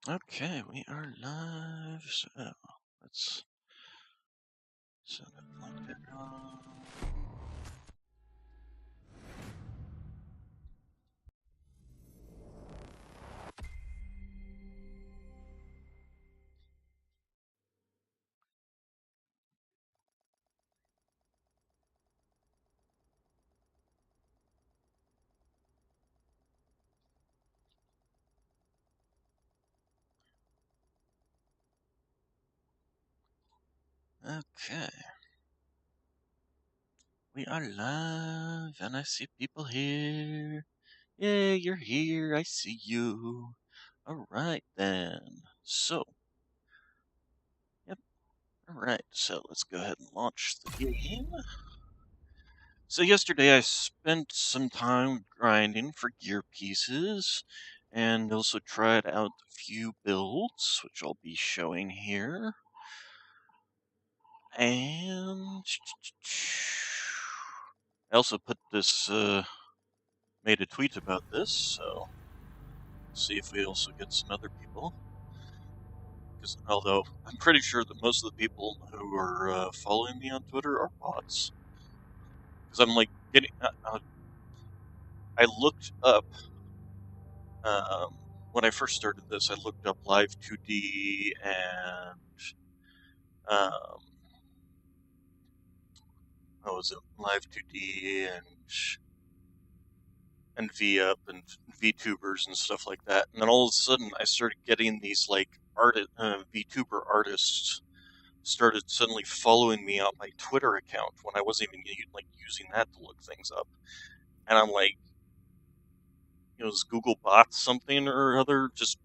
Okay, we are live. So let's set it like that. Okay, we are live, and I see people here. Yeah, you're here. I see you. All right then. So, yep. All right. So let's go ahead and launch the game. So yesterday I spent some time grinding for gear pieces, and also tried out a few builds, which I'll be showing here. And I also made a tweet about this, so see if we also get some other people. Because although I'm pretty sure that most of the people who are following me on Twitter are bots. Because I'm like I looked up when I first started this. I looked up Live 2D and um, what was it? Live 2D and V-Up and VTubers and stuff like that. And then all of a sudden, I started getting these like VTuber artists started suddenly following me on my Twitter account when I wasn't even like using that to look things up. And I'm like, is Google bots something or other just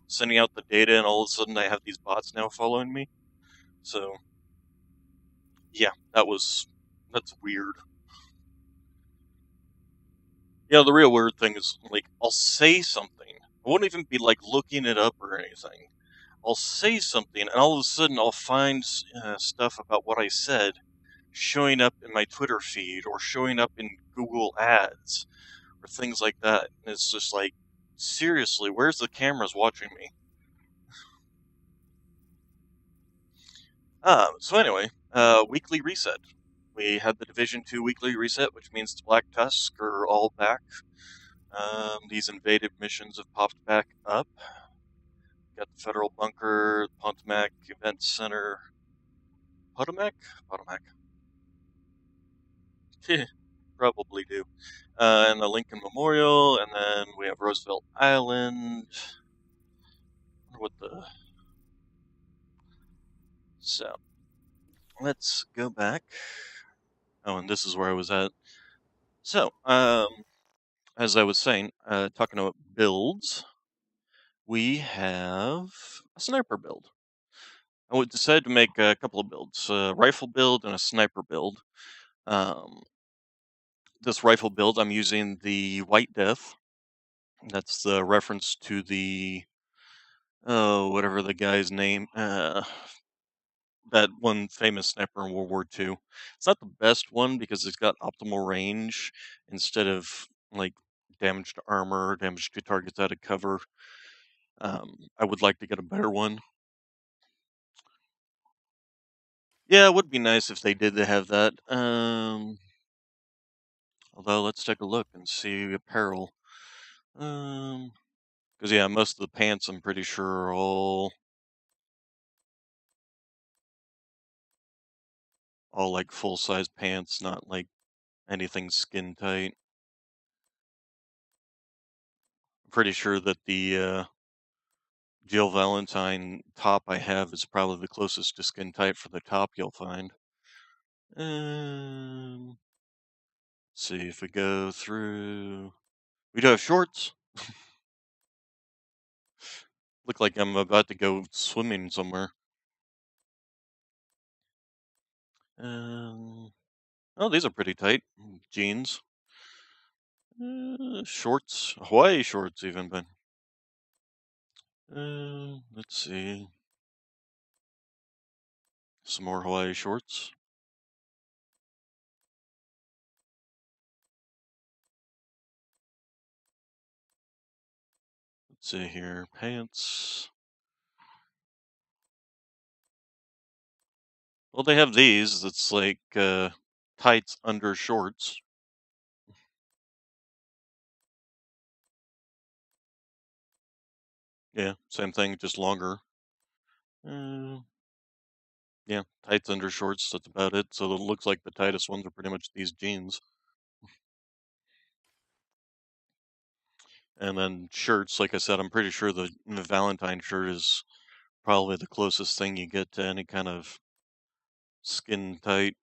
sending out the data, and all of a sudden I have these bots now following me? So yeah, that's weird. Yeah, the real weird thing is like I'll say something. I won't even be like looking it up or anything. I'll say something, and all of a sudden I'll find stuff about what I said showing up in my Twitter feed or showing up in Google ads or things like that. And it's just like, seriously, where's the cameras watching me? So anyway, weekly reset. We had the Division 2 weekly reset, which means the Black Tusk are all back. These invaded missions have popped back up. Got the Federal Bunker, Pontomac Event Center. Potomac? Potomac. Probably do. And the Lincoln Memorial, and then we have Roosevelt Island. I wonder what the. So, let's go back. Oh, and this is where I was at. So, as I was saying, talking about builds, we have a sniper build. I decided to make a couple of builds, a rifle build and a sniper build. This rifle build, I'm using the White Death. That's the reference to the, whatever the guy's name, that one famous sniper in World War II. It's not the best one because it's got optimal range instead of like damage to armor, damage to targets out of cover. I would like to get a better one. Yeah, it would be nice if they did have that. Although let's take a look and see apparel. Because yeah, most of the pants I'm pretty sure are all like full size pants, not like anything skin tight. I'm pretty sure that the Jill Valentine top I have is probably the closest to skin tight for the top you'll find. Let's see if we go through. We do have shorts. Look like I'm about to go swimming somewhere. Oh, these are pretty tight. Jeans. Shorts. Hawaii shorts, even, but. Let's see. Some more Hawaii shorts. Let's see here. Pants. Well, they have these. It's like tights under shorts. Yeah, same thing, just longer. Uh, yeah, tights under shorts. That's about it. So it looks like the tightest ones are pretty much these jeans. And then shirts, like I said, I'm pretty sure the Valentine shirt is probably the closest thing you get to any kind of skin tight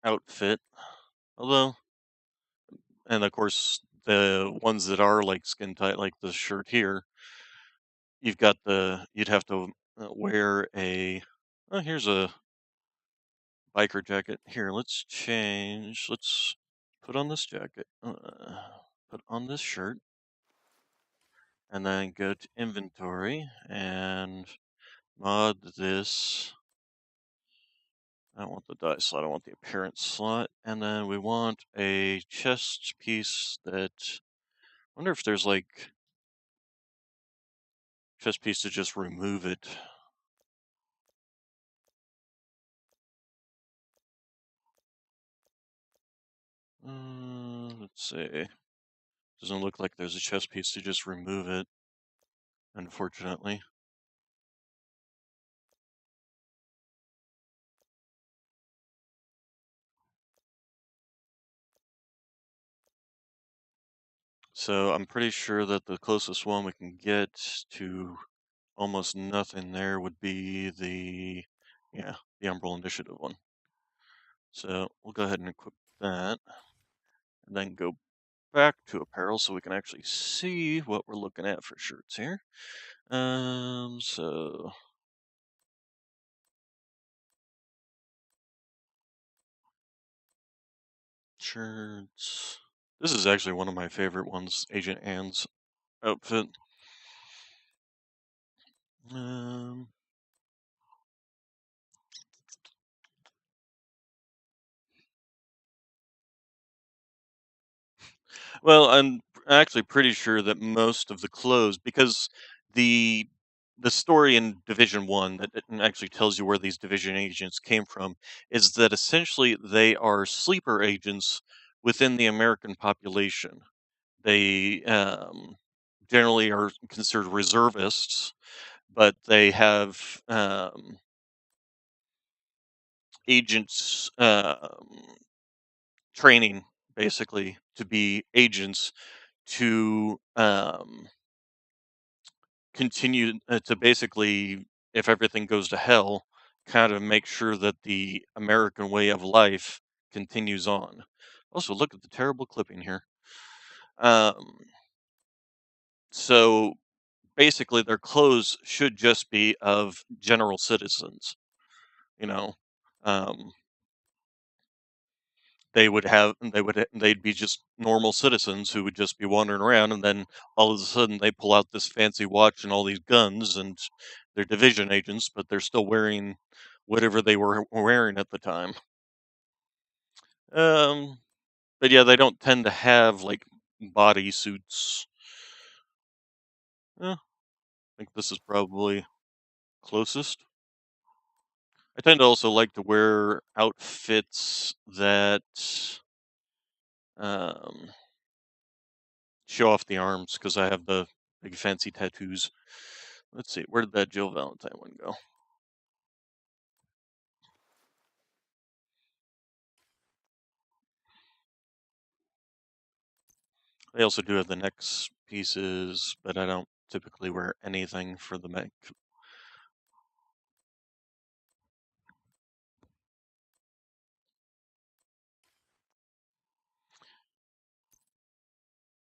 outfit. Although, and of course, the ones that are like skin tight, like the shirt here, you'd have to wear a, oh, here's a biker jacket. Here, let's put on this jacket, put on this shirt, and then go to inventory and mod this. I don't want the die slot, I want the appearance slot. And then we want a chest piece that, I wonder if there's like chest piece to just remove it. Let's see. Doesn't look like there's a chest piece to just remove it, unfortunately. So I'm pretty sure that the closest one we can get to almost nothing there would be yeah, the Umbral Initiative one. So we'll go ahead and equip that, and then go back to apparel so we can actually see what we're looking at for shirts here. So shirts. This is actually one of my favorite ones, Agent Anne's outfit. Um, well, I'm actually pretty sure that most of the clothes, because the the story in Division One that it actually tells you where these division agents came from is that essentially they are sleeper agents within the American population. They generally are considered reservists, but they have agents training basically to be agents to continue to basically, if everything goes to hell, kind of make sure that the American way of life continues on. Also, look at the terrible clipping here. Um, so basically, their clothes should just be of general citizens. You know, um, they'd be just normal citizens who would just be wandering around, and then all of a sudden they pull out this fancy watch and all these guns, and they're division agents, but they're still wearing whatever they were wearing at the time. Um, but yeah, they don't tend to have like body suits. I think this is probably closest. I tend to also like to wear outfits that um, show off the arms because I have the big fancy tattoos. Let's see, where did that Jill Valentine one go? They also do have the neck pieces, but I don't typically wear anything for the neck.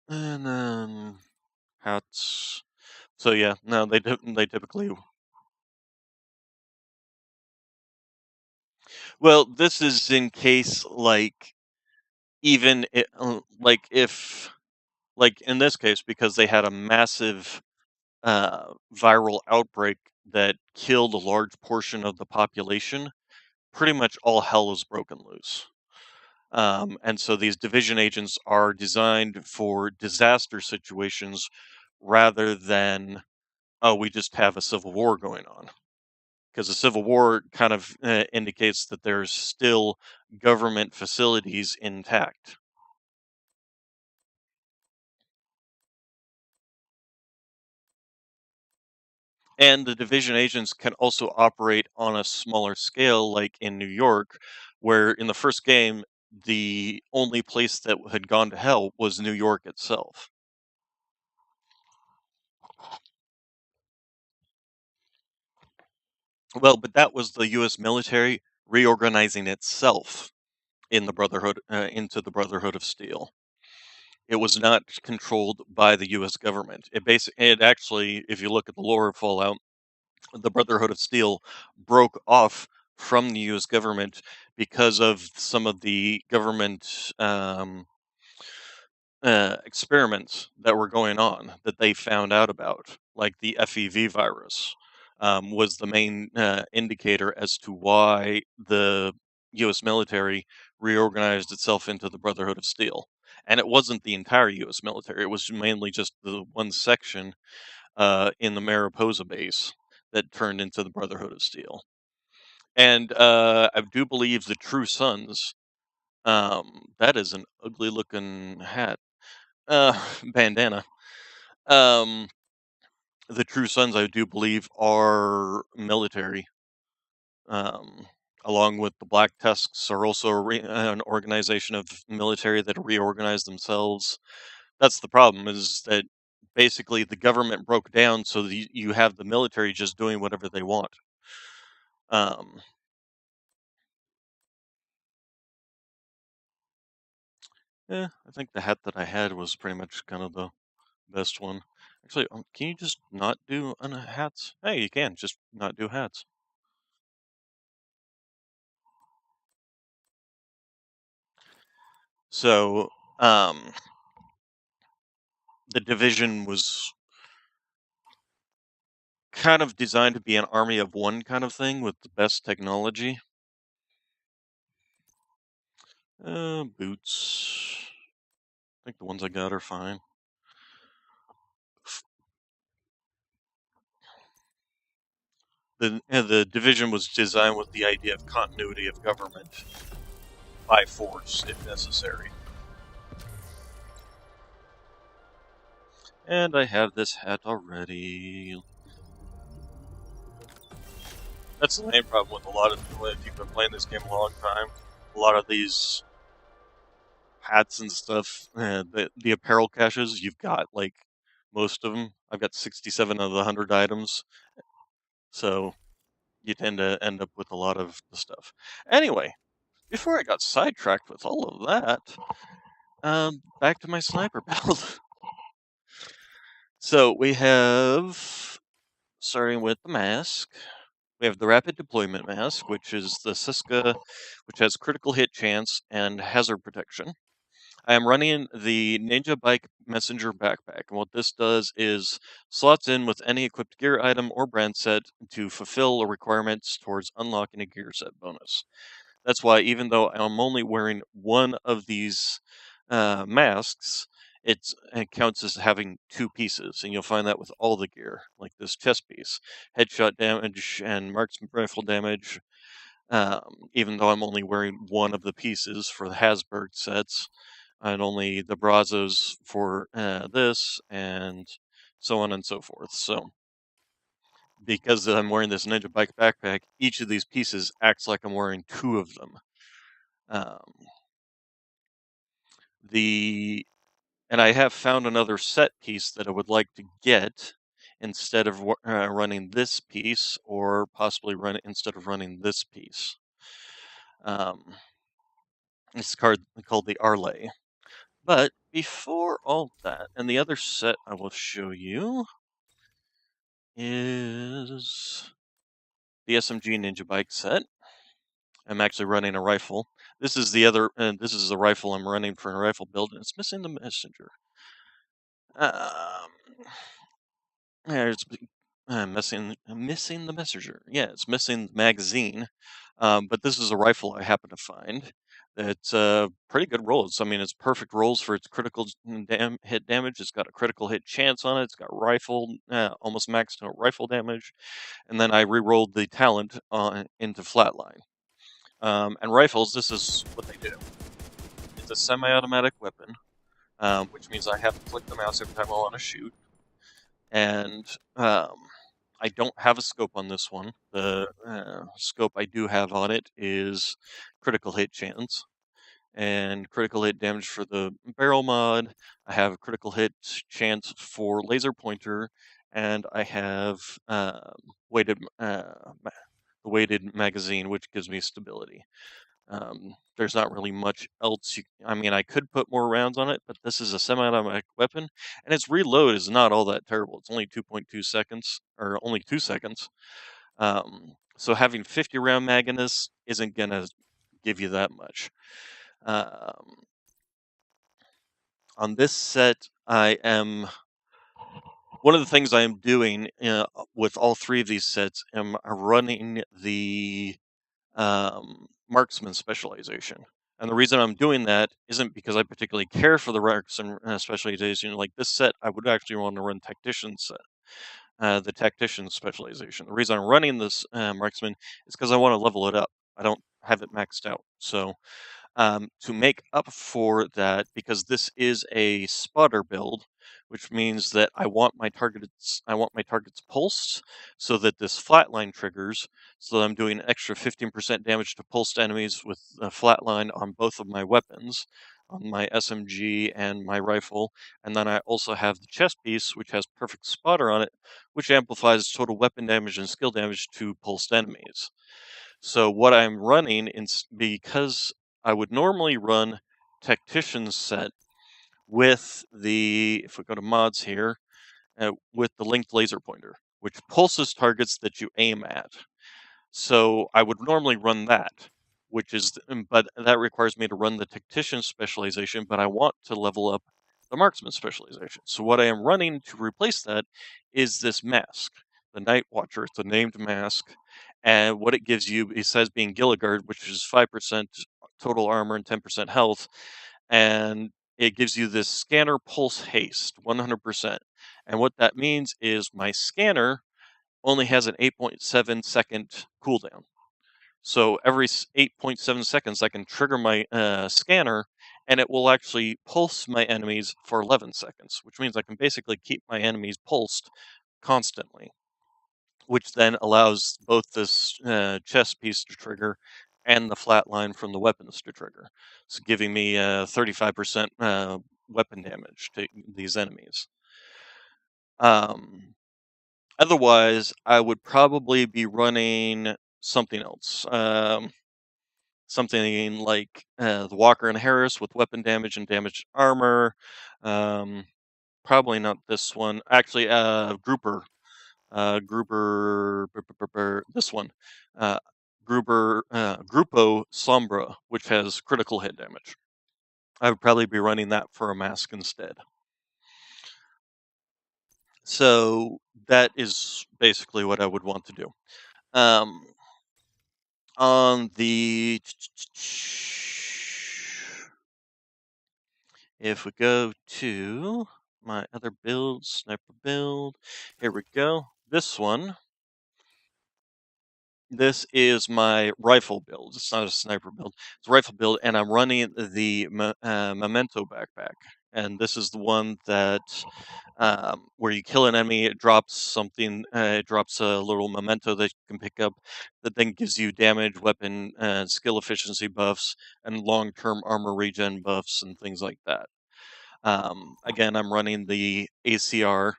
And then hats. So yeah, no, they typically. Well, this is in case like like if like in this case because they had a massive viral outbreak that killed a large portion of the population. Pretty much all hell is broken loose. And so these division agents are designed for disaster situations rather than, oh, we just have a civil war going on. because the Civil War kind of indicates that there's still government facilities intact. And the division agents can also operate on a smaller scale, like in New York, where in the first game, the only place that had gone to hell was New York itself. Well, but that was the U.S. military reorganizing itself in the Brotherhood into the Brotherhood of Steel. It was not controlled by the U.S. government. It actually, if you look at the lore of Fallout, the Brotherhood of Steel broke off from the U.S. government because of some of the government experiments that were going on that they found out about, like the FEV virus, was the main indicator as to why the U.S. military reorganized itself into the Brotherhood of Steel. And it wasn't the entire U.S. military; it was mainly just the one section in the Mariposa base that turned into the Brotherhood of Steel. And I do believe the True Sons. That is an ugly looking hat. Bandana. Um, the True Sons, I do believe, are military. Um, along with the Black Tusks, are also an organization of military that reorganized themselves. That's the problem, is that basically the government broke down, so you have the military just doing whatever they want. Um, yeah, I think the hat that I had was pretty much kind of the best one. Actually, can you just not do hats? Hey, you can just not do hats. So, um, the division was kind of designed to be an army of one kind of thing with the best technology. Boots. I think the ones I got are fine. The division was designed with the idea of continuity of government by force, if necessary. And I have this hat already. That's the main problem with a lot of, if you've been playing this game a long time, a lot of these hats and stuff, the apparel caches, you've got like most of them. I've got 67 of the 100 items, so you tend to end up with a lot of the stuff. Anyway, before I got sidetracked with all of that, back to my sniper build. So we have, starting with the mask, we have the rapid deployment mask, which is the Siska, which has critical hit chance and hazard protection. I am running the Ninja Bike Messenger backpack, and what this does is slots in with any equipped gear item or brand set to fulfill the requirements towards unlocking a gear set bonus. That's why, even though I'm only wearing one of these masks, it counts as having two pieces, and you'll find that with all the gear, like this chest piece, headshot damage and marksman rifle damage. Even though I'm only wearing one of the pieces for the Hasberg sets, and only the Brazos for this, and so on and so forth. So, because I'm wearing this Ninja Bike backpack, each of these pieces acts like I'm wearing two of them. Um, the and I have found another set piece that I would like to get instead of running this piece, or possibly run instead of running this piece. Um, it's called the Arlay. But before all that, and the other set I will show you is the SMG Ninja Bike set. I'm actually running a rifle. This is the other, this is the rifle I'm running for a rifle build, and it's missing the messenger. Um, yeah, it's missing the messenger. Yeah, it's missing the magazine. But this is a rifle I happen to find. It's pretty good rolls. I mean, it's perfect rolls for its critical hit damage. It's got a critical hit chance on it. It's got rifle, almost maxed out rifle damage. And then I re-rolled the talent into flatline. And rifles, this is what they do. It's a semi-automatic weapon, which means I have to click the mouse every time I want to shoot. And I don't have a scope on this one. The scope I do have on it is critical hit chance and critical hit damage for the barrel mod. I have a critical hit chance for laser pointer, and I have weighted the weighted magazine, which gives me stability. There's not really much else. I mean, I could put more rounds on it, but this is a semi-automatic weapon, and its reload is not all that terrible. It's only 2.2 seconds, or only 2 seconds. So having 50 round mag in this isn't gonna give you that much. On this set, one of the things I am doing with all three of these sets, am running the marksman specialization. And the reason I'm doing that isn't because I particularly care for the marksman specialization. Like this set, I would actually want to run tactician set, the tactician specialization. The reason I'm running this marksman is because I want to level it up. I don't have it maxed out. So to make up for that, because this is a spotter build, which means that I want my targets pulsed so that this flatline triggers, so that I'm doing an extra 15% damage to pulsed enemies with a flatline on both of my weapons, on my SMG and my rifle, and then I also have the chest piece, which has perfect spotter on it, which amplifies total weapon damage and skill damage to pulsed enemies. So what I'm running, because I would normally run Tactician's set with if we go to mods here, with the linked laser pointer, which pulses targets that you aim at. So I would normally run that, but that requires me to run the Tactician specialization, but I want to level up the Marksman specialization. So what I am running to replace that is this mask, the Night Watcher. It's a named mask, and what it gives you, besides being Gilligard, which is 5% total armor and 10% health, and it gives you this scanner pulse haste, 100%. And what that means is my scanner only has an 8.7 second cooldown. So every 8.7 seconds, I can trigger my scanner, and it will actually pulse my enemies for 11 seconds, which means I can basically keep my enemies pulsed constantly, which then allows both this chest piece to trigger and the flat line from the weapons to trigger. So giving me 35% weapon damage to these enemies. Otherwise, I would probably be running something else. Something like the Walker and Harris with weapon damage and damaged armor. Probably not this one. Actually, this one. Uh, Grupo Sombra, which has critical hit damage. I would probably be running that for a mask instead. So that is basically what I would want to do. On the If we go to my other build, sniper build, here we go. This is my rifle build. It's not a sniper build. It's a rifle build, and I'm running the Memento backpack. And this is the one that where you kill an enemy, it drops something. It drops a little memento that you can pick up that then gives you damage, weapon, skill efficiency buffs, and long-term armor regen buffs and things like that. Again, I'm running the ACR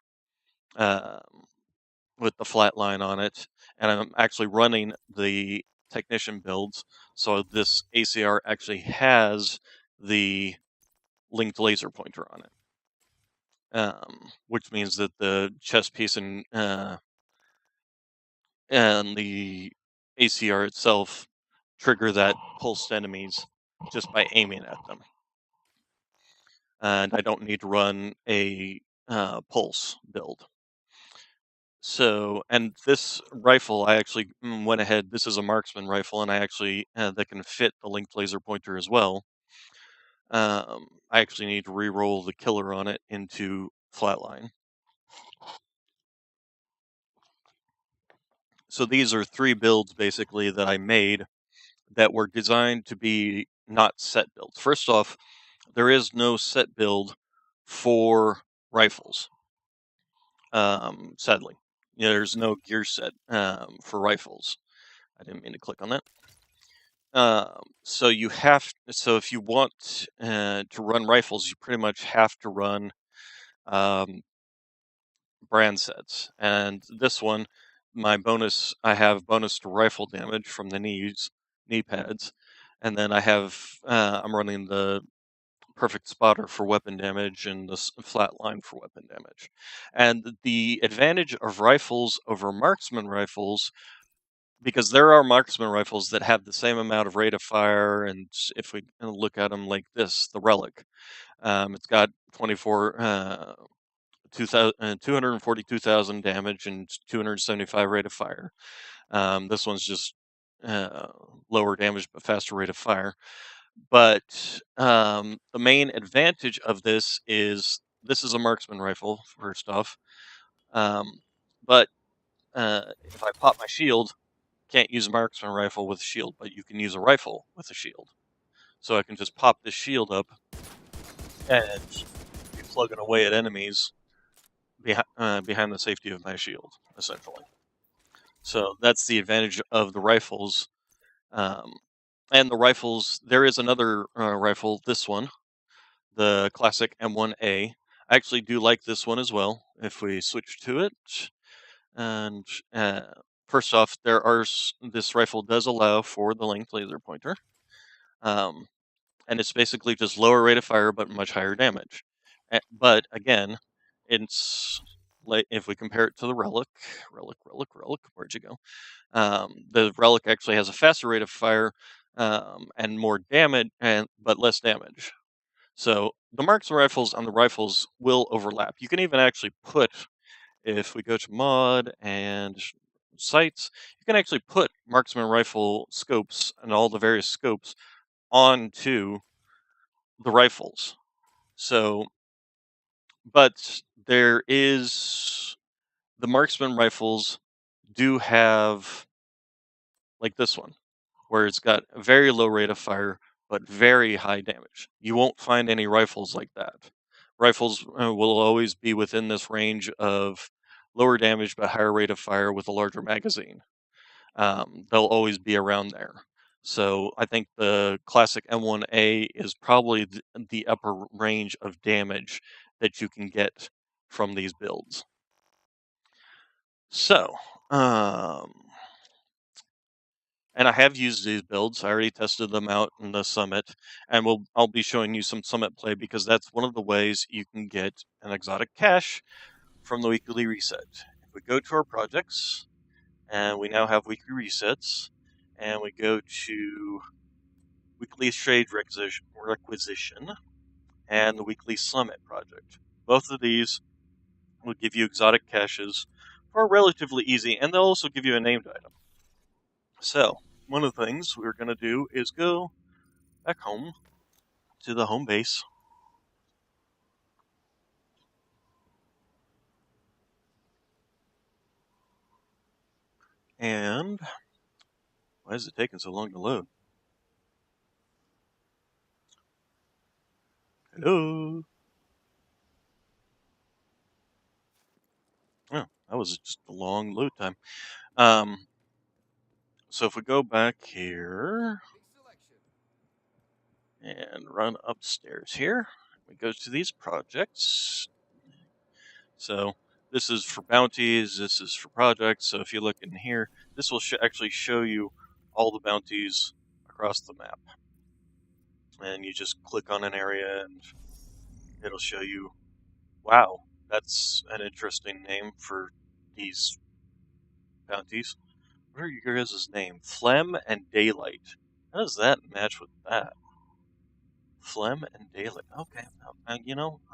with the flat line on it, and I'm actually running the technician builds. So this ACR actually has the linked laser pointer on it, which means that the chest piece and the ACR itself trigger that pulsed enemies just by aiming at them. And I don't need to run a pulse build. So, and this rifle, I actually went ahead. This is a marksman rifle, and I actually that can fit the linked laser pointer as well. I actually need to re-roll the killer on it into flatline. So these are three builds basically that I made that were designed to be not set builds. First off, there is no set build for rifles. Sadly, there's no gear set for rifles. I didn't mean to click on that. So you have. So if you want to run rifles, you pretty much have to run um, brand sets. And this one, my bonus, I have bonus to rifle damage from the knee pads, and then I'm running the perfect spotter for weapon damage and the flat line for weapon damage. And the advantage of rifles over marksman rifles, because there are marksman rifles that have the same amount of rate of fire, and if we look at them like this, the relic, it's got 242,000 damage and 275 rate of fire. This one's just uh, lower damage but faster rate of fire. But the main advantage of this is a marksman rifle, first off. Um, but if I pop my shield, can't use a marksman rifle with a shield, but you can use a rifle with a shield. So I can just pop this shield up and be plugging away at enemies behind the safety of my shield, essentially. So that's the advantage of the rifles. Um, and the rifles, there is another rifle, this one, the classic M1A. I actually do like this one as well, if we switch to it. And first off, this rifle does allow for the linked laser pointer. And it's basically just lower rate of fire, but much higher damage. But again, it's like if we compare it to the relic, where'd you go? The relic actually has a faster rate of fire and more damage, but less damage. So the marksman rifles and the rifles will overlap. You can even actually put, if we go to mod and sights, you can actually put marksman rifle scopes and all the various scopes onto the rifles. So, but there is the marksman rifles do have like this one, where it's got a very low rate of fire but very high damage. You won't find any rifles like that. Rifles will always be within this range of lower damage but higher rate of fire with a larger magazine. They'll always be around there. So I think the classic M1A is probably the upper range of damage that you can get from these builds. So, and I have used these builds. I already tested them out in the summit, and I'll be showing you some summit play because that's one of the ways you can get an exotic cache from the weekly reset. If we go to our projects, and we now have weekly resets, and we go to weekly trade requisition and the weekly summit project. Both of these will give you exotic caches for relatively easy, and they'll also give you a named item. So, one of the things we're going to do is go back home to the home base. And why is it taking so long to load? Hello? Oh, that was just a long load time. So if we go back here and run upstairs here, we go to these projects. So this is for bounties, this is for projects. So if you look in here, this will actually show you all the bounties across the map. And you just click on an area and it'll show you, wow, that's an interesting name for these bounties. What are your guys' name? Phlegm and Daylight. How does that match with that? Phlegm and Daylight. Okay, I'm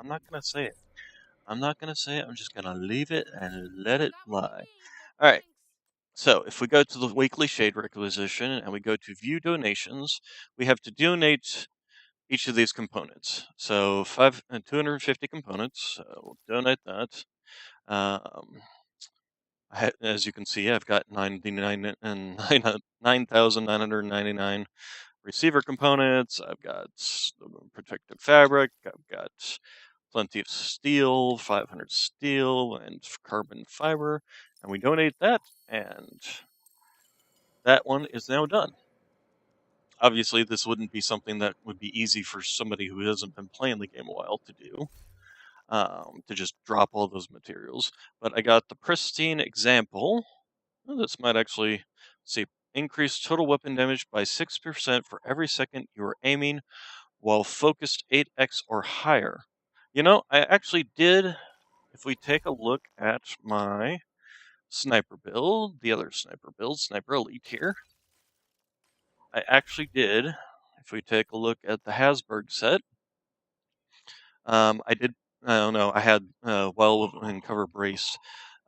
not going to say it. I'm not going to say it. I'm just going to leave it and let it lie. All right. So if we go to the weekly shade requisition and we go to view donations, we have to donate each of these components. So 250 components. So we'll donate that. Um, as you can see, I've got 99 and 9,999 receiver components. I've got protective fabric. I've got plenty of steel, 500 steel and carbon fiber, and we donate that, and that one is now done. Obviously, this wouldn't be something that would be easy for somebody who hasn't been playing the game a while to do, to just drop all those materials. But I got the pristine example. Oh, this might actually see increase total weapon damage by 6% for every second you are aiming while focused 8x or higher. You know, I actually did. If we take a look at my sniper build, the other sniper build, Sniper Elite here, I actually did. If we take a look at the Hasberg set, I did. I don't know. I had well and cover braced.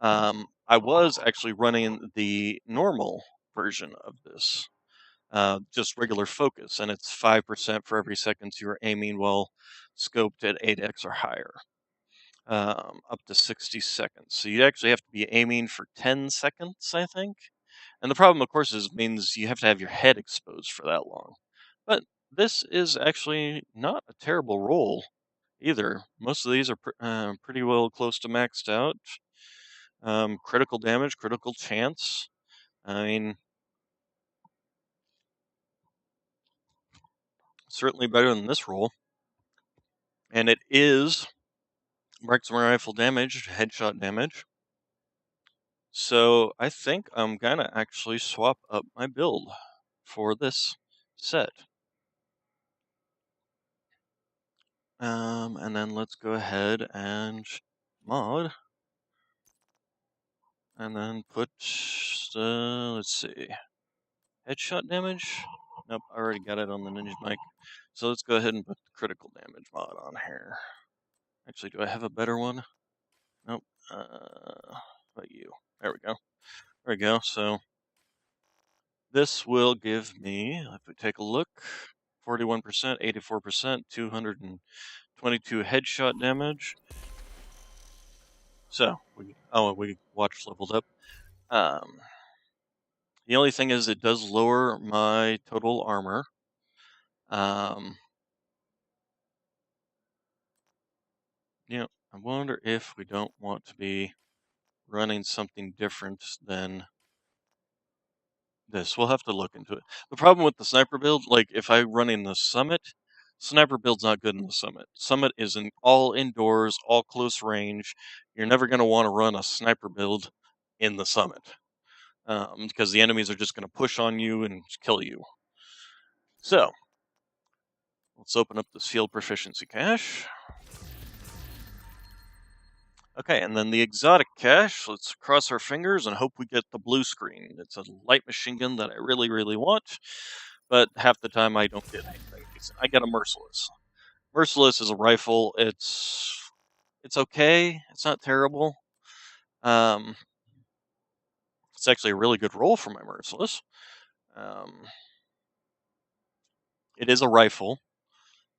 I was actually running the normal version of this, just regular focus, and it's 5% for every second you're aiming while scoped at 8x or higher, up to 60 seconds. So you actually have to be aiming for 10 seconds, I think. And the problem, of course, is means you have to have your head exposed for that long. But this is actually not a terrible roll either. Most of these are pretty well close to maxed out. Critical damage, critical chance. I mean, certainly better than this roll. And it is marksman rifle damage, headshot damage. So I think I'm gonna actually swap up my build for this set. And then let's go ahead and mod, and then put, let's see, headshot damage. Nope, I already got it on the Ninja mic. So let's go ahead and put the critical damage mod on here. Actually, do I have a better one? Nope. But you. There we go. There we go. So this will give me, if we take a look, 41%, 84%, 222 headshot damage. So we watch leveled up. The only thing is it does lower my total armor. You know, I wonder if we don't want to be running something different than this. We'll have to look into it. The problem with the sniper build, like if I run in the summit, sniper build's not good in the summit. Summit is all indoors, all close range. You're never going to want to run a sniper build in the summit, because the enemies are just going to push on you and kill you. So let's open up this field proficiency cache. Okay, and then the exotic cache, let's cross our fingers and hope we get the blue screen. It's a light machine gun that I really, really want, but half the time I don't get anything decent. I get a Merciless. Merciless is a rifle. It's okay. It's not terrible. It's actually a really good roll for my Merciless. It is a rifle.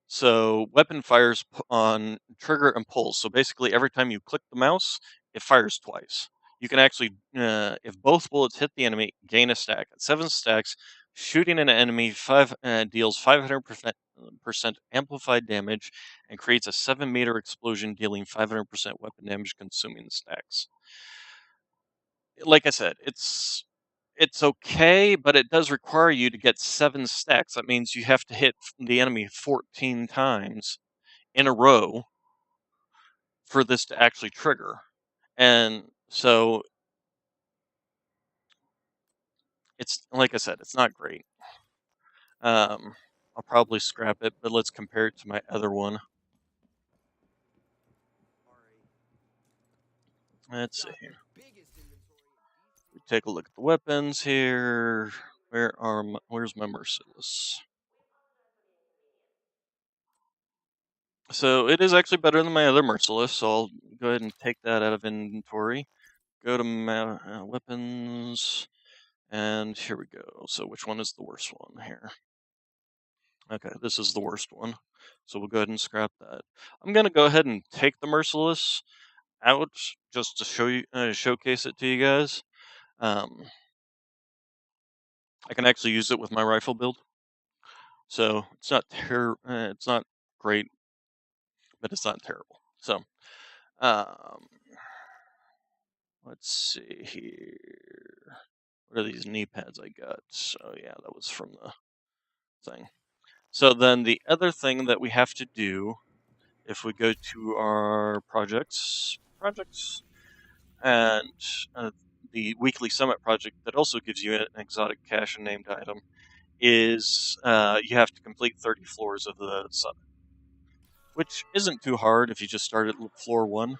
So weapon fires on trigger and pulse. So basically, every time you click the mouse, it fires twice. You can actually, if both bullets hit the enemy, gain a stack. At 7 stacks, shooting an enemy deals 500% amplified damage and creates a 7-meter explosion, dealing 500% weapon damage, consuming the stacks. Like I said, it's okay, but it does require you to get 7 stacks. That means you have to hit the enemy 14 times in a row for this to actually trigger. And so it's, like I said, it's not great. I'll probably scrap it, but let's compare it to my other one. Let's see here. We take a look at the weapons here. Where's my Merciless? So it is actually better than my other Merciless, so I'll go ahead and take that out of inventory. Go to weapons, and here we go. So which one is the worst one here? Okay, this is the worst one. So we'll go ahead and scrap that. I'm gonna go ahead and take the Merciless out just to show you, showcase it to you guys. Um, I can actually use it with my rifle build, so it's not great, but it's not terrible. So, um, let's see here. What are these knee pads I got? So yeah, that was from the thing. So then the other thing that we have to do, if we go to our projects, and the weekly summit project that also gives you an exotic cache and named item, is you have to complete 30 floors of the summit, which isn't too hard if you just start at floor 1.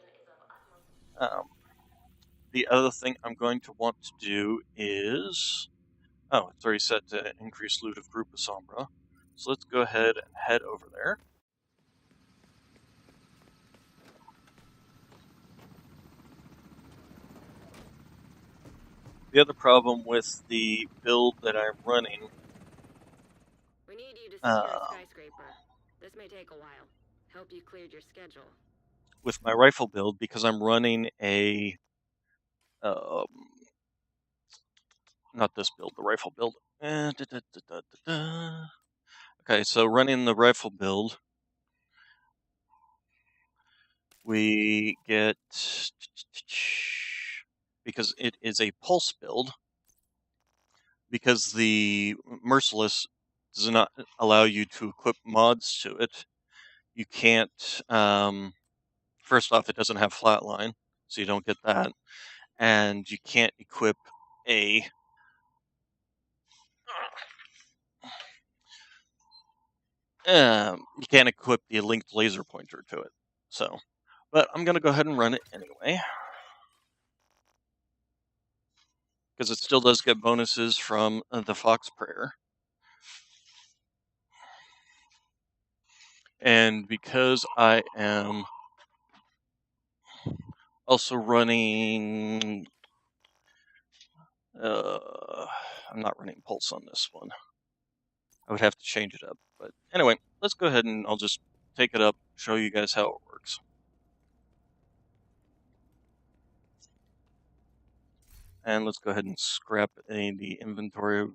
Um, the other thing I'm going to want to do is, oh, it's already set to increase loot of Group of Sombra. So let's go ahead and head over there. The other problem with the build that I'm running, We need you to secure a skyscraper. This may take a while. Hope you cleared your schedule. with my rifle build, because I'm running a, um, not this build, the rifle build. Okay, so running the rifle build, we get, because it is a pulse build, because the Merciless does not allow you to equip mods to it, you can't, first off, it doesn't have flatline, so you don't get that, and you can't equip a, you can't equip the linked laser pointer to it. So, but I'm going to go ahead and run it anyway, because it still does get bonuses from the Fox Prayer. And because I am also running, I'm not running Pulse on this one. I would have to change it up. But anyway, let's go ahead and I'll just take it up, show you guys how it works. And let's go ahead and scrap the inventory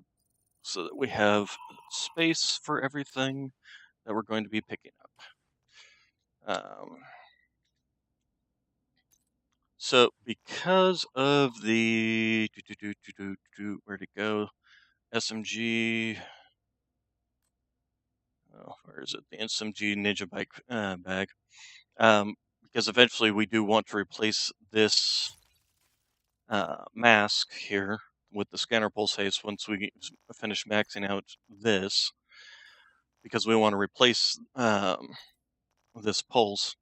so that we have space for everything that we're going to be picking up. So because of the where'd it go? SMG. Oh, where is it? The SMG Ninja Bike bag. Because eventually we do want to replace this mask here with the scanner pulse haste once we finish maxing out this, because we want to replace this pulse.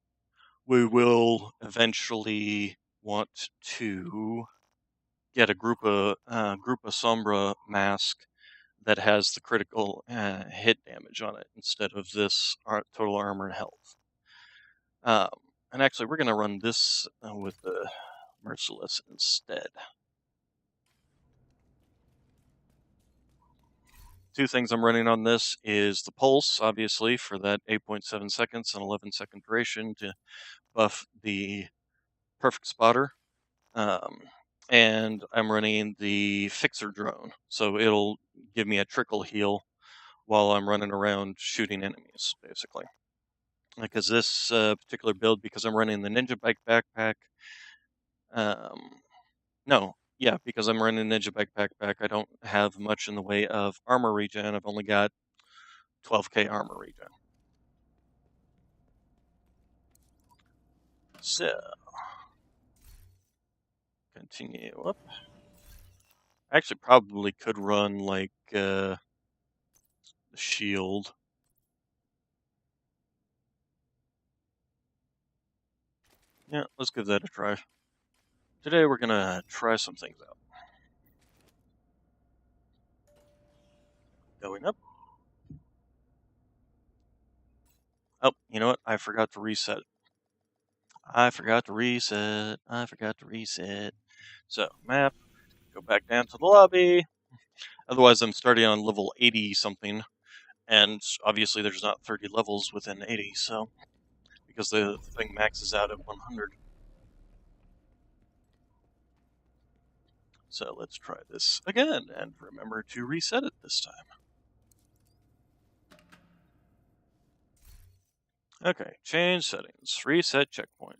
We will eventually want to get a group of Sombra mask that has the critical hit damage on it instead of this total armor and health. And actually, we're going to run this with the Merciless instead. Two things I'm running on this is the Pulse, obviously, for that 8.7 seconds and 11-second duration to buff the Perfect Spotter. And I'm running the Fixer Drone, so it'll give me a trickle heal while I'm running around shooting enemies, basically. Because this particular build, because I'm running the Ninja Bike backpack, no, yeah, because I'm running Ninja Bike backpack, I don't have much in the way of armor regen. I've only got 12k armor regen. So, continue up. I actually probably could run like the shield. Yeah, let's give that a try. Today we're gonna try some things out. Going up. Oh, you know what? I forgot to reset. I forgot to reset. I forgot to reset. So, map, go back down to the lobby. Otherwise, I'm starting on level 80 something, and obviously there's not 30 levels within 80, so, because the thing maxes out at 100. So let's try this again, and remember to reset it this time. Okay, change settings, reset checkpoint.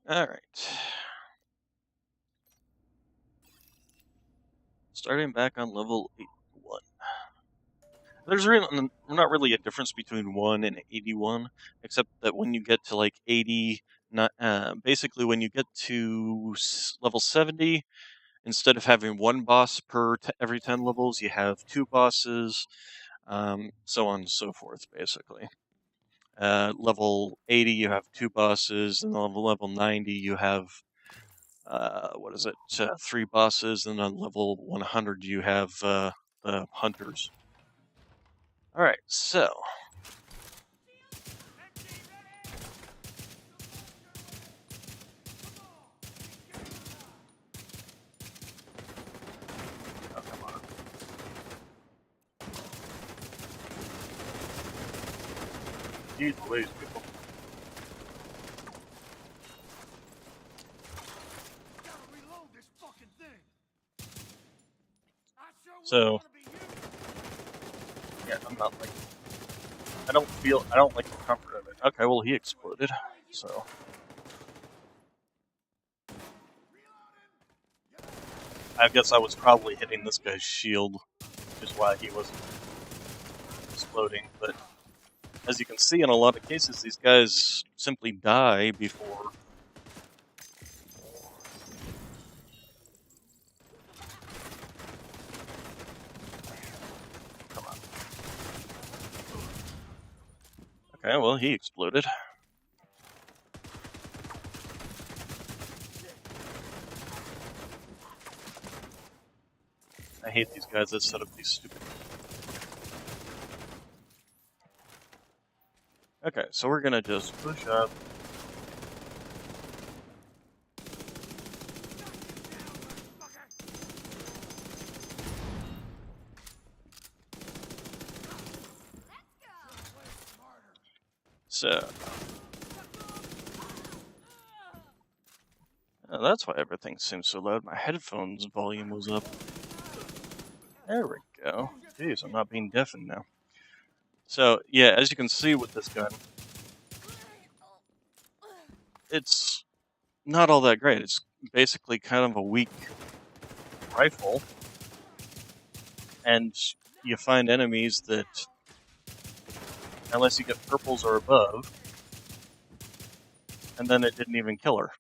Alright. Starting back on level 81. There's really not really a difference between 1 and 81, except that when you get to like 80, basically when you get to level 70, instead of having one boss per every 10 levels, you have two bosses, so on and so forth, basically. Level 80, you have two bosses, and level 90, you have, three bosses, and on level 100, you have the hunters. Alright, so. Oh, come on. Jeez Louise, people. So, yeah, I'm not like, I don't like the comfort of it. Okay, well, he exploded, so. I guess I was probably hitting this guy's shield, which is why he wasn't exploding, but as you can see, in a lot of cases, these guys simply die before. Come on. Okay, well, he exploded. I hate these guys that set up these stupid. Okay, so we're gonna just push up. So. That's why everything seems so loud. My headphones volume was up. There we go. Jeez, I'm not being deafened now. So, yeah, as you can see with this gun, it's not all that great. It's basically kind of a weak rifle, and you find enemies that, unless you get purples or above, and then it didn't even kill her.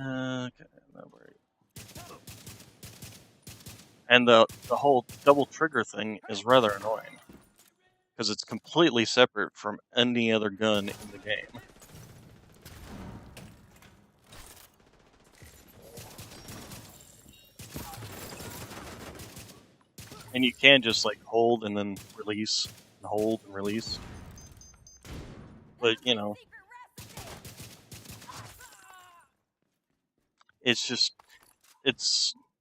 Okay, no worries. And the whole double trigger thing is rather annoying, because it's completely separate from any other gun in the game. And you can just like hold and then release, and hold and release. But, you know, it's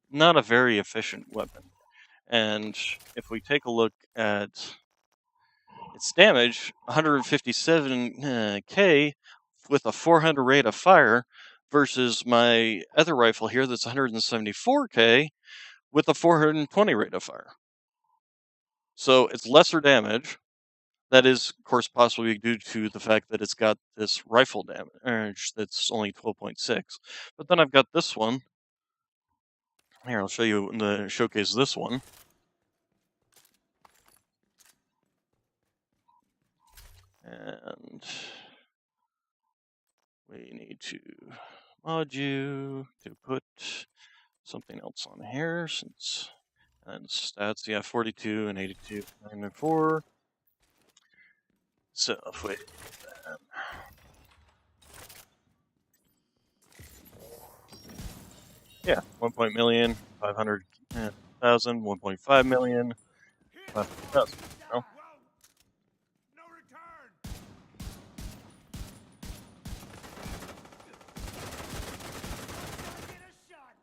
not a very efficient weapon. And if we take a look at its damage, 157k with a 400 rate of fire versus my other rifle here that's 174k with a 420 rate of fire. So it's lesser damage. That is, of course, possibly due to the fact that it's got this rifle damage that's only 12.6. But then I've got this one. Here, I'll show you in the showcase this one. And we need to mod you to put something else on here, since, and stats, yeah, 42 and 82, 94. So if we Yeah, 1 million, 500,000, 1.5 million, 500,000. You know? No return. Get a shot.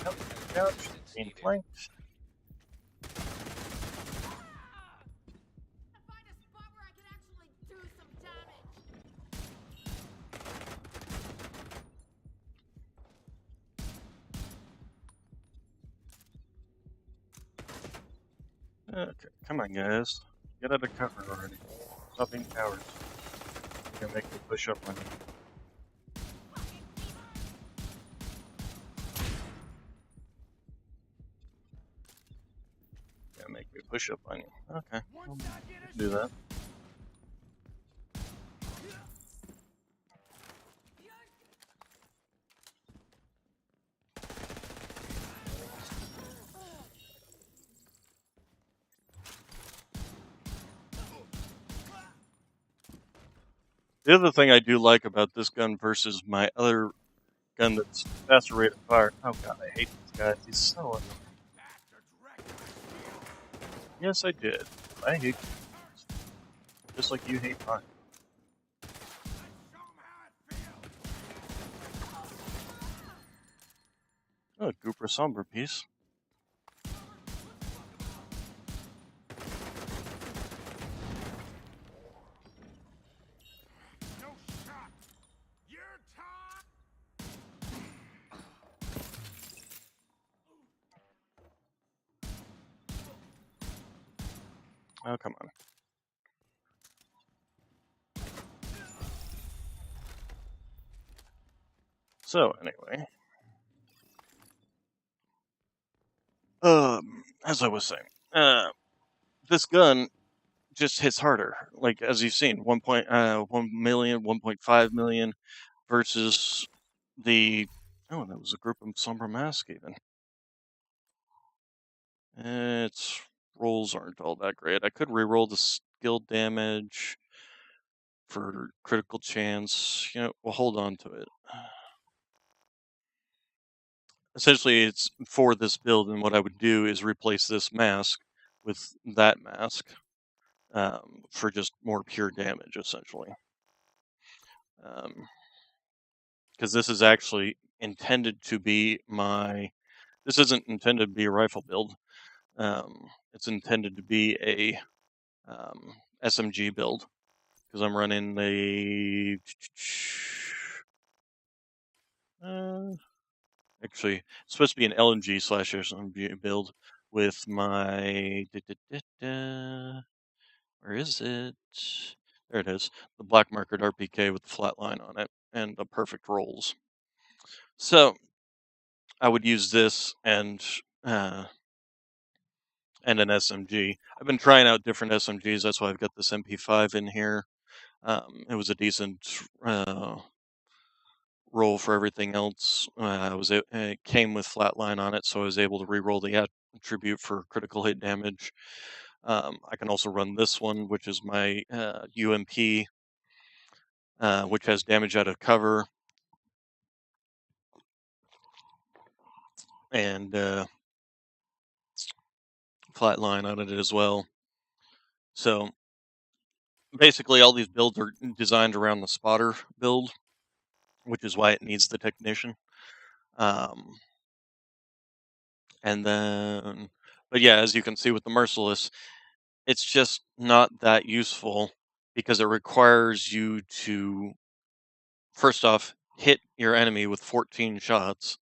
Yep, couch, being flanked. Find a spot where I can actually do some damage. Okay, come on, guys. Get out of cover already. Stop being cowards. You're gonna make me push up on you. Gonna make me push up on you. Okay, I'll do that. The other thing I do like about this gun versus my other gun that's faster rate of fire. Oh god, I hate this guy. He's so annoying. Yes, I did. I hate just like you hate mine. Oh, Gooper Somber piece. Oh, come on. So, anyway. As I was saying, this gun just hits harder. Like, as you've seen, 1 million, 1.5 million versus the, oh, that was a group of Sombra Mask even. Its rolls aren't all that great. I could reroll the skill damage for critical chance. You know, we'll hold on to it. Essentially, it's for this build, and what I would do is replace this mask with that mask for just more pure damage, essentially. Because this is actually intended to be my. This isn't intended to be a rifle build. It's intended to be a SMG build because I'm running the. Actually, it's supposed to be an LMG slash SMG build with my. Where is it? There it is. The black markered RPK with the flat line on it and the perfect rolls. So I would use this and an SMG. I've been trying out different SMGs. That's why I've got this MP5 in here. It was a decent roll for everything else. It came with flatline on it, so I was able to re-roll the attribute for critical hit damage. I can also run this one, which is my UMP, which has damage out of cover and flatline on it as well. So basically, all these builds are designed around the spotter build, which is why it needs the technician. And then, but yeah, as you can see with the Merciless, it's just not that useful because it requires you to, first off, hit your enemy with 14 shots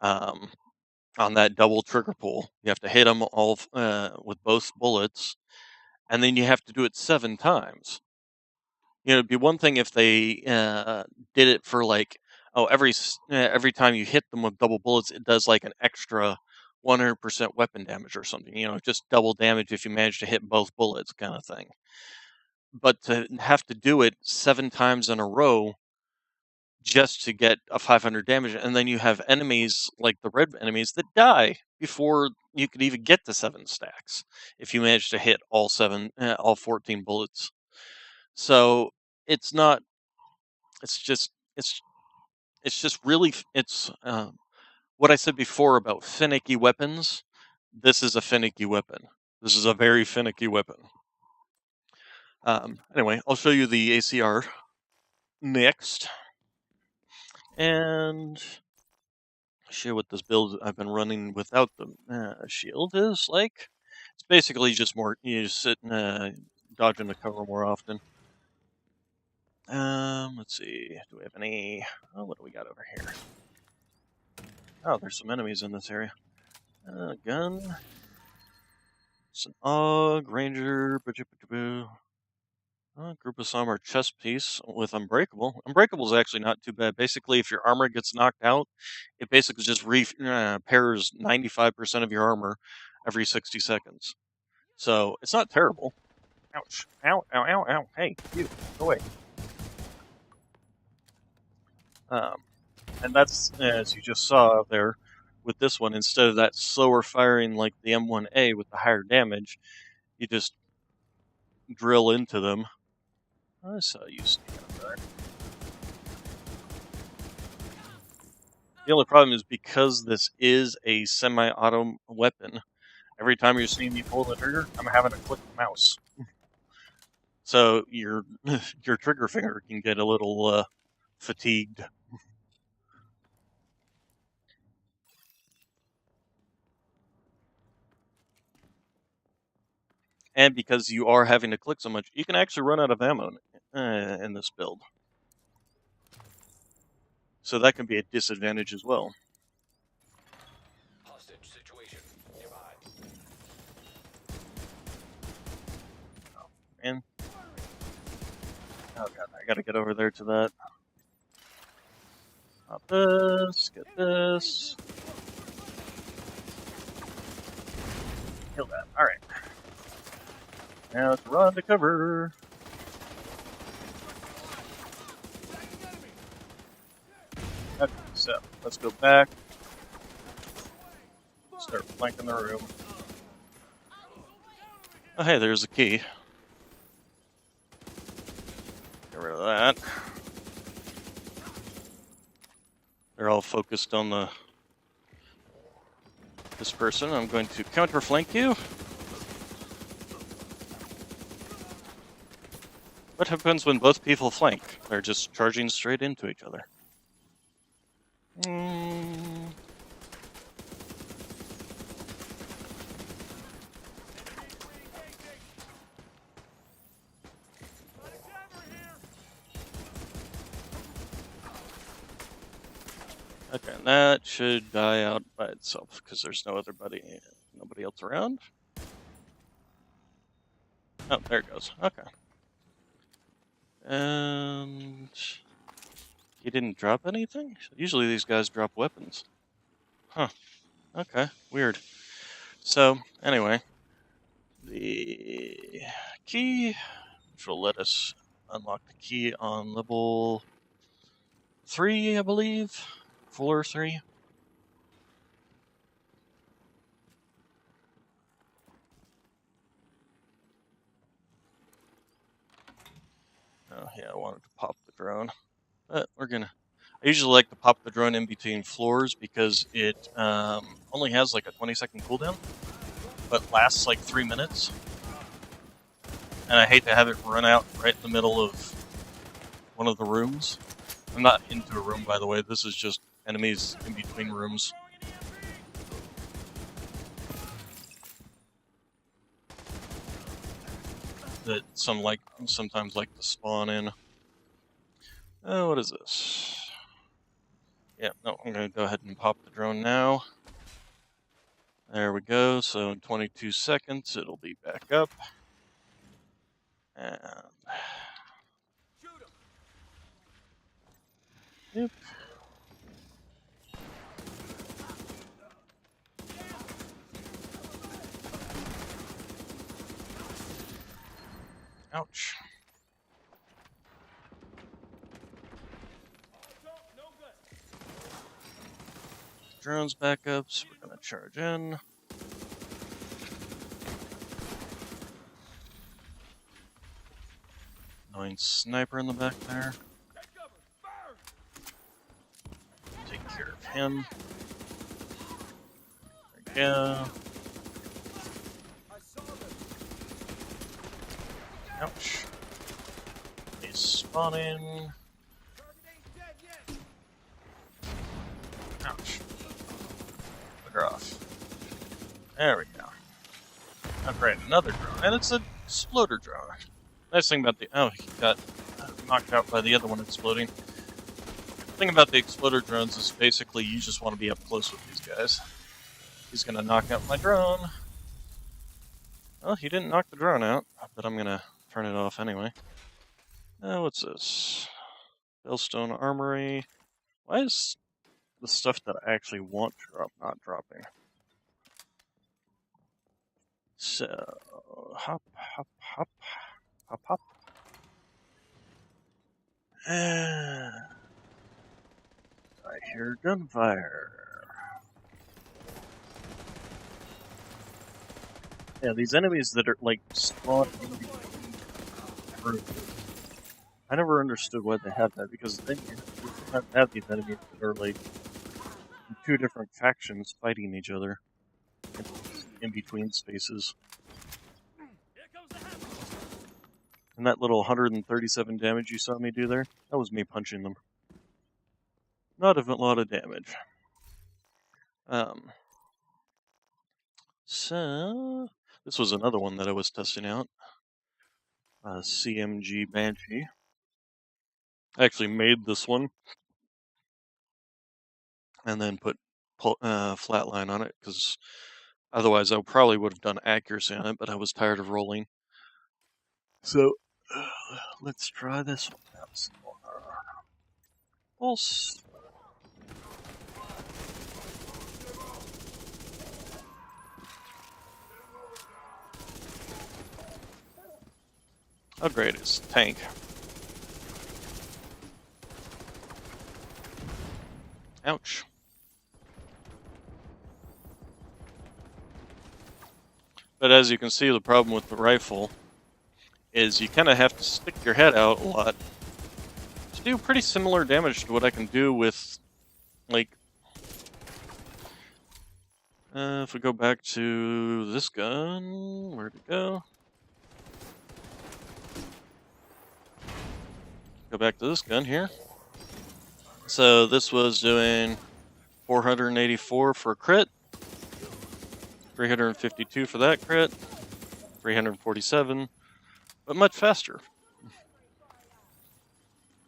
on that double trigger pull. You have to hit them all with both bullets, and then you have to do it 7 times. You know, it'd be one thing if they did it for like, oh, every time you hit them with double bullets, it does like an extra 100% weapon damage or something. You know, just double damage if you manage to hit both bullets, kind of thing. But to have to do it 7 times in a row just to get a 500 damage, and then you have enemies like the red enemies that die before you could even get to 7 stacks if you manage to hit all 14 bullets. So it's not. It's just. It's just really. It's what I said before about finicky weapons. This is a finicky weapon. This is a very finicky weapon. Anyway, I'll show you the ACR next, and show what this build I've been running without the shield is like. It's basically just more, you just sit and dodge into cover more often. Let's see, do we have any, oh, what do we got over here? Oh, there's some enemies in this area. Gun. It's an AUG, Ranger, group of some are chest piece with Unbreakable. Unbreakable is actually not too bad. Basically, if your armor gets knocked out, it basically just repairs 95% of your armor every 60 seconds. So it's not terrible. Ouch. Ow, ow, ow, ow. Hey, you, go away. And that's, as you just saw there, with this one, instead of that slower firing like the M1A with the higher damage, you just drill into them. I saw you sneaking up there. The only problem is because this is a semi-auto weapon, every time you're seeing me pull the trigger, I'm having to click the mouse. So your trigger finger can get a little fatigued. And because you are having to click so much, you can actually run out of ammo in this build. So that can be a disadvantage as well. Hostage situation nearby. Oh, man. Oh god, I gotta get over there to that. Pop this, get this. Kill that. Alright. Now let's run to cover. Okay, so let's go back. Start flanking the room. Oh, hey, there's a key. Get rid of that. They're all focused on this person. I'm going to counterflank you. What happens when both people flank? They're just charging straight into each other. Okay, that should die out by itself because there's nobody else around. Oh, there it goes. Okay. And he didn't drop anything? Usually these guys drop weapons. Huh. Okay, weird. So, anyway, the key, which will let us unlock the key on level 3, I believe. Floor 3. Oh, yeah, I wanted to pop the drone. But we're gonna. I usually like to pop the drone in between floors because it only has like a 20-second cooldown, but lasts like 3 minutes. And I hate to have it run out right in the middle of one of the rooms. I'm not into a room, by the way. This is just enemies in between rooms. That sometimes like to spawn in. Oh, what is this? Yeah, no, I'm gonna go ahead and pop the drone now. There we go. So in 22 seconds, it'll be back up. And yep. Ouch. drones back up, so we're gonna charge in. Annoying sniper in the back there. Take care of him. There we go. Ouch. He's spawning. Ouch. Bugger off. There we go. Oh great, another drone. And it's an exploder drone. Nice thing about the... Oh, he got knocked out by the other one exploding. The thing about the exploder drones is basically you just want to be up close with these guys. He's gonna knock out my drone. Well, he didn't knock the drone out, but I'm gonna turn it off anyway. What's this? Bellstone Armory. Why is the stuff that I actually want to drop not dropping? So, hop, hop, hop, hop, hop. I hear gunfire. Yeah, these enemies that are like spawned in between. I never understood why they have that, because then you have these enemies that are like two different factions fighting each other in between spaces. And that little 137 damage you saw me do there, that was me punching them. Not a lot of damage. So, this was another one that I was testing out. CMG Banshee. I actually made this one and then put flatline on it, because otherwise I probably would have done accuracy on it, but I was tired of rolling. So, let's try this one out some more. Pulse. Oh great, it's tank. Ouch. But as you can see, the problem with the rifle is you kind of have to stick your head out a lot to do pretty similar damage to what I can do with, like, if we go back to this gun, where'd it go? Go back to this gun here. So this was doing 484 for a crit, 352 for that crit, 347, but much faster.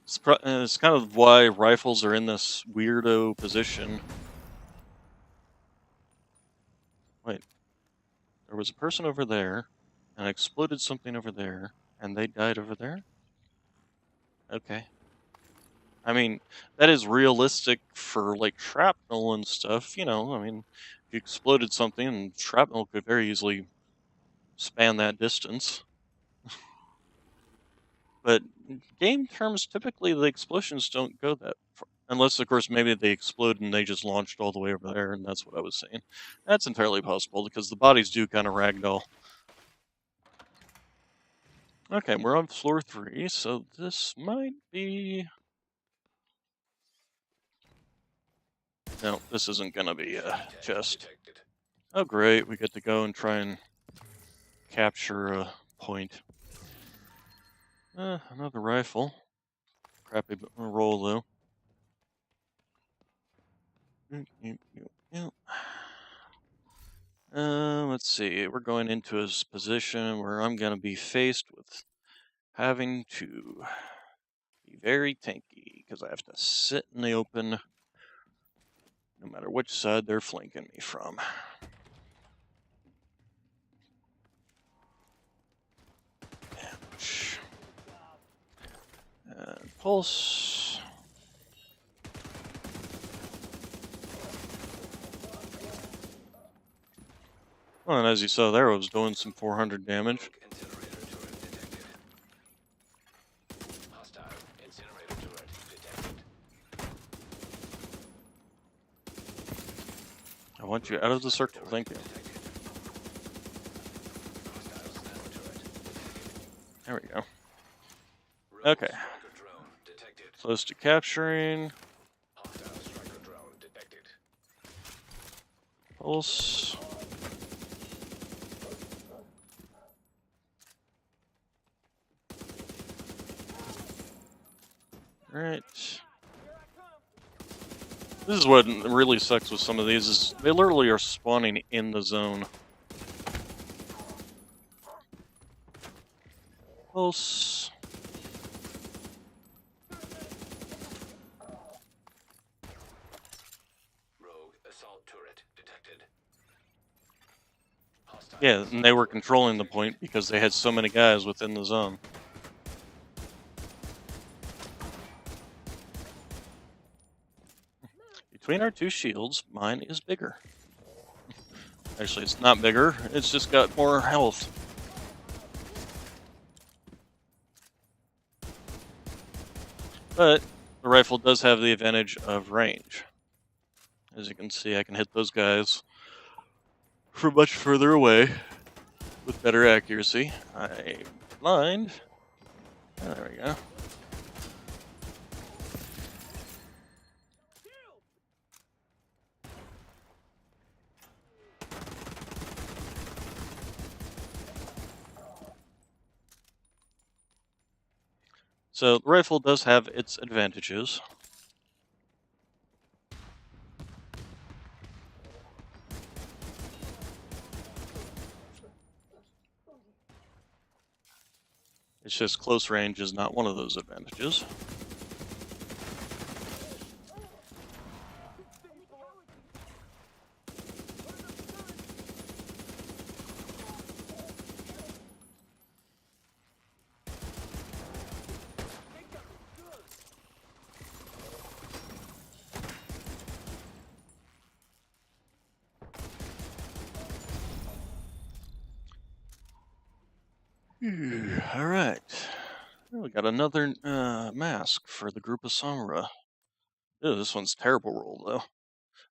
It's kind of why rifles are in this weirdo position. Wait, there was a person over there, and exploded something over there, and they died over there? Okay. I mean, that is realistic for, like, shrapnel and stuff, you know, I mean, if you exploded something, and shrapnel could very easily span that distance. But game terms, typically the explosions don't go that far. Unless, of course, maybe they explode and they just launched all the way over there, and that's what I was saying. That's entirely possible, because the bodies do kind of ragdoll. Okay, we're on floor 3, so this might be... No, this isn't gonna be a chest. Oh great, we get to go and try and capture a point. Another rifle. Crappy roll, though. Let's see, we're going into his position where I'm gonna be faced with having to be very tanky, because I have to sit in the open no matter which side they're flanking me from. Ouch. And pulse. Well, and as you saw there, I was doing some 400 damage. want you out of the circle, thank you. There we go. Okay. Close to capturing. Pulse. Alright. This is what really sucks with some of these, is they literally are spawning in the zone. Pulse. Yeah, and they were controlling the point because they had so many guys within the zone. Between our two shields, mine is bigger. Actually, it's not bigger, it's just got more health. But the rifle does have the advantage of range. As you can see, I can hit those guys from much further away with better accuracy. I'm blind. Oh, there we go. So the rifle does have its advantages. It's just close range is not one of those advantages. Alright. We got another mask for the group of Samura. Ew, this one's terrible roll, though.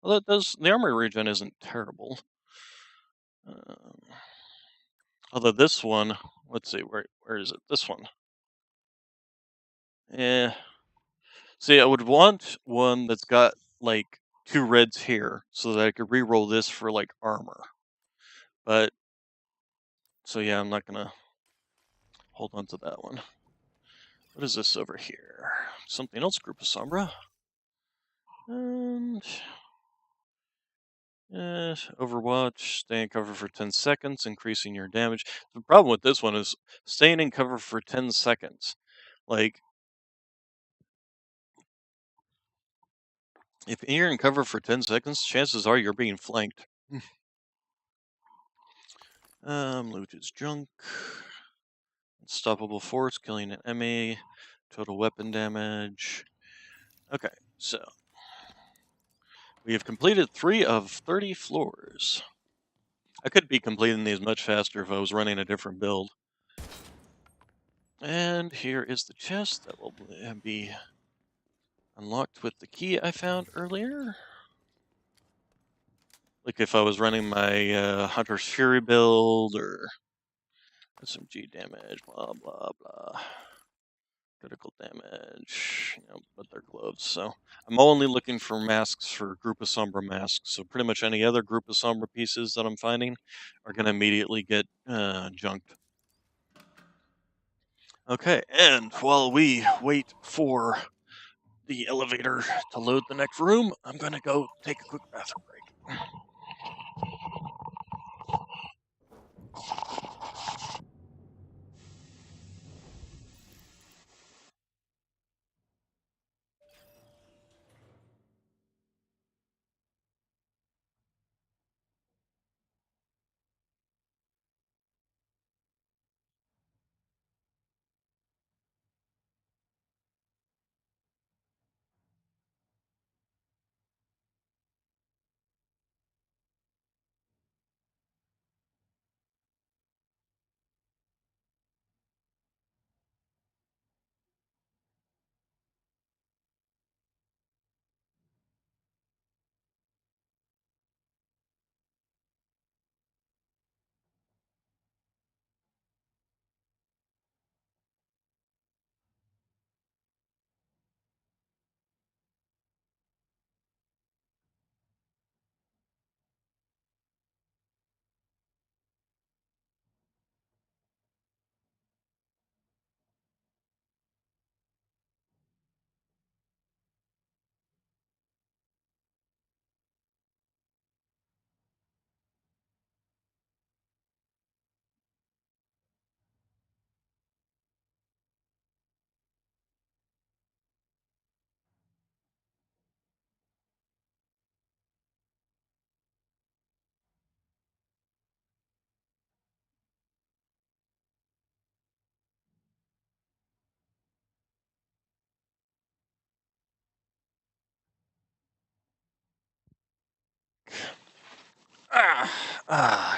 Well, the armor regen isn't terrible. Um, although this one, let's see, where is it? This one. Yeah. See, I would want one that's got, like, 2 reds here, so that I could re-roll this for, like, armor. But, so yeah, I'm not gonna hold on to that one. What is this over here? Something else, Group of Sombra. And Overwatch, stay in cover for 10 seconds, increasing your damage. The problem with this one is staying in cover for 10 seconds. Like, if you're in cover for 10 seconds, chances are you're being flanked. Loot is junk. Unstoppable force, killing an enemy. Total weapon damage. Okay, so we have completed 3 of 30 floors. I could be completing these much faster if I was running a different build. And here is the chest that will be unlocked with the key I found earlier. Like if I was running my Hunter's Fury build or SMG damage, blah, blah, blah. Critical damage, but they're gloves. So I'm only looking for masks for Group of Sombra masks. So pretty much any other Group of Sombra pieces that I'm finding are going to immediately get junked. Okay, and while we wait for the elevator to load the next room, I'm going to go take a quick bathroom break.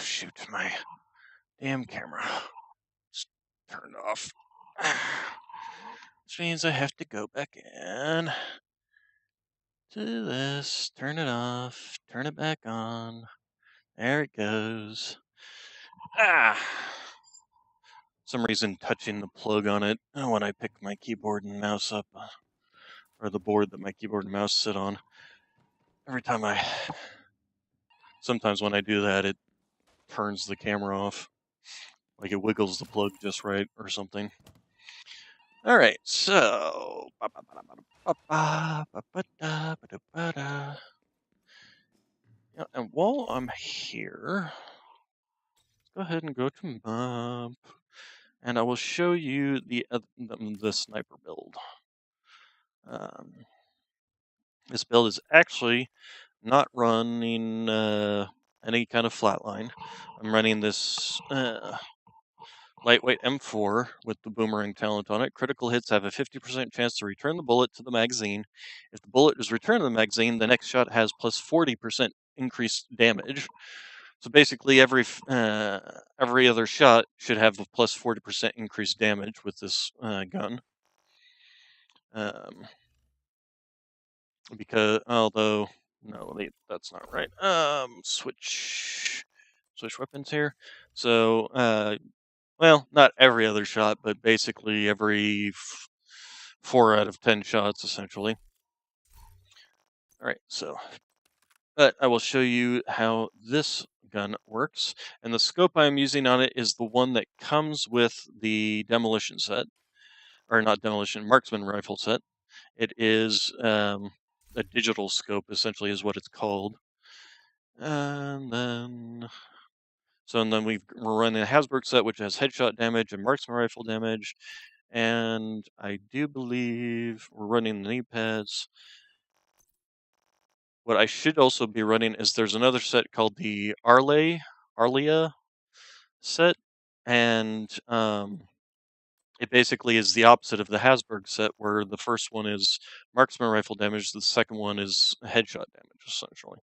Shoot, my damn camera. Just turned off. Which means I have to go back in to this, turn it off, turn it back on. There it goes. Some reason touching the plug on it when I pick my keyboard and mouse up, or the board that my keyboard and mouse sit on. Sometimes when I do that, it turns the camera off. Like it wiggles the plug just right or something. Alright, so. Yeah, and while I'm here, let's go ahead and go to map, and I will show you the sniper build. This build is actually not running any kind of flatline. I'm running this lightweight M4 with the boomerang talent on it. Critical hits have a 50% chance to return the bullet to the magazine. If the bullet is returned to the magazine, the next shot has plus 40% increased damage. So basically, every other shot should have a plus 40% increased damage with this gun. Because although no, that's not right. Switch weapons here. So well, not every other shot, but basically every 4 out of 10 shots, essentially. All right, so but I will show you how this gun works, and the scope I'm using on it is the one that comes with the demolition set, or not demolition, marksman rifle set. It is a digital scope, essentially, is what it's called. And then we're running a Hasbrook set, which has headshot damage and marksman rifle damage. And I do believe we're running the knee pads. What I should also be running is there's another set called the Arlia set, and it basically is the opposite of the Hasbrook set, where the first one is marksman rifle damage, the second one is headshot damage, essentially.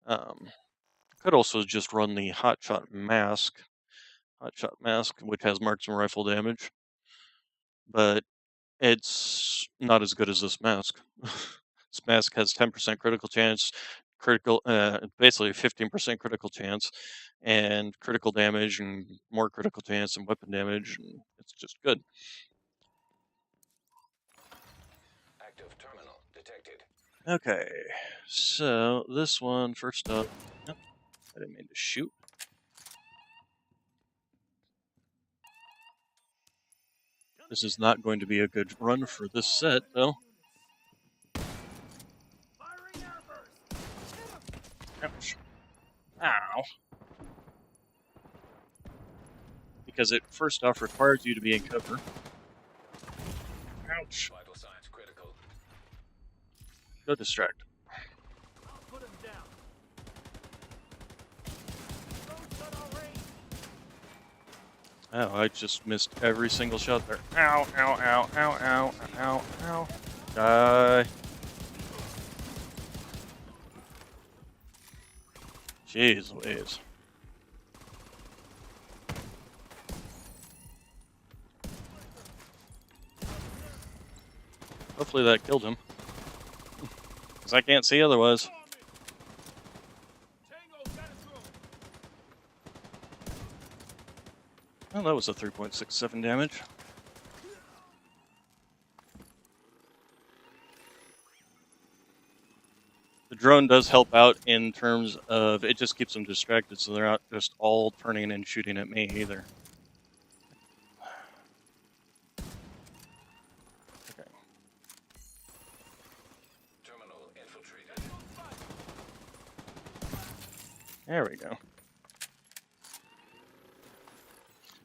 Could also just run the hotshot mask, which has marksman rifle damage, but it's not as good as this mask. This mask has 10% critical chance, basically 15% critical chance, and critical damage, and more critical chance, and weapon damage, and it's just good. Active terminal detected. Okay, so this one, first up, nope, I didn't mean to shoot. This is not going to be a good run for this set, though. Ouch. Ow. Because it first off requires you to be in cover. Ouch. Vital signs critical. Go distract. I'll put him down. Oh, I just missed every single shot there. Ow, ow, ow, ow, ow, ow, ow. Die. Jeez Louise. Hopefully that killed him. Because I can't see otherwise. Oh, that was a 3.67 damage. The drone does help out in terms of it just keeps them distracted, so they're not just all turning and shooting at me either. Okay. Terminal infiltrated. There we go.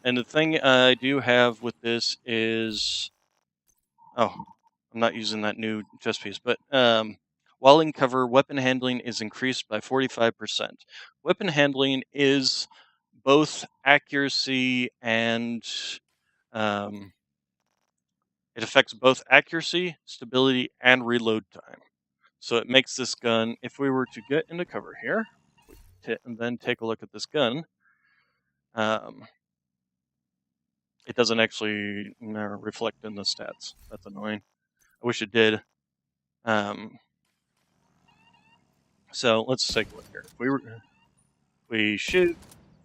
And the thing I do have with this is, oh, I'm not using that new chest piece, but while in cover, weapon handling is increased by 45%. Weapon handling is both accuracy and it affects both accuracy, stability, and reload time. So it makes this gun, if we were to get into cover here, and then take a look at this gun. It doesn't actually reflect in the stats. That's annoying. I wish it did. So let's take a look here. We shoot,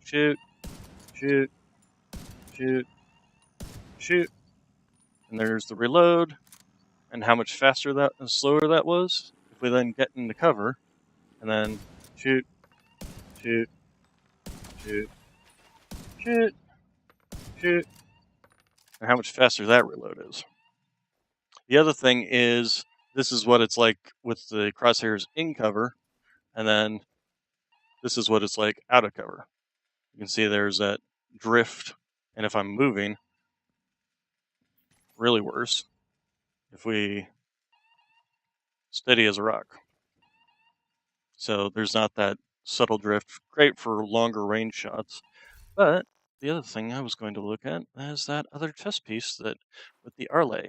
shoot, shoot, shoot, shoot, and there's the reload, and how much slower that was. If we then get into cover, and then shoot, shoot, shoot, shoot, shoot, and how much faster that reload is. The other thing is, this is what it's like with the crosshairs in cover, and then this is what it's like out of cover. You can see there's that drift, and if I'm moving, really worse. If we steady as a rock. So there's not that subtle drift. Great for longer range shots. But the other thing I was going to look at is that other chest piece that with the Arlay.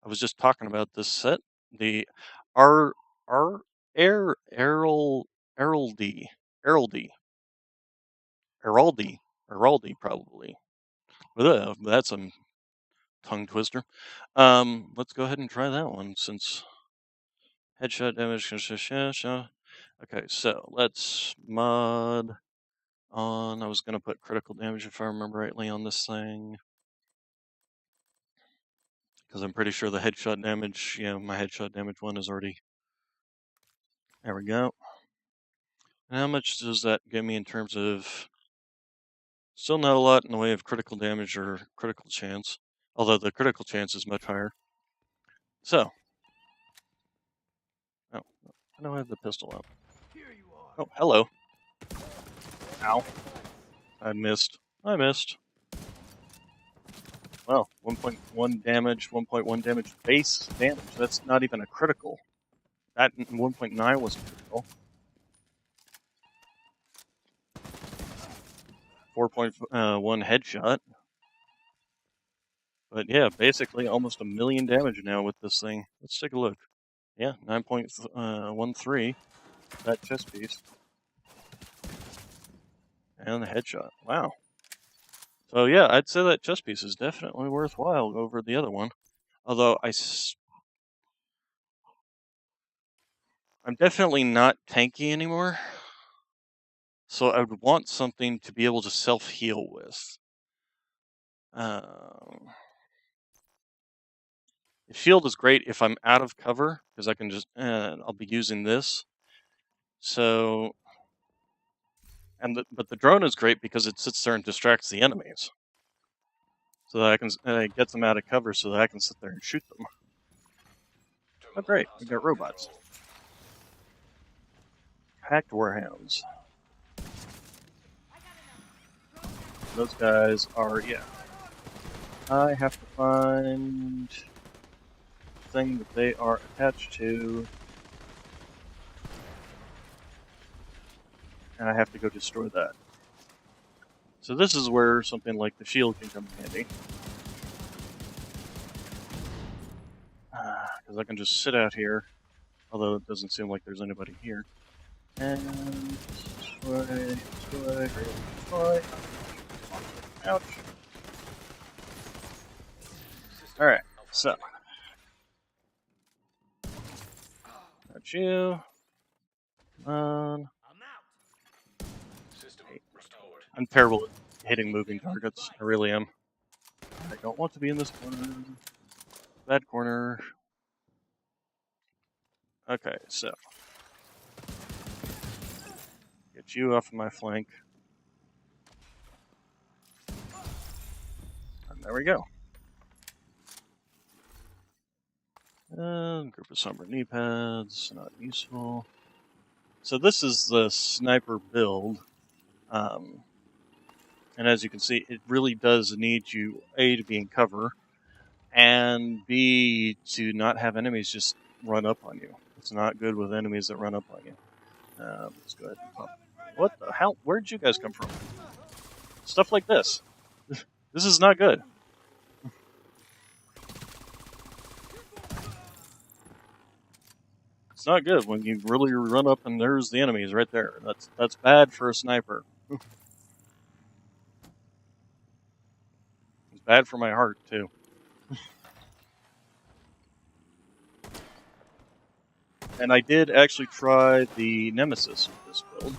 I was just talking about this set, the R R Air Heraldy probably. That's a tongue twister. Let's go ahead and try that one since headshot damage. Okay, so let's mod on. I was gonna put critical damage if I remember rightly on this thing, because I'm pretty sure the headshot damage. Yeah, my headshot damage one is already. There we go. And how much does that give me in terms of? Still not a lot in the way of critical damage or critical chance, although the critical chance is much higher. So, oh, I don't have the pistol out. Here you are. Oh, hello. Ow. I missed. Well, 1.1 damage, 1.1 damage base damage. That's not even a critical. That 1.9 was critical. 4.1 headshot. But yeah, basically almost a million damage now with this thing. Let's take a look. Yeah, 9.13. That chest piece. And the headshot. Wow. So yeah, I'd say that chest piece is definitely worthwhile over the other one. Although I'm definitely not tanky anymore. So I would want something to be able to self-heal with. The shield is great if I'm out of cover, because I can just, I'll be using this. So, but the drone is great because it sits there and distracts the enemies. So that I can, it gets them out of cover so that I can sit there and shoot them. Oh great, we got robots. Hacked warehounds. Those guys are, yeah. I have to find the thing that they are attached to. And I have to go destroy that. So this is where something like the shield can come in handy. Because I can just sit out here, although it doesn't seem like there's anybody here. And destroy. Ouch. Alright, so. Got you. Come on. I'm out. System restored. I'm terrible at hitting moving targets. I really am. I don't want to be in this corner. That corner. Okay, so. Get you off of my flank. And there we go. Group of somber knee pads, not useful. So this is the sniper build. And as you can see, it really does need you, A, to be in cover, and B, to not have enemies just run up on you. It's not good with enemies that run up on you. Let's go ahead and pop. What the hell? Where'd you guys come from? Stuff like this. This is not good. It's not good when you really run up and there's the enemies right there. That's bad for a sniper. It's bad for my heart too. And I did actually try the Nemesis with this build.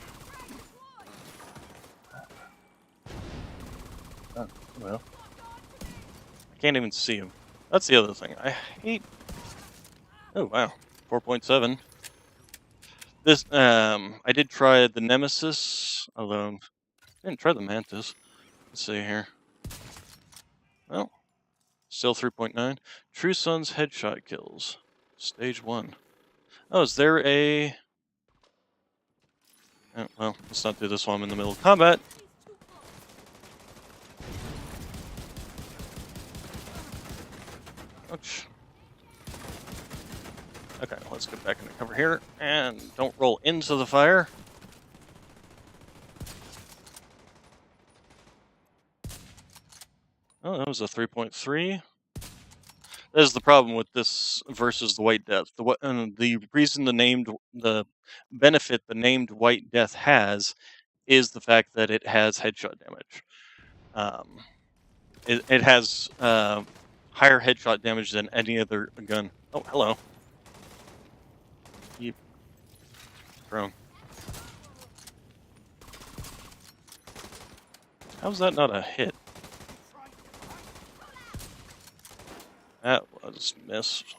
Oh, well, I can't even see him. That's the other thing. I hate. Oh wow, 4.7. This I did try the Nemesis, although I didn't try the Mantis. Let's see here. Well, still 3.9. True Sun's headshot kills, stage 1. Oh, is there a? Oh, well, let's not do this while I'm in the middle of combat. Ouch. Okay, let's get back into cover here, and don't roll into the fire. Oh, that was a 3.3. That is the problem with this versus the White Death. The reason the benefit the named White Death has is the fact that it has headshot damage. It has higher headshot damage than any other gun. Oh, hello. You prone. How's that not a hit? That was missed.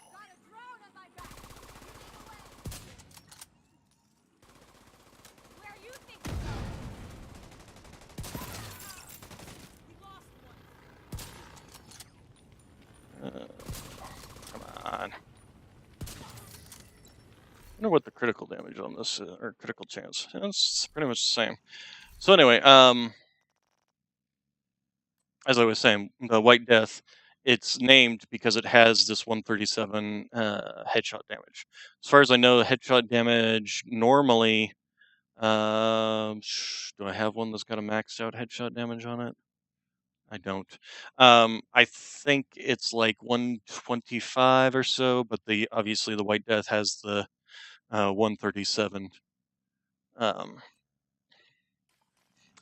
Come on. I wonder what the critical damage on this is, or critical chance. It's pretty much the same. So anyway, as I was saying, the White Death, it's named because it has this 137 headshot damage. As far as I know, headshot damage normally. Do I have one that's got a maxed out headshot damage on it? I don't. I think it's like 125 or so, but obviously the White Death has the 137.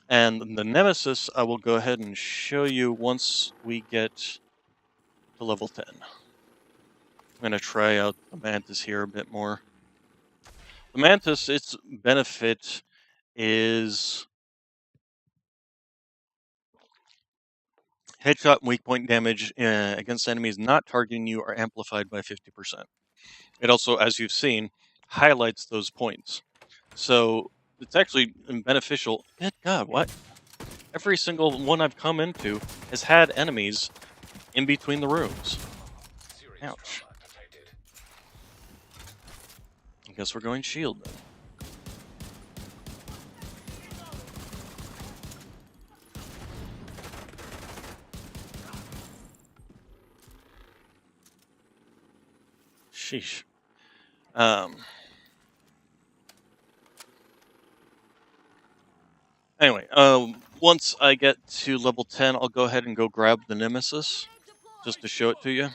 And the Nemesis, I will go ahead and show you once we get to level 10. I'm going to try out the Mantis here a bit more. The Mantis, its benefit is headshot and weak point damage against enemies not targeting you are amplified by 50%. It also, as you've seen, highlights those points. So it's actually beneficial. Good God, what? Every single one I've come into has had enemies in between the rooms. Ouch. I guess we're going shield then. Sheesh. Anyway, once I get to level 10, I'll go ahead and go grab the Nemesis, just to show it to you.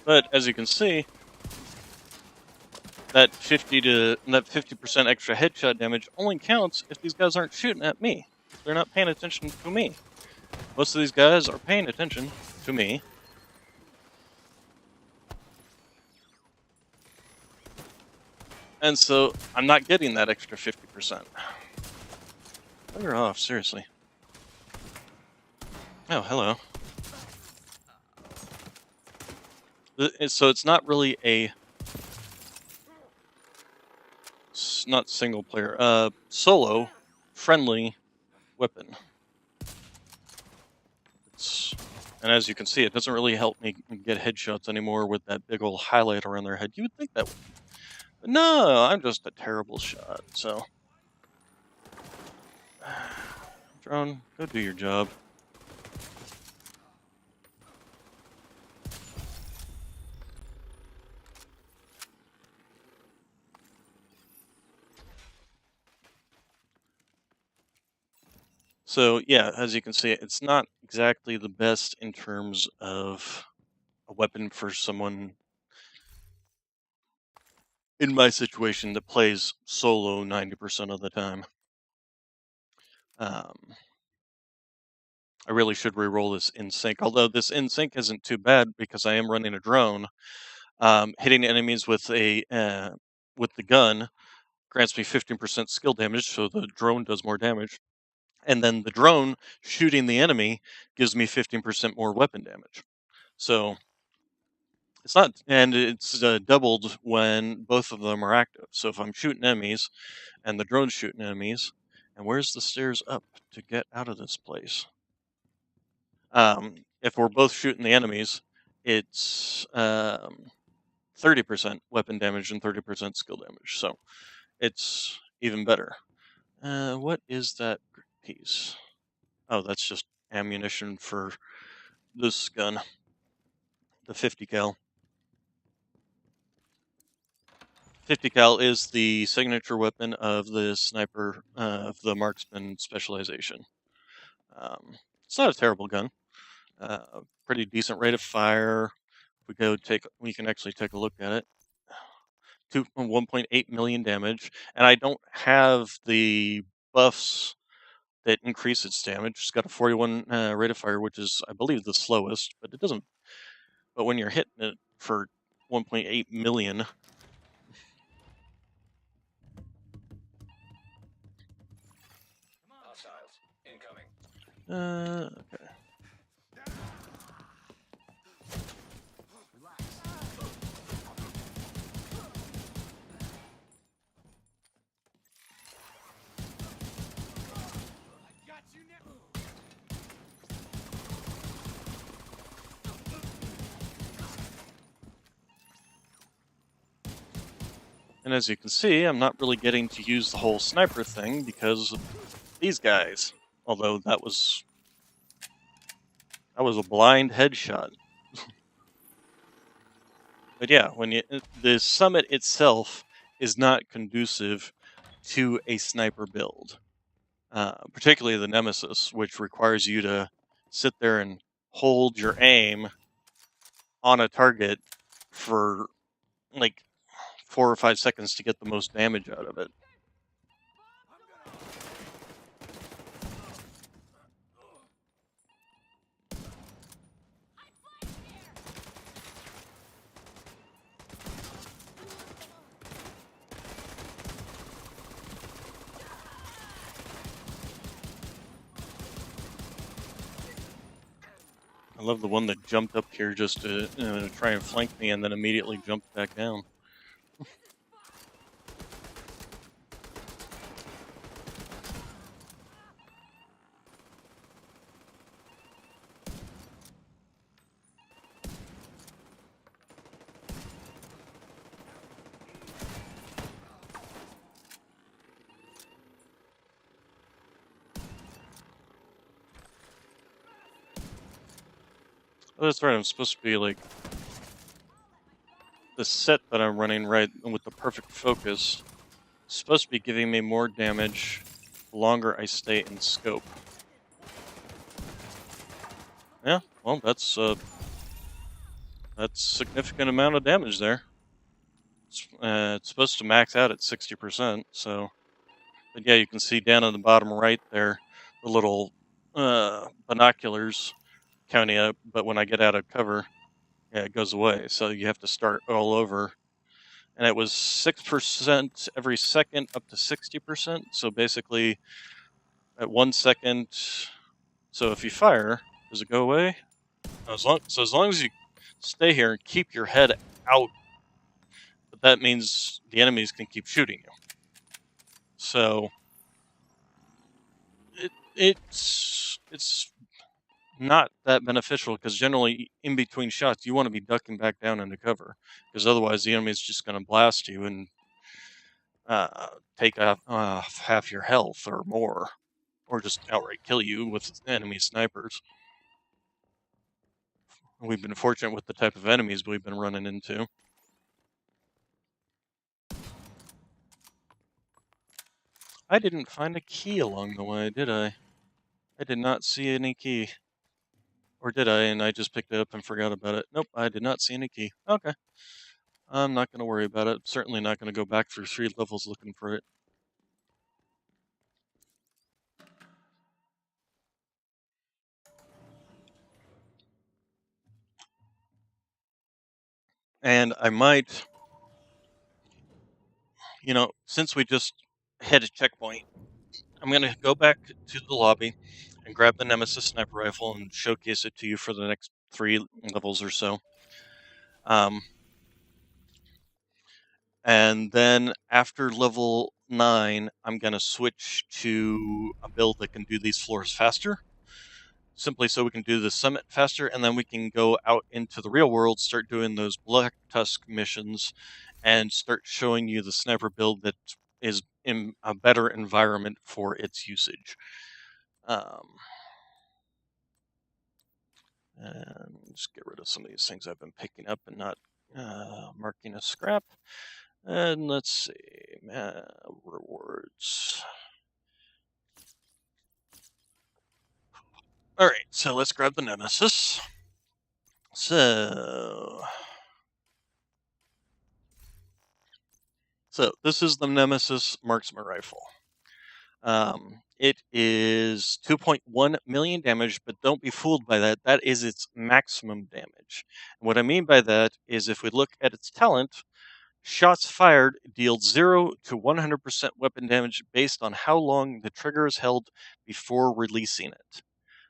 But as you can see, that 50% extra headshot damage only counts if these guys aren't shooting at me. They're not paying attention to me. Most of these guys are paying attention to me. And so I'm not getting that extra 50%. Bugger off, seriously. Oh, hello. So it's not really not single player, solo friendly weapon. And as you can see, it doesn't really help me get headshots anymore with that big old highlight around their head. You would think that would. But no, I'm just a terrible shot, so. Drone, go do your job. So yeah, as you can see, it's not exactly the best in terms of a weapon for someone in my situation that plays solo 90% of the time. Um, I really should re-roll this in sync, although this in sync isn't too bad because I am running a drone. Hitting enemies with the gun grants me 15% skill damage, so the drone does more damage. And then the drone shooting the enemy gives me 15% more weapon damage. So it's not, and it's doubled when both of them are active. So if I'm shooting enemies and the drone's shooting enemies, and where's the stairs up to get out of this place? If we're both shooting the enemies, it's 30% weapon damage and 30% skill damage. So it's even better. What is that piece? Oh, that's just ammunition for this gun, the 50 cal. 50 cal is the signature weapon of the sniper, of the marksman specialization. It's not a terrible gun. Pretty decent rate of fire. We can actually take a look at it. 1.8 million damage, and I don't have the buffs that increase its damage. It's got a 41 rate of fire, which is, I believe, the slowest, but it doesn't. But when you're hitting it for 1.8 million, Hostiles incoming. okay. Got you now. And as you can see, I'm not really getting to use the whole sniper thing because of these guys. Although that was a blind headshot. But yeah, the summit itself is not conducive to a sniper build, particularly the Nemesis, which requires you to sit there and hold your aim on a target for like 4 or 5 seconds to get the most damage out of it. I love the one that jumped up here just to try and flank me and then immediately jumped back down. Oh, that's right, I'm supposed to be like the set that I'm running right with the perfect focus. Is supposed to be giving me more damage the longer I stay in scope. Yeah, well, that's significant amount of damage there. It's supposed to max out at 60%, so. But yeah, you can see down on the bottom right there, the little binoculars counting up, but when I get out of cover, yeah, it goes away. So you have to start all over. And it was 6% every second up to 60%. So basically, at 1 second, so if you fire, does it go away? As long as you stay here and keep your head out, but that means the enemies can keep shooting you. So it's not that beneficial because generally in between shots you want to be ducking back down into cover because otherwise the enemy's just going to blast you and take off half your health or more, or just outright kill you with enemy snipers. We've been fortunate with the type of enemies we've been running into. I didn't find a key along the way, did I? I did not see any key. Or did I, and I just picked it up and forgot about it? Nope, I did not see any key. Okay. I'm not going to worry about it. Certainly not going to go back through 3 levels looking for it. And I might, since we just hit a checkpoint, I'm going to go back to the lobby and grab the Nemesis sniper rifle and showcase it to you for the next 3 levels or so. And then after level 9, I'm going to switch to a build that can do these floors faster, simply so we can do the summit faster, and then we can go out into the real world, start doing those Black Tusk missions, and start showing you the sniper build that is in a better environment for its usage. And just get rid of some of these things I've been picking up and not marking as scrap. And let's see, rewards. All right, so let's grab the Nemesis. So this is the Nemesis marksman rifle. It is 2.1 million damage, but don't be fooled by that. That is its maximum damage. And what I mean by that is if we look at its talent, shots fired deal 0 to 100% weapon damage based on how long the trigger is held before releasing it.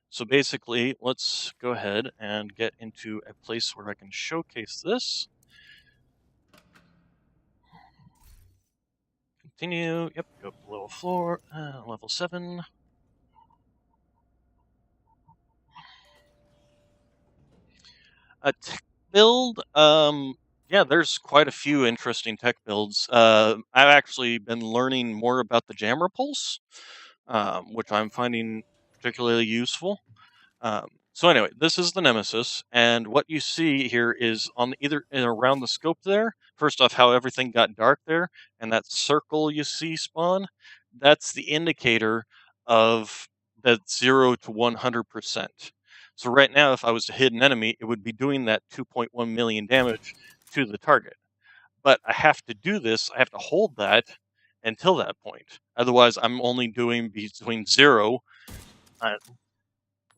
So basically, let's go ahead and get into a place where I can showcase this. Continue. Yep, go up to level 4, level 7. A tech build, yeah, there's quite a few interesting tech builds. I've actually been learning more about the jammer pulse, which I'm finding particularly useful. So anyway, this is the Nemesis, and what you see here is on either around the scope there. First off, how everything got dark there, and that circle you see spawn, that's the indicator of that 0 to 100%. So right now, if I was to hit an enemy, it would be doing that 2.1 million damage to the target. But I have to do this, I have to hold that until that point. Otherwise, I'm only doing between 0,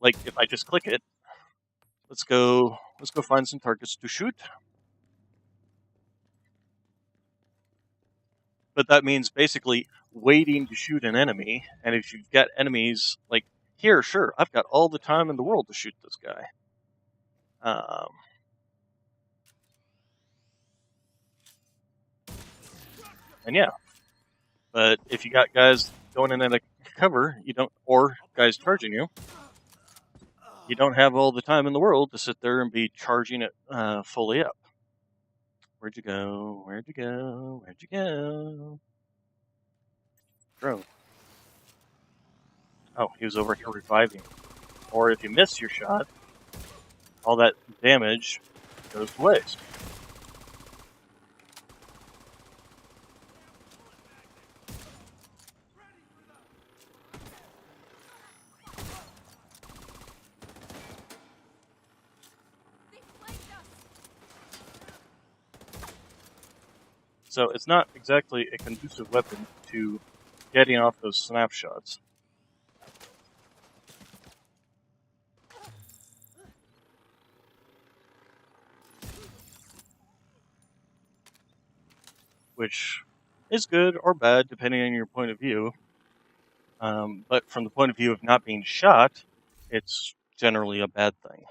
like if I just click it, let's go find some targets to shoot. But that means basically waiting to shoot an enemy, and if you've got enemies like here, sure, I've got all the time in the world to shoot this guy. And yeah, but if you got guys going in at a cover, you don't, or guys charging you, you don't have all the time in the world to sit there and be charging it fully up. Where'd you go? Where'd you go? Where'd you go? Drone. Oh, he was over here reviving. Or if you miss your shot, all that damage goes to waste. So it's not exactly a conducive weapon to getting off those snapshots. Which is good or bad depending on your point of view. But from the point of view of not being shot, it's generally a bad thing.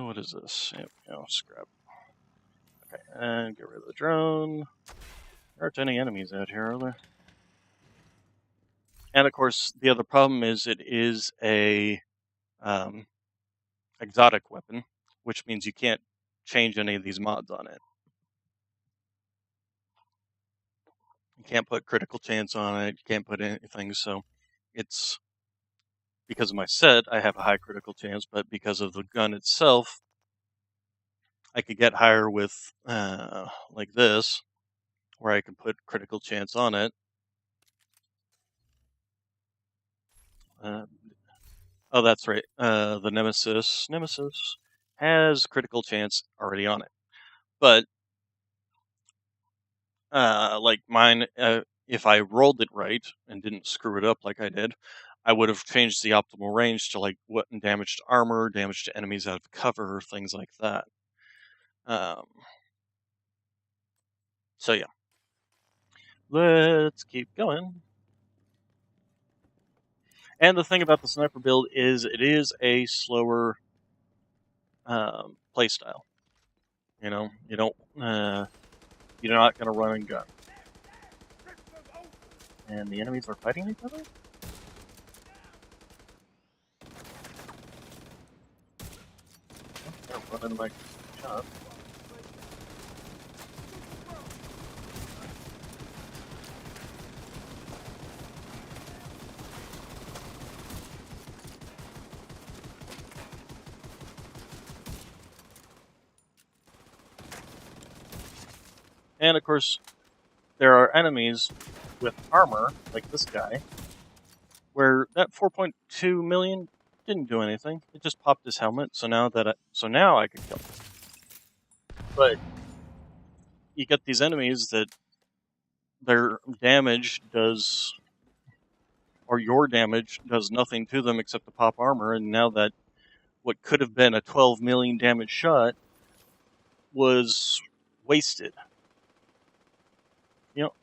What is this? Yep, scrap. Okay, and get rid of the drone. There aren't any enemies out here, are there? And of course, the other problem is it is a exotic weapon, which means you can't change any of these mods on it. You can't put critical chance on it, you can't put anything, so it's, because of my set, I have a high critical chance, but because of the gun itself, I could get higher with, like this, where I can put critical chance on it. Oh, that's right. The Nemesis has critical chance already on it, but like mine, if I rolled it right and didn't screw it up like I did, I would have changed the optimal range to like what damage to armor, damage to enemies out of cover, things like that. Um, so yeah, let's keep going. And the thing about the sniper build is it is a slower playstyle. You know, you're not gonna run and gun. And the enemies are fighting each other. They're running like shot. And of course, there are enemies with armor, like this guy, where that 4.2 million didn't do anything. It just popped his helmet, so now I can kill him. But you get these enemies that their damage does, or your damage does nothing to them except to pop armor, and now that what could have been a 12 million damage shot was wasted. You know,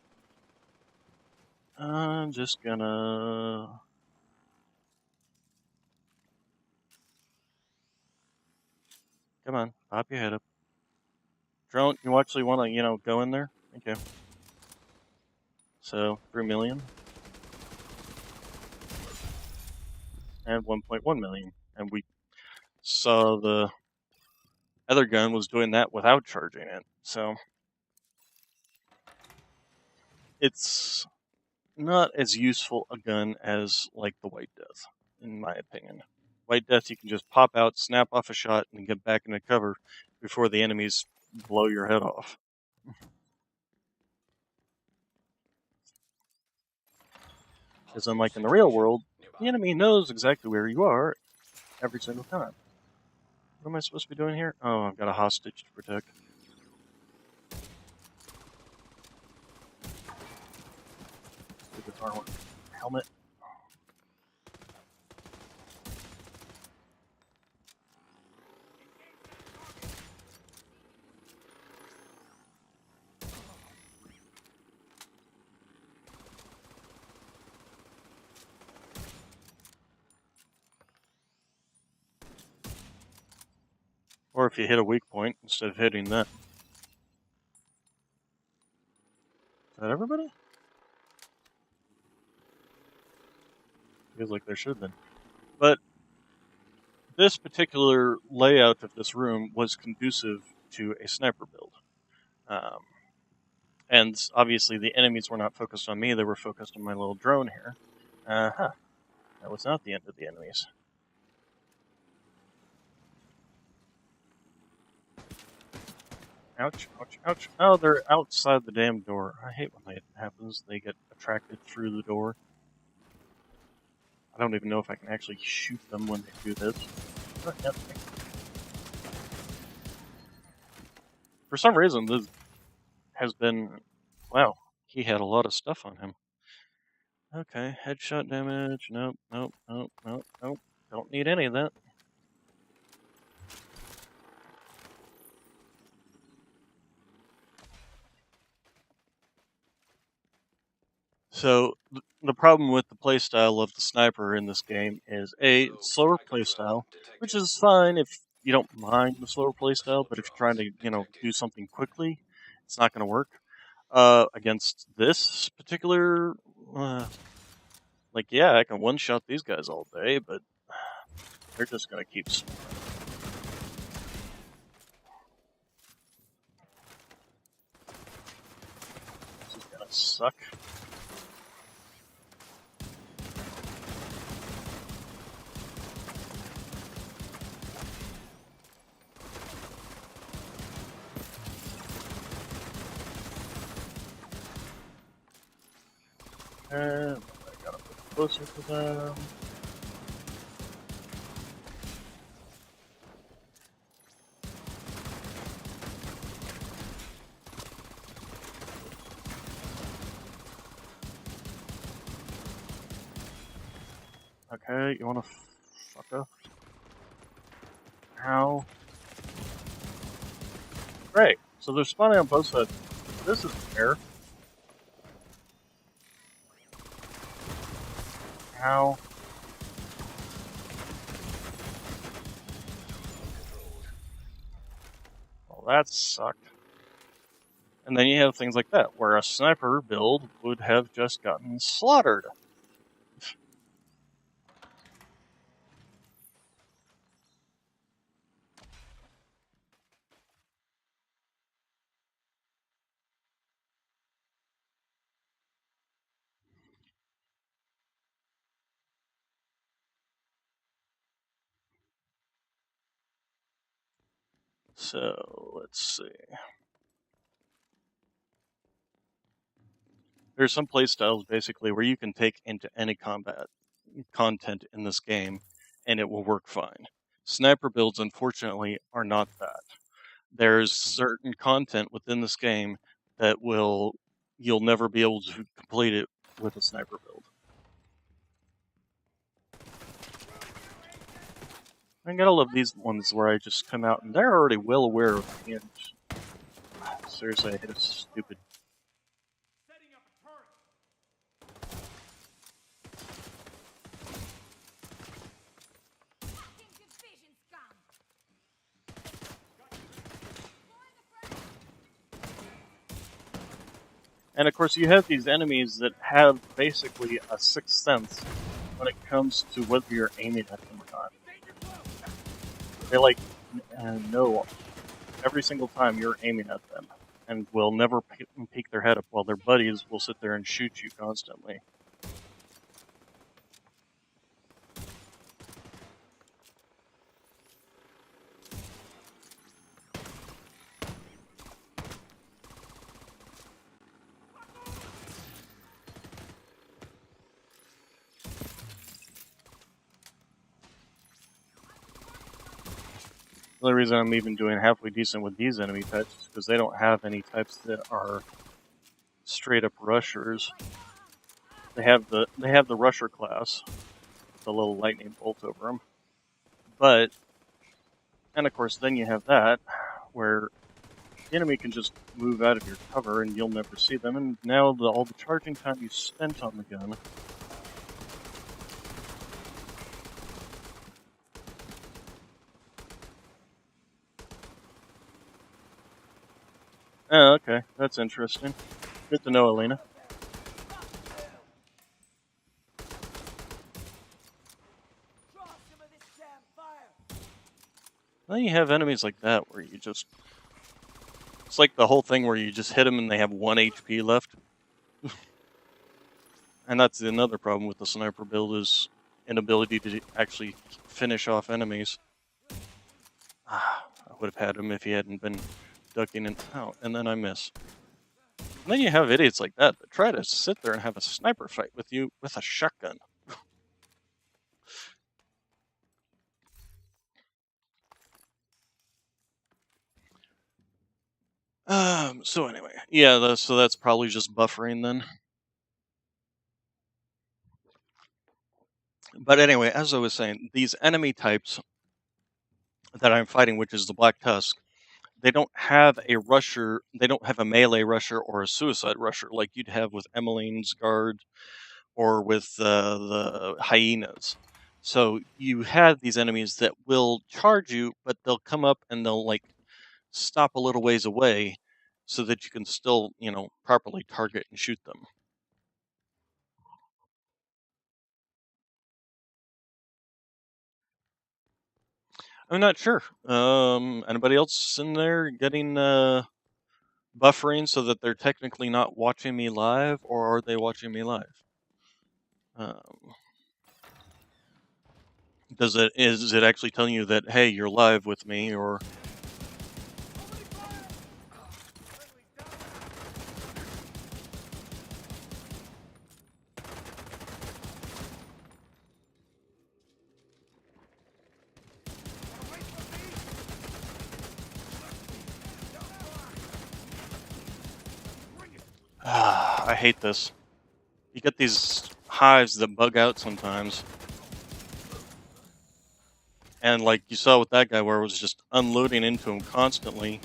I'm just gonna... Come on, pop your head up. Drone, you actually want to, go in there? Thank you. So, 3 million. And 1.1 million. And we saw the other gun was doing that without charging it. So, it's not as useful a gun as, like, the White Death, in my opinion. White Death, you can just pop out, snap off a shot, and get back into cover before the enemies blow your head off. Because unlike in the real world, the enemy knows exactly where you are every single time. What am I supposed to be doing here? Oh, I've got a hostage to protect. With this armor helmet. Or if you hit a weak point instead of hitting that. Is that everybody? Feels like there should have been. But this particular layout of this room was conducive to a sniper build. And obviously the enemies were not focused on me, they were focused on my little drone here. That was not the end of the enemies. Ouch, ouch, ouch. Oh, they're outside the damn door. I hate when that happens. They get attracted through the door. I don't even know if I can actually shoot them when they do this. But, yep. For some reason, this has been... Wow, he had a lot of stuff on him. Okay, headshot damage. Nope, nope, nope, nope, nope. Don't need any of that. So, the problem with the playstyle of the sniper in this game is it's slower playstyle, which is fine if you don't mind the slower playstyle, but if you're trying to, do something quickly, it's not going to work. Against this particular, yeah, I can one-shot these guys all day, but they're just going to keep... This is going to suck. And I gotta put closer to them. Okay, you wanna fuck up? Ow. Great. So they're spawning on both sides. This is fair. Ow. Well, that sucked. And then you have things like that, where a sniper build would have just gotten slaughtered. So, let's see. There's some playstyles, basically, where you can take into any combat content in this game, and it will work fine. Sniper builds, unfortunately, are not that. There's certain content within this game that you'll never be able to complete it with a sniper build. I gotta love these ones where I just come out and they're already well aware of me. And seriously, I hit a stupid. Setting up a turret. Fucking division scum! And of course, you have these enemies that have basically a sixth sense when it comes to whether you're aiming at them or not. They know every single time you're aiming at them, and will never peek their head up while their buddies will sit there and shoot you constantly. The only reason I'm even doing halfway decent with these enemy types is because they don't have any types that are straight up rushers. They have the rusher class, the little lightning bolt over them. And of course, then you have that where the enemy can just move out of your cover and you'll never see them. And now all the charging time you spent on the gun. Oh, okay. That's interesting. Good to know, Elena. Draw some of this damn fire. Then you have enemies like that where you just... It's like the whole thing where you just hit them and they have 1 HP left. And that's another problem with the sniper build is inability to actually finish off enemies. I would have had him if he hadn't been ducking and out, and then I miss. And then you have idiots like that try to sit there and have a sniper fight with you with a shotgun. So anyway, yeah, so that's probably just buffering then. But anyway, as I was saying, these enemy types that I'm fighting, which is the Black Tusk, they don't have a rusher, they don't have a melee rusher or a suicide rusher like you'd have with Emmeline's guard or with the hyenas. So you have these enemies that will charge you, but they'll come up and they'll like stop a little ways away so that you can still, properly target and shoot them. I'm not sure. Anybody else in there getting buffering so that they're technically not watching me live, or are they watching me live? Is it actually telling you that, hey, you're live with me, or... I hate this. You get these hives that bug out sometimes. And like you saw with that guy where it was just unloading into him constantly,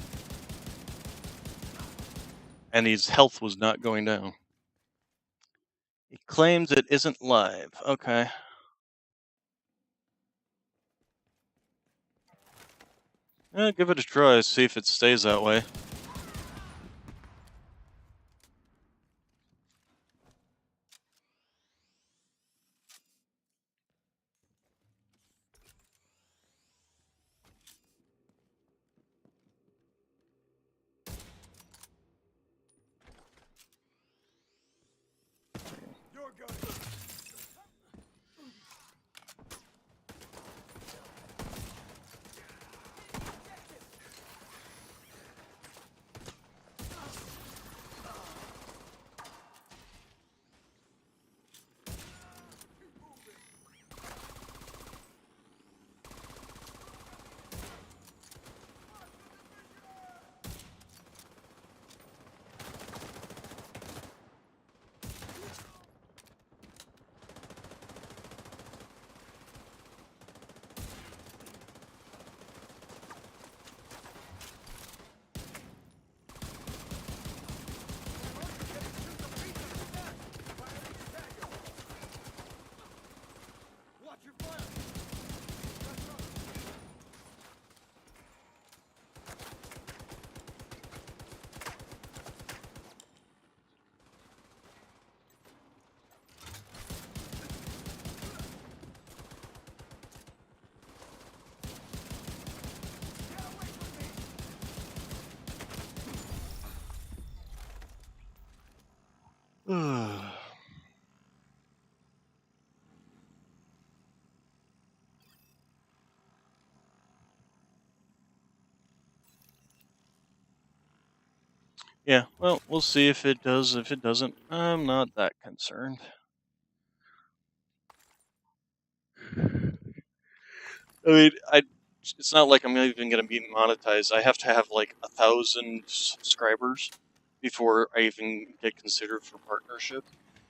and his health was not going down. He claims it isn't live. Okay. Give it a try, see if it stays that way. You're good. Watch your fire. Yeah, well, we'll see if it does. If it doesn't, I'm not that concerned. I mean, it's not like I'm even going to be monetized. I have to have like 1,000 subscribers before I even get considered for partnership.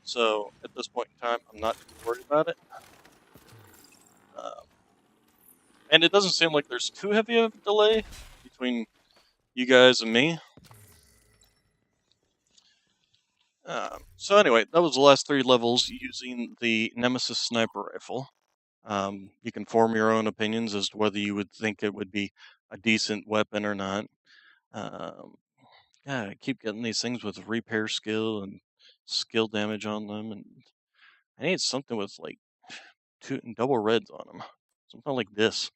So at this point in time, I'm not too worried about it. And it doesn't seem like there's too heavy of a delay between you guys and me. So anyway, that was the last 3 levels using the Nemesis sniper rifle. You can form your own opinions as to whether you would think it would be a decent weapon or not. Yeah, I keep getting these things with repair skill and skill damage on them, and I need something with like double reds on them. Something like this.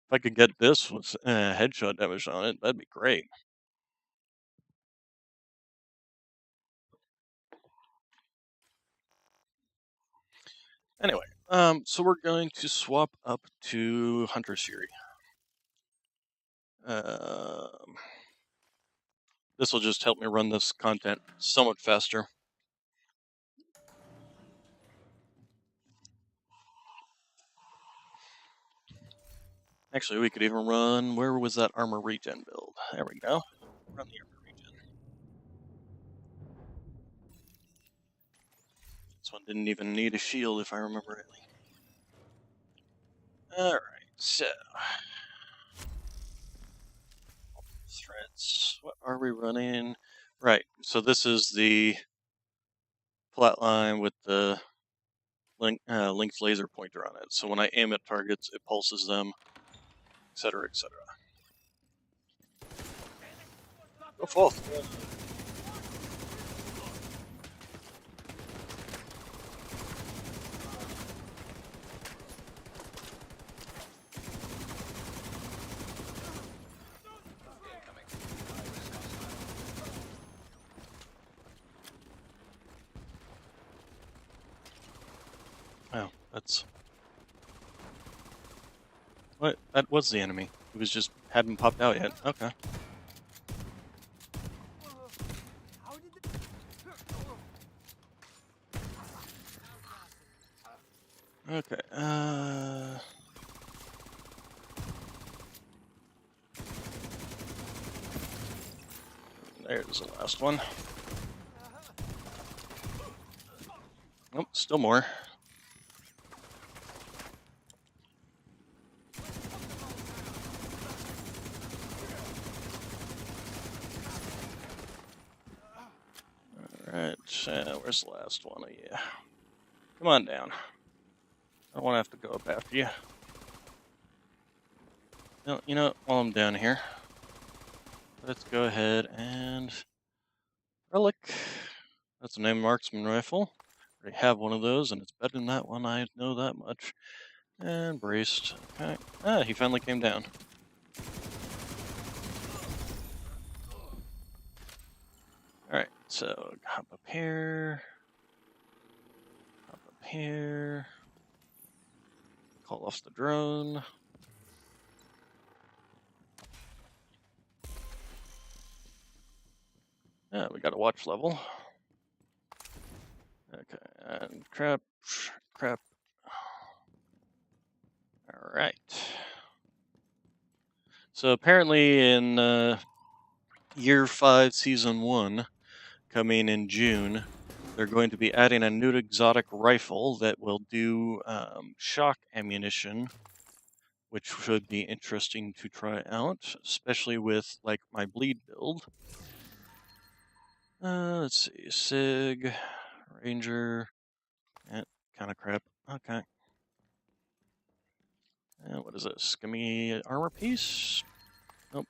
If I could get this with headshot damage on it, that'd be great. Anyway, so we're going to swap up to Hunter Shiri. This will just help me run this content somewhat faster. Actually, we could even run, where was that armor regen build? There we go. Run the armor regen. This one didn't even need a shield, if I remember rightly. Alright, so. Threads. What are we running? Right, so this is the flatline with the linked laser pointer on it. So when I aim at targets, it pulses them, etc., etc. Go forth. Oh, that's... What? That was the enemy. He was just... hadn't popped out yet. Okay. Okay, there's the last one. Oh, still more. where's the last one of you? Come on down. I don't want to have to go up after you. No, you know, while I'm down here, let's go ahead and relic. That's a named marksman rifle. Already have one of those, and it's better than that one. I know that much. And braced. Okay. Ah, he finally came down. All right. So hop up here. Hop up here. Call off the drone. Yeah, we got a watch level. Okay, and crap. Alright. So apparently in Year 5, Season 1, coming in June, they're going to be adding a new exotic rifle that will do shock ammunition, which should be interesting to try out, especially with like my bleed build. Let's see, SIG, Ranger, kind of crap. Okay. What is this? Give me an armor piece? Nope.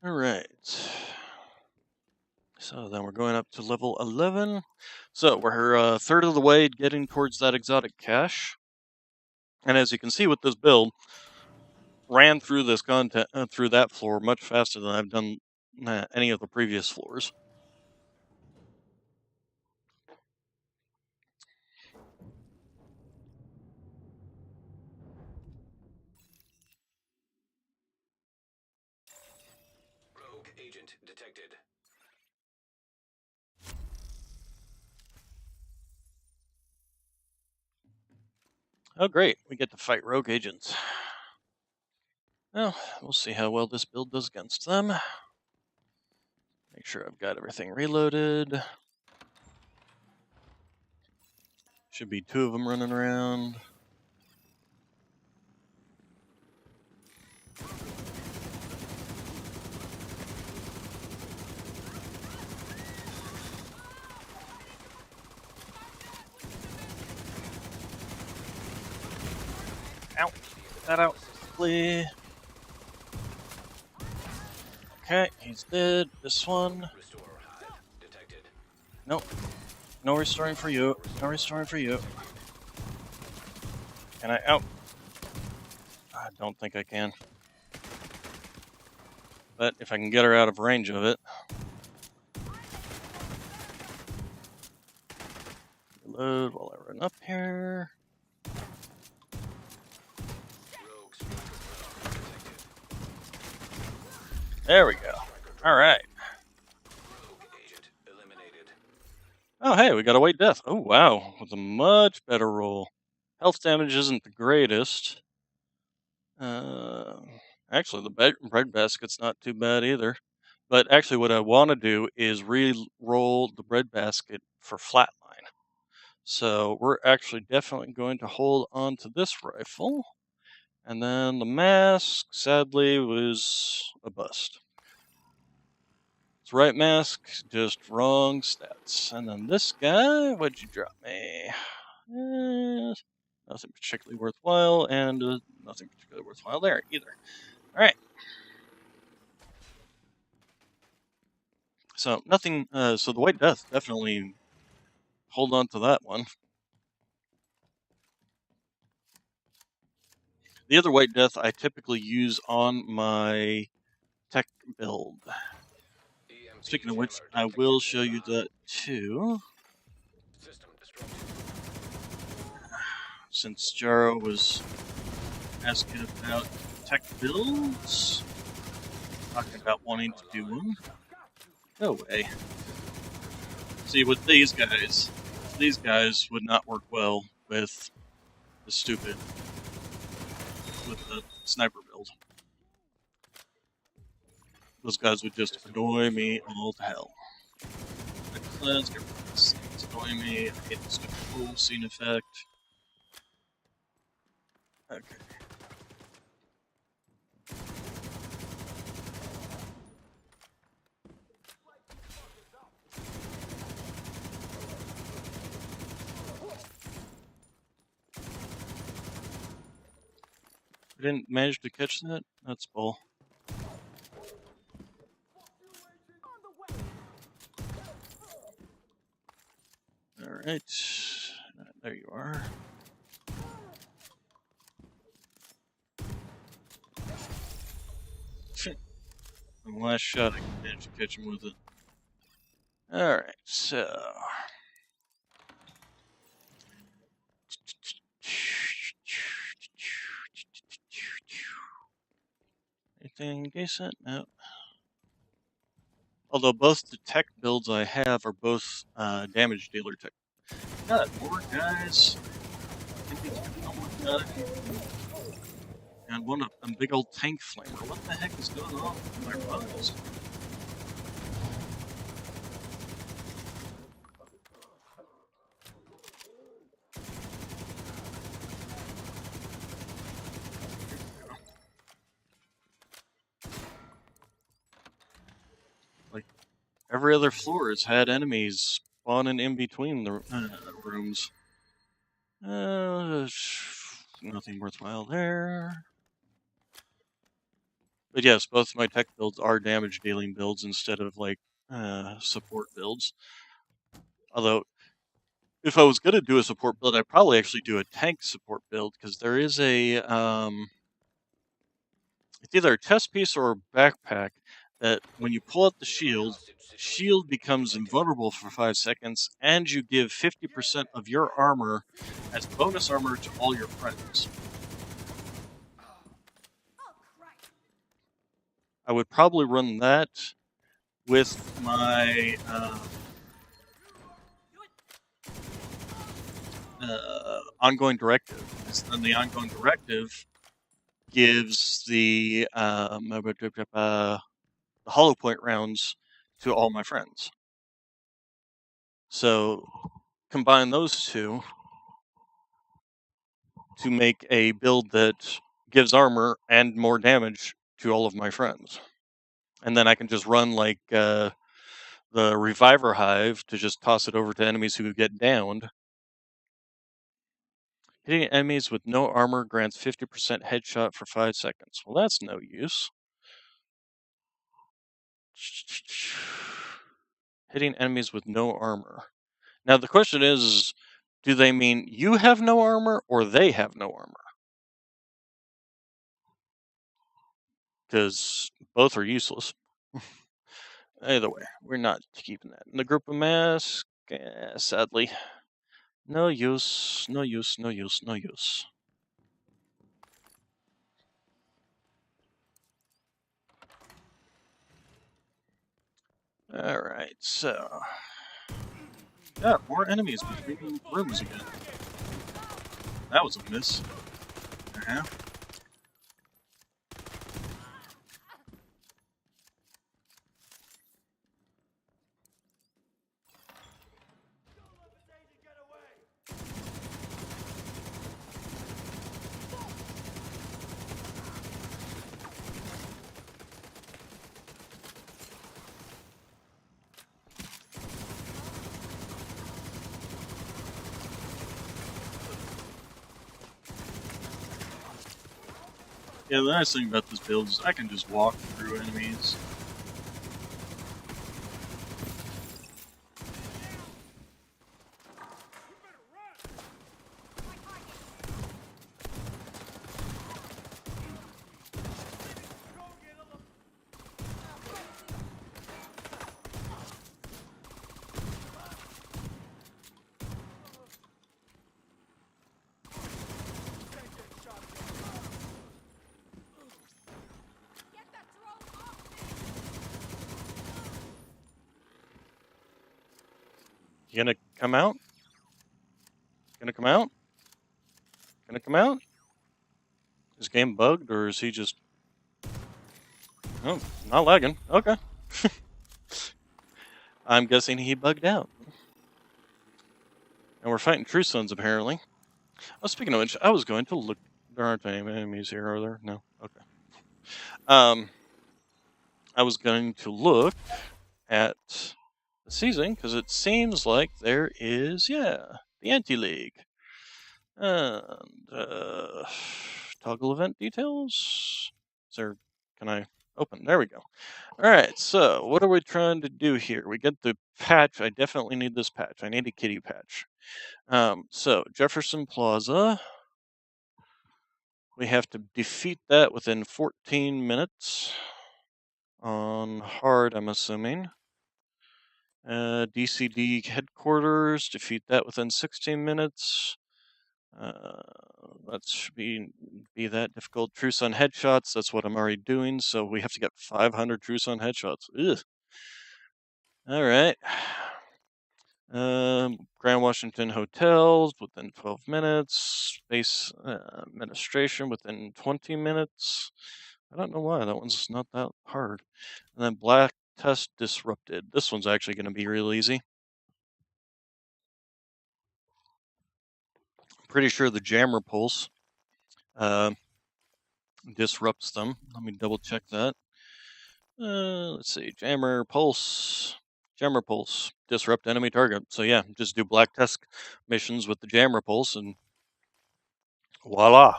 Alright. So then we're going up to level 11. So we're a third of the way getting towards that exotic cache. And as you can see with this build, ran through this content through that floor much faster than I've done any of the previous floors. Rogue agent detected. Oh great, we get to fight rogue agents. Well, we'll see how well this build does against them. Make sure I've got everything reloaded. Should be 2 of them running around. Ow! Get that out quickly. Okay, he's dead. This one. Restore hive detected. Nope. No restoring for you. No restoring for you. Can I out? I don't think I can. But if I can get her out of range of it. Reload while I run up here. Rogue striker drone detected. There we go. Alright. Rogue agent eliminated. Oh hey, we got a white death. Oh wow, with a much better roll. Health damage isn't the greatest. Actually, the bread basket's not too bad either. But actually, what I want to do is re-roll the bread basket for flatline. So we're actually definitely going to hold on to this rifle. And then the mask, sadly, was a bust. It's right mask, just wrong stats. And then this guy, what'd you drop me? Nothing particularly worthwhile, and nothing particularly worthwhile there either. Alright. So nothing, so the White Death, definitely hold on to that one. The other White Death I typically use on my tech build. EMP Speaking of which, jammer I detected. will show you that too. System disrupted. Since Jaro was asking about tech builds, talking about wanting to do one. No way. See, with these guys would not work well with the stupid, with the sniper build. Those guys would just annoy me all to hell. Let's get rid of this. It's annoying me. I hate this stupid cool scene effect. Okay. I didn't manage to catch that? That's bull. Alright. There you are. The last shot I can manage to catch him with it. Alright, so. Anything decent? No. Although both the tech builds I have are both damage dealer tech. Got more guys. Oh my god. And one a big old tank flamer. What the heck is going on with my runs? Like every other floor has had enemies spawning in between the rooms. Nothing worthwhile there. But yes, both my tech builds are damage dealing builds instead of like support builds. Although, if I was going to do a support build, I'd probably actually do a tank support build, because there is a, it's either a chest piece or a backpack that when you pull out the shield becomes invulnerable for 5 seconds, and you give 50% of your armor as bonus armor to all your friends. I would probably run that with my ongoing directive. Because then the ongoing directive gives the hollow point rounds to all my friends. So combine those two to make a build that gives armor and more damage to all of my friends. And then I can just run like the Reviver Hive to just toss it over to enemies who get downed. Hitting enemies with no armor grants 50% headshot for 5 seconds. Well, that's no use. Hitting enemies with no armor. Now the question is, do they mean you have no armor or they have no armor? Because both are useless. Either way, we're not keeping that in the group of mask. Sadly, no use, no use, no use, no use. All right, so got more enemies between rooms again. That was a miss. Yeah. Yeah, the nice thing about this build is I can just walk through enemies. You gonna come out? Gonna come out? Gonna come out? Is game bugged, or is he just... Oh, not lagging. Okay. I'm guessing he bugged out. And we're fighting True Sons, apparently. Oh, speaking of which, I was going to look... There aren't any enemies here, are there? No? Okay. I was going to look at the season, because it seems like there is, yeah, the Anti-League. And, toggle event details. Can I open? There we go. Alright, so what are we trying to do here? We get the patch. I definitely need this patch. I need a kitty patch. So Jefferson Plaza. We have to defeat that within 14 minutes. On hard, I'm assuming. DCD headquarters, defeat that within 16 minutes. That should be that difficult. True Sun headshots, that's what I'm already doing, so we have to get 500 True Sun headshots. Ugh. Alright. Grand Washington hotels within 12 minutes. Space administration within 20 minutes. I don't know why, that one's not that hard. And then black test disrupted. This one's actually going to be real easy. Pretty sure the jammer pulse disrupts them. Let me double check that. Let's see, jammer pulse, disrupt enemy target. So yeah, just do black test missions with the jammer pulse and voila.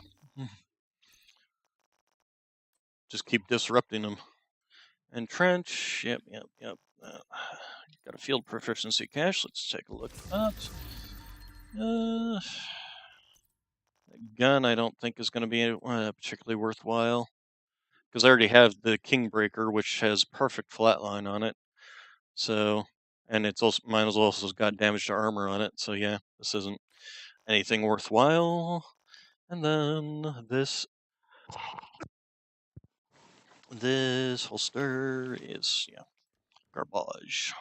Just keep disrupting them. Entrench, yep. Got a field proficiency cache. Let's take a look at that. Gun I don't think is going to be particularly worthwhile, because I already have the Kingbreaker, which has perfect flatline on it. So, and it's also mine has also got damage to armor on it. So yeah, this isn't anything worthwhile. And then this holster is garbage.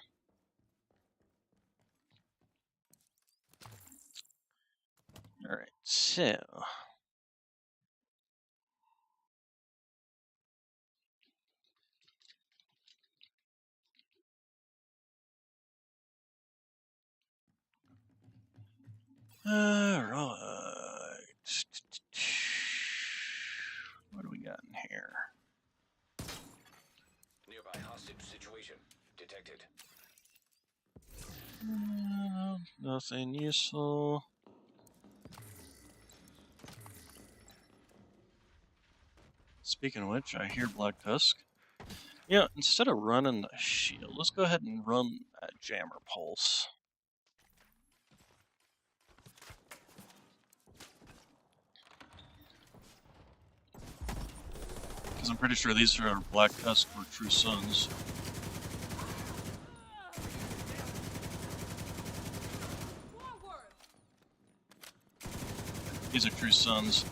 All right, so. Alright. What do we got in here? Nearby hostage situation detected. Nothing useful. Speaking of which, I hear Black Tusk. Yeah, instead of running the shield, let's go ahead and run that jammer pulse. Because I'm pretty sure these are Black Tusk for True Suns. These are True Suns.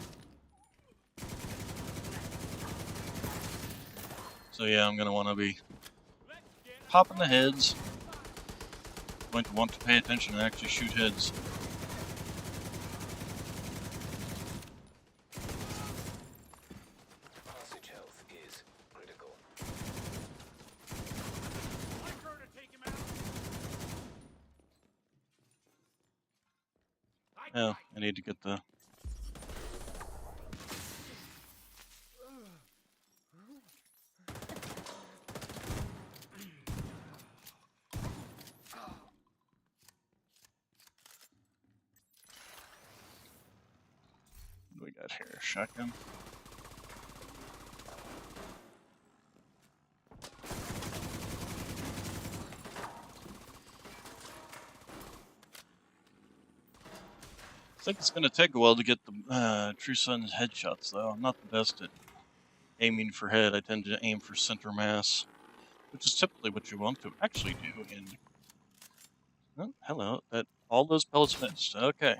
So yeah, I'm going to want to be popping the heads. Going to want to pay attention and actually shoot heads. Hostage health is critical. Oh, I need to get the... What do we got here? Shotgun? I think it's going to take a while to get the True Sun's headshots, though. I'm not the best at aiming for head. I tend to aim for center mass, which is typically what you want to actually do in... Oh, hello. All those pellets missed. Okay.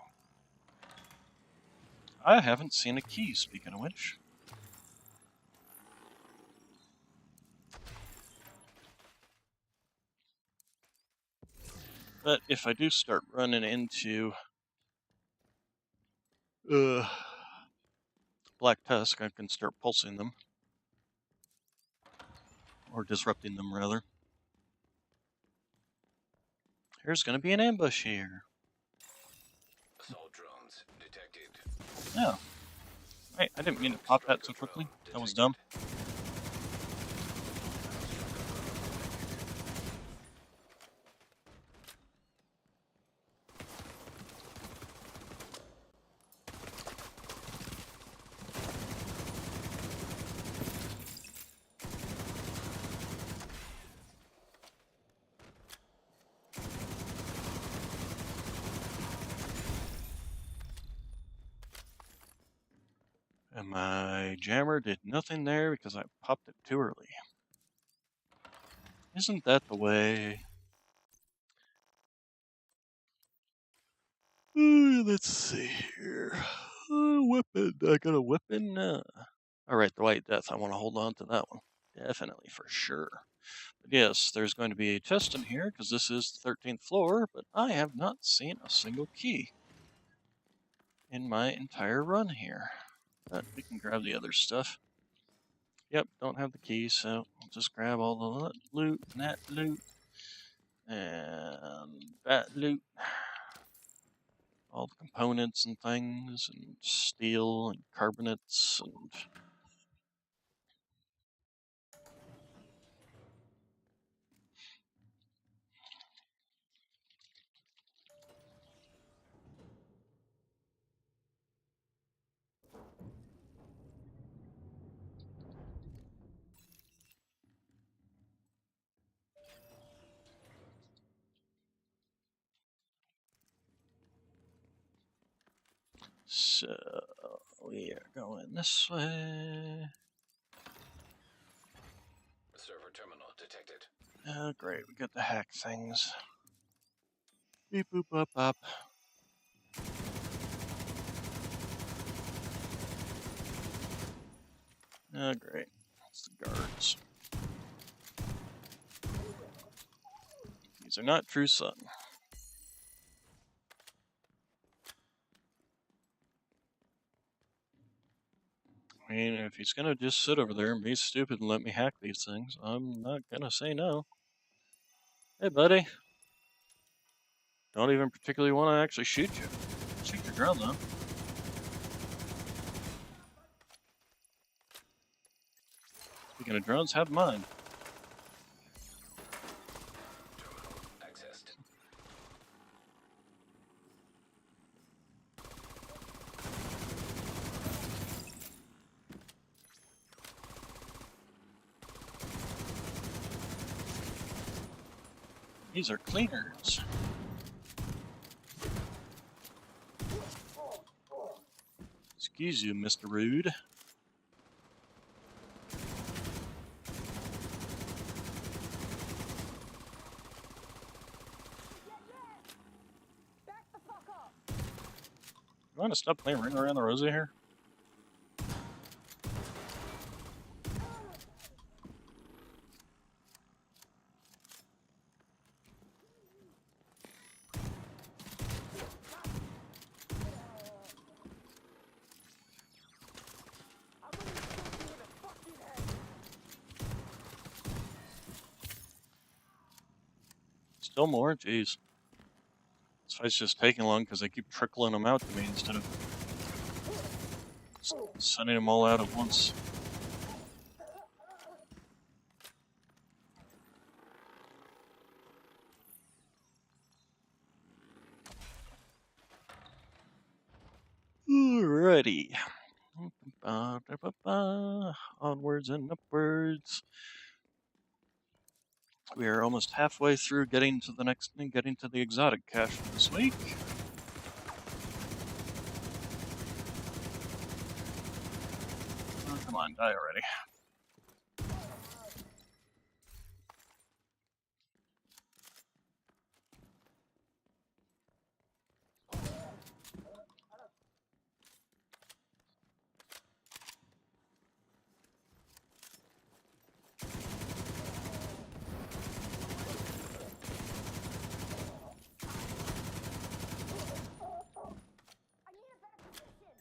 I haven't seen a key, speaking of which. But if I do start running into Black Tusk, I can start pulsing them. Or disrupting them, rather. There's going to be an ambush here. Assault drones detected. Oh. Wait, I didn't mean to pop that so quickly. That was dumb. And my jammer did nothing there because I popped it too early. Isn't that the way? Let's see here. Weapon. I got a weapon. Alright, the White Death. I want to hold on to that one. Definitely, for sure. But yes, there's going to be a chest in here because this is the 13th floor, but I have not seen a single key in my entire run here. But we can grab the other stuff. Yep, don't have the key, so I'll just grab all the loot, and that loot, and that loot. All the components and things, and steel and carbonates, and so we are going this way. Server terminal detected. Oh, great, we got the hack things. Beep boop up up. Oh, great. It's the guards. These are not true sun. I mean, if he's gonna just sit over there and be stupid and let me hack these things, I'm not gonna say no. Hey, buddy. Don't even particularly want to actually shoot you. Shoot your drone, though. Speaking of drones, have mine. Terminal accessed. These are cleaners. Excuse you, Mr. Rude. Back the fuck up! You want to stop playing Ring Around the Rosie here? I'm gonna shoot you in the fucking head! Still more? Jeez. This fight's just taking long because they keep trickling them out to me instead of sending them all out at once. Alrighty. Onwards and upwards. We are almost halfway through getting to the exotic cache for this week. Oh, come on, die already. I need a better position!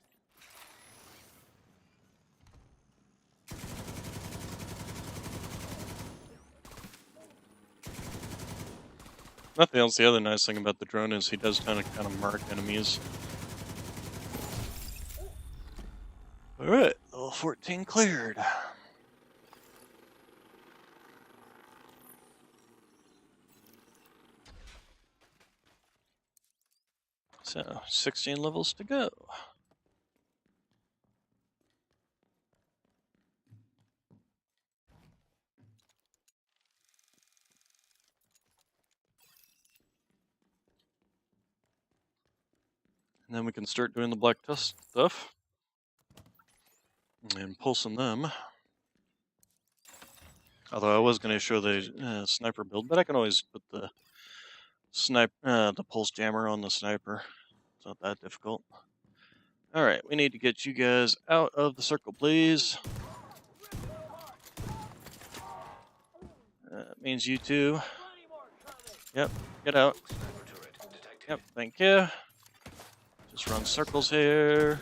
Nothing else. The other nice thing about the drone is he does kind of mark enemies. Alright, level 14 cleared. So, 16 levels to go. And then we can start doing the black dust stuff. And pulsing them. Although I was going to show the sniper build, but I can always put the the pulse jammer on the sniper. It's not that difficult. All right, we need to get you guys out of the circle, please. Means you two. Yep, get out. Sniper turret detected. Yep, thank you. Just run circles here.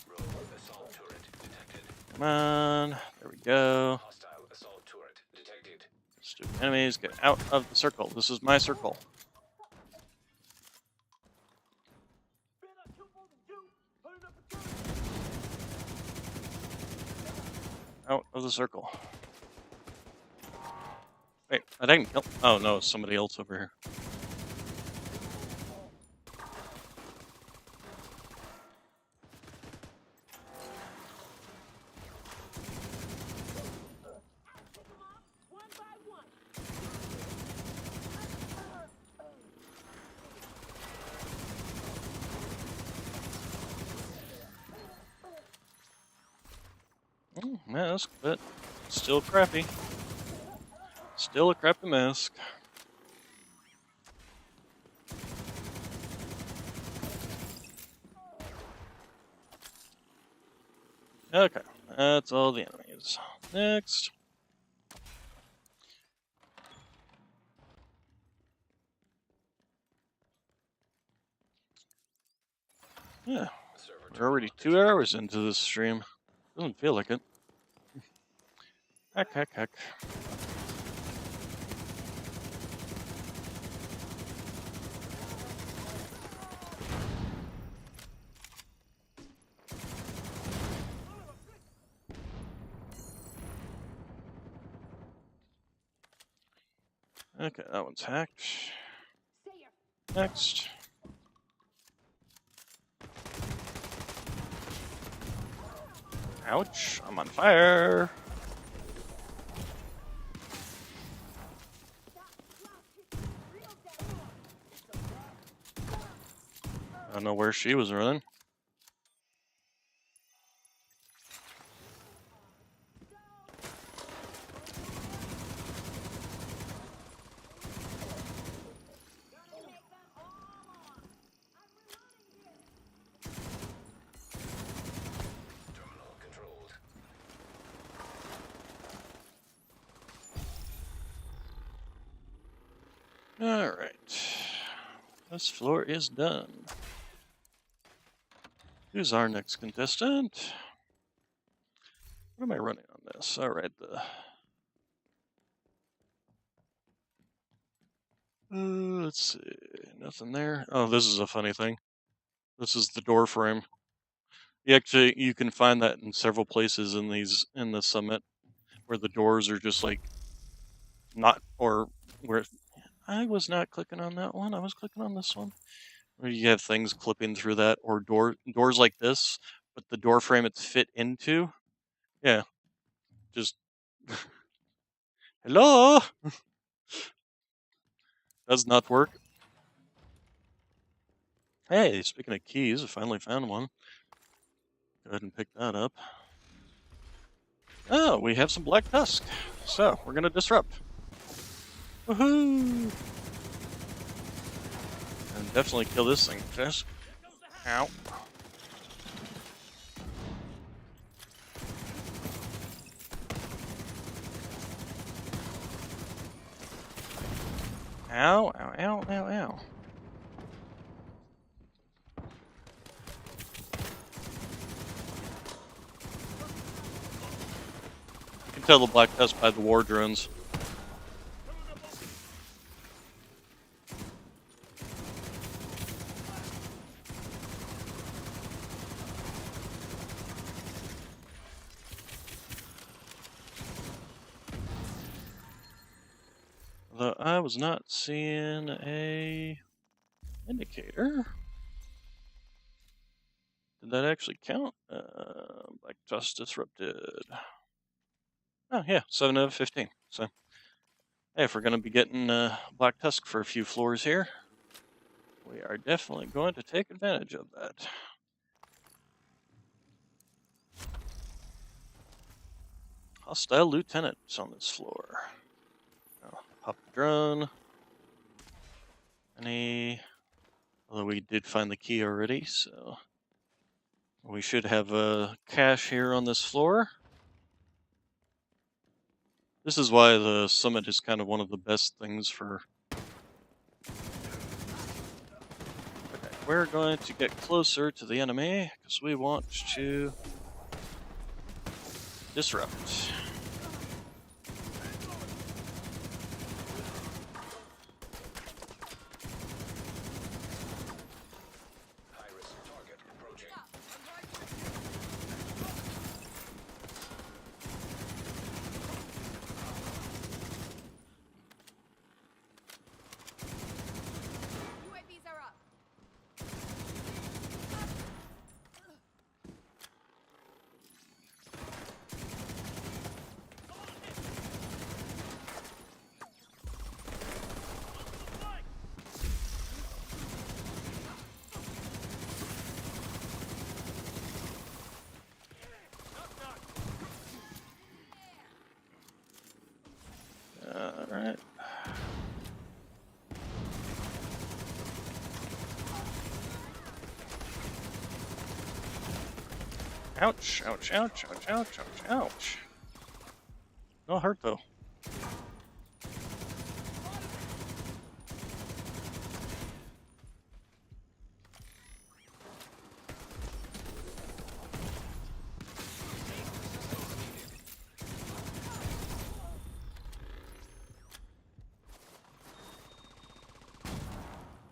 Rogue assault turret detected. Come on, there we go. Hostile assault turret detected. Stupid enemies, get out of the circle. This is my circle. Out of the circle. Wait, I didn't kill. Oh no, it's somebody else over here. Mask, but still crappy. Still a crappy mask. Okay, that's all the enemies. Next. Yeah, Server we're already terminal 2 detected. hours into this stream. Doesn't feel like it. Heck. Okay, that one's hacked. Next. Ouch, I'm on fire. I don't know where she was running. Terminal controlled. Alright. This floor is done. Who's our next contestant? What am I running on this? Alright, let's see. Nothing there. Oh, this is a funny thing. This is the door frame. You can find that in several places in the summit, where the doors are just like not, or where I was not clicking on that one. I was clicking on this one. Where you have things clipping through that, or doors like this, but the door frame it's fit into. Yeah, just hello. Does not work. Hey, speaking of keys, I finally found one. Go ahead and pick that up. Oh, we have some Black Tusk. So, we're gonna disrupt. Woohoo! And definitely kill this thing first. Ow. Ow. You can tell the Black Tusk by the war drones. Though I was not seeing a indicator. Did that actually count? Black Tusk disrupted. Oh yeah, 7 out of 15. So, hey, if we're gonna be getting Black Tusk for a few floors here, we are definitely going to take advantage of that. hostile lieutenant on this floor. Oh, pop the drone. Although we did find the key already, so we should have a cache here on this floor. This is why the summit is kind of one of the best things for... Okay, we're going to get closer to the enemy, because we want to disrupt. High-risk target approaching. UAVs are up. Alright. Ouch, ouch, ouch, ouch, ouch, ouch, ouch. No hurt though.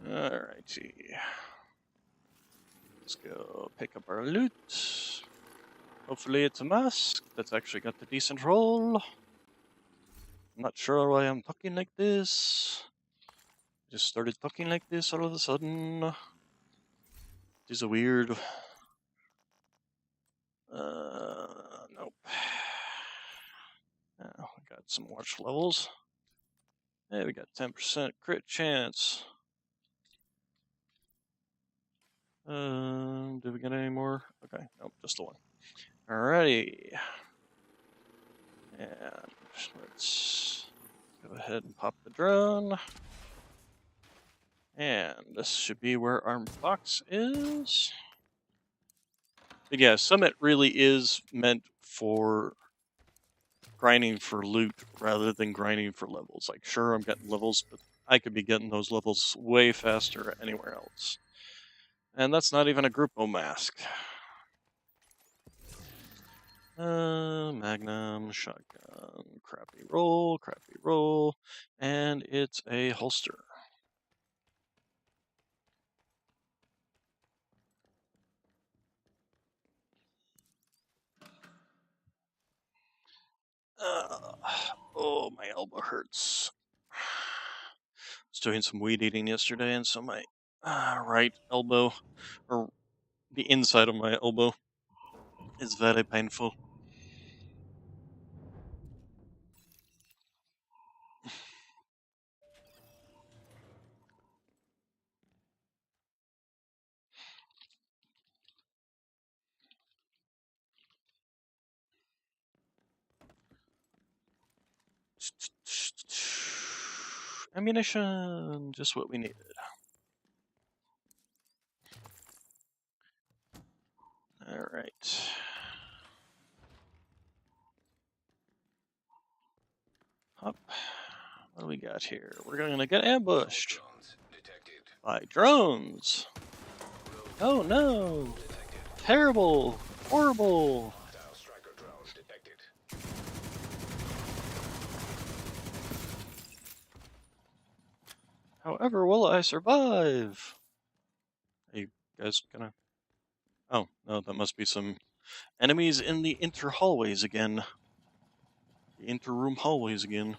Alrighty. Let's go pick up our loot. Hopefully it's a mask that's actually got the decent roll. I'm not sure why I'm talking like this. Just started talking like this all of a sudden. It is a weird... nope. Oh, we got some watch levels. Hey, we got 10% crit chance. Did we get any more? Okay, nope, just the one. Alrighty. And let's go ahead and pop the drone. And this should be where our box is. But yeah, Summit really is meant for grinding for loot rather than grinding for levels. Like, sure, I'm getting levels, but I could be getting those levels way faster anywhere else. And that's not even a Grupo mask. Magnum, shotgun, crappy roll, and it's a holster. Oh, my elbow hurts. I was doing some weed eating yesterday, and so my right elbow, or the inside of my elbow, is very painful. Ammunition, just what we needed. All right. Up. What do we got here? We're going to get ambushed Drones detected. by drones. Oh no! Detected. Terrible! Horrible! Hostile striker drone detected. However, will I survive? Are you guys gonna... Oh, no, that must be some enemies in the inter-hallways again. The inter-room hallways again.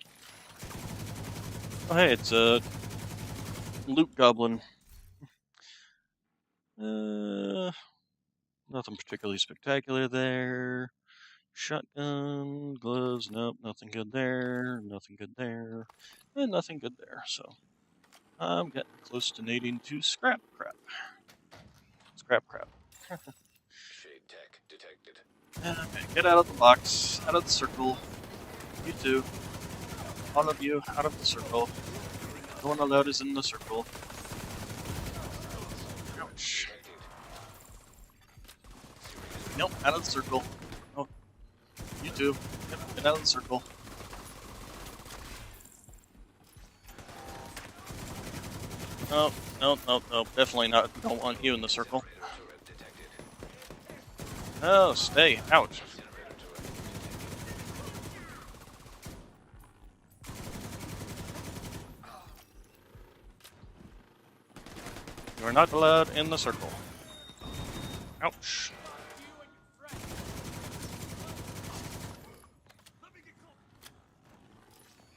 Oh hey, it's a... loot goblin. Nothing particularly spectacular there. Shotgun, gloves, nope, nothing good there. Nothing good there. And nothing good there, so... I'm getting close to needing to scrap crap. Scrap crap. Shade tech detected. Okay, get out of the box, out of the circle. You too. All of you, out of the circle. No one allowed is in the circle. Ouch. Nope, out of the circle. Oh, you too. Yep, get out of the circle. No, no, no, no, definitely not. Don't want you in the circle. Oh, stay out. You are not allowed in the circle. Ouch.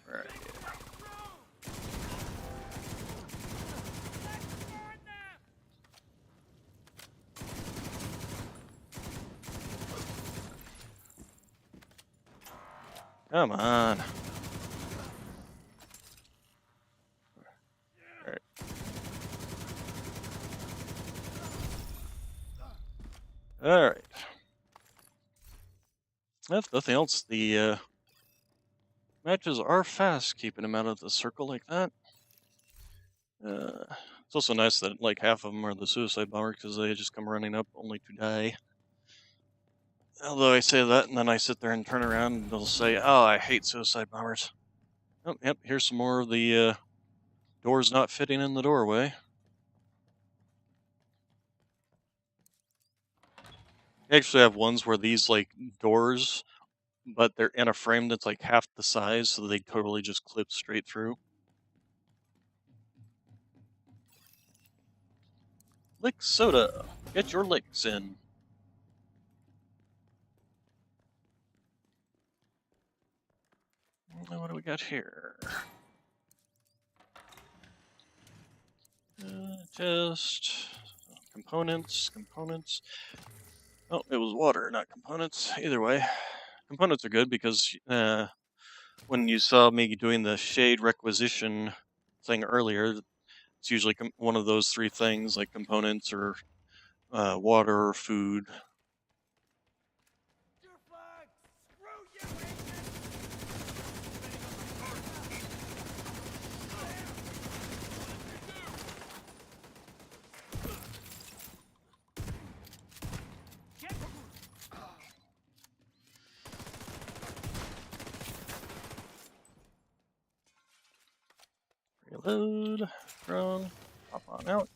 Right here. Come on. Alright. Alright. If nothing else, the matches are fast keeping him out of the circle like that. It's also nice that like half of them are the suicide bomber because they just come running up only to die. Although I say that and then I sit there and turn around and they'll say, "Oh, I hate suicide bombers." Oh, yep. Here's some more of the doors not fitting in the doorway. I actually have ones where these like doors, but they're in a frame that's like half the size, so they totally just clip straight through. Lick soda. Get your licks in. What do we got here? Just components. Oh, it was water, not components. Either way, components are good because when you saw me doing the shade requisition thing earlier, it's usually one of those three things, like components or water or food. Your flag! Screw you, agent! Reload, run, pop on out.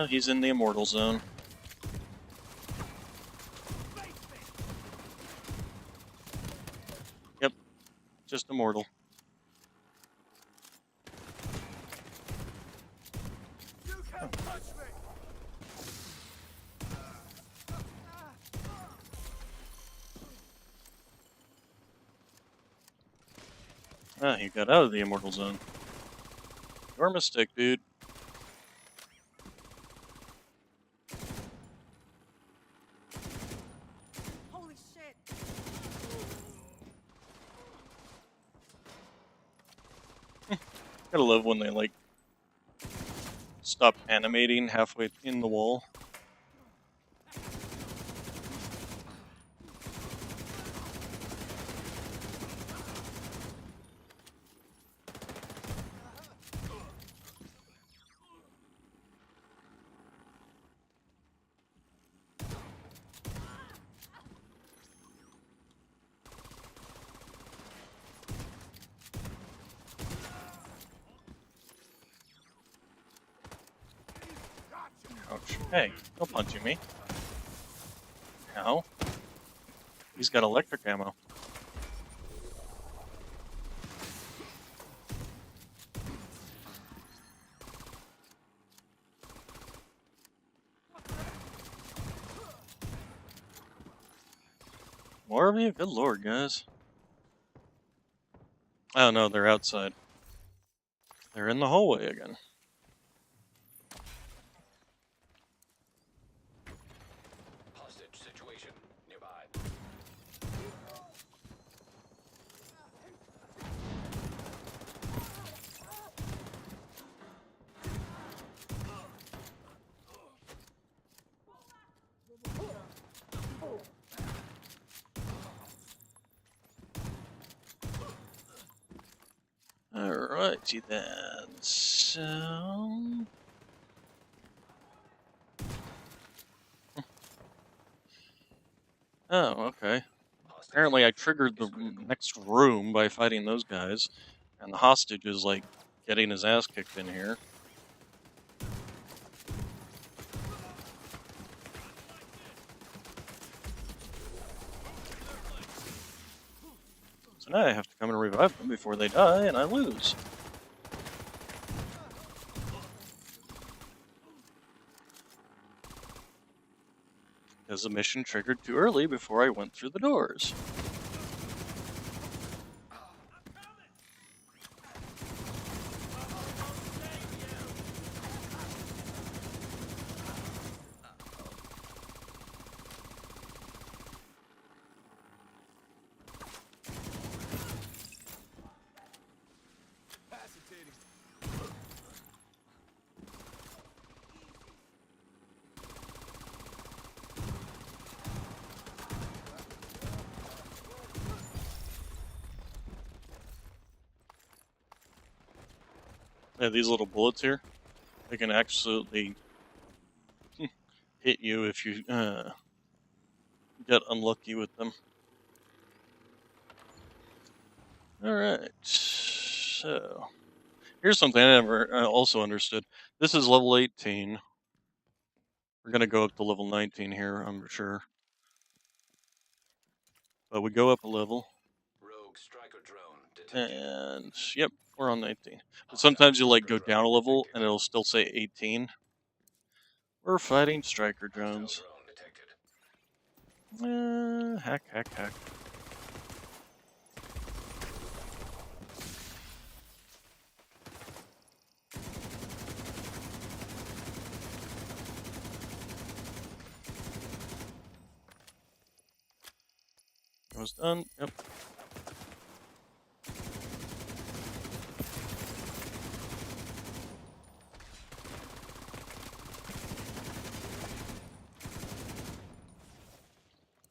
He's in the immortal zone. Yep, just immortal. You can't touch me! Ah, you got out of the immortal zone. Your mistake, dude. Holy shit! Gotta love when they like stop animating halfway in the wall. Ouch. Hey, no punching me. Ow. He's got electric ammo. More of you? Good lord, guys. Oh no, they're outside. They're in the hallway again. Hostage situation nearby. Alrighty then. So. Oh, okay. Hostage Apparently, I safe triggered the is critical. next room by fighting those guys, and the hostage is like getting his ass kicked in here. So now I have to come and revive them before they die, and I lose. Because the mission triggered too early before I went through the doors. Yeah, these little bullets here, they can absolutely hit you if you get unlucky with them. Alright, so here's something I never also understood. This is level 18. We're going to go up to level 19 here, I'm sure. But we go up a level, Rogue striker drone detected. and yep, we're on 19. But sometimes you'll like go down a level, and it'll still say 18. We're fighting striker drones. Drone detected. Hack. Almost done. Yep.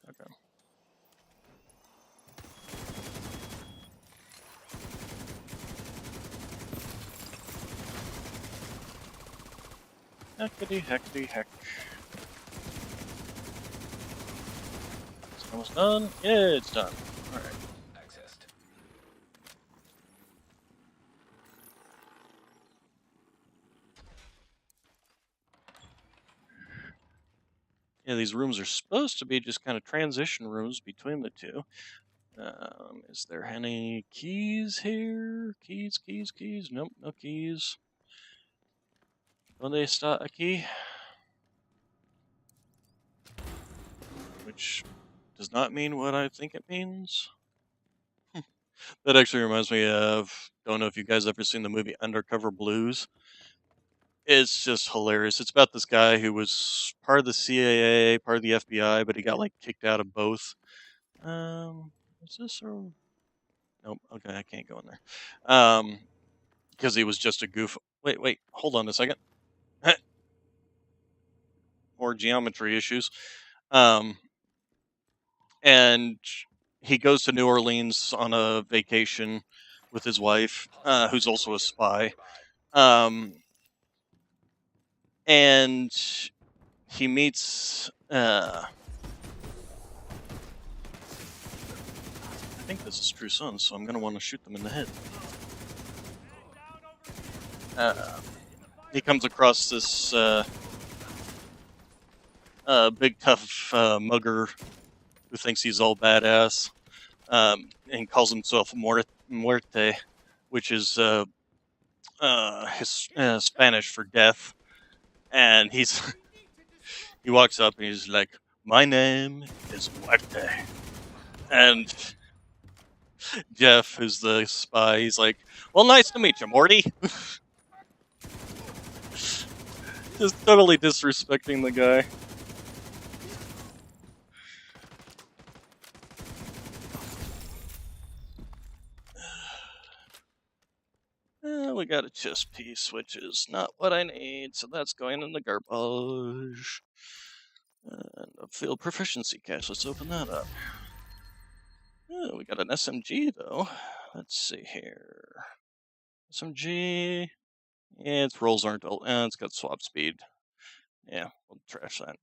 Okay. Hackety heck. Is it almost done? Yeah, it's done. Alright. Accessed. Yeah, these rooms are supposed to be just kind of transition rooms between the two. Is there any keys here? Keys? Nope, no keys. Donde está aquí? Which does not mean what I think it means. That actually reminds me of, don't know if you guys ever seen the movie Undercover Blues. It's just hilarious. It's about this guy who was part of the CIA, part of the FBI, but he got like kicked out of both. Is this or nope? Okay, I can't go in there. Because he was just a goof. Wait, hold on a second. More geometry issues. And he goes to New Orleans on a vacation with his wife, who's also a spy. And he meets. I think this is True Sons, so I'm gonna want to shoot them in the head. He comes across this big tough mugger who thinks he's all badass, and calls himself Muerte, which is his Spanish for death. And he walks up and he's like, "My name is Muerte." And Jeff, who's the spy, he's like, "Well, nice to meet you, Morty." Just totally disrespecting the guy. We got a chest piece, which is not what I need, so that's going in the garbage. And a field proficiency cache. Let's open that up. Oh, we got an SMG, though. Let's see here. SMG. Yeah, its rolls aren't. It's got swap speed. Yeah, we'll trash that.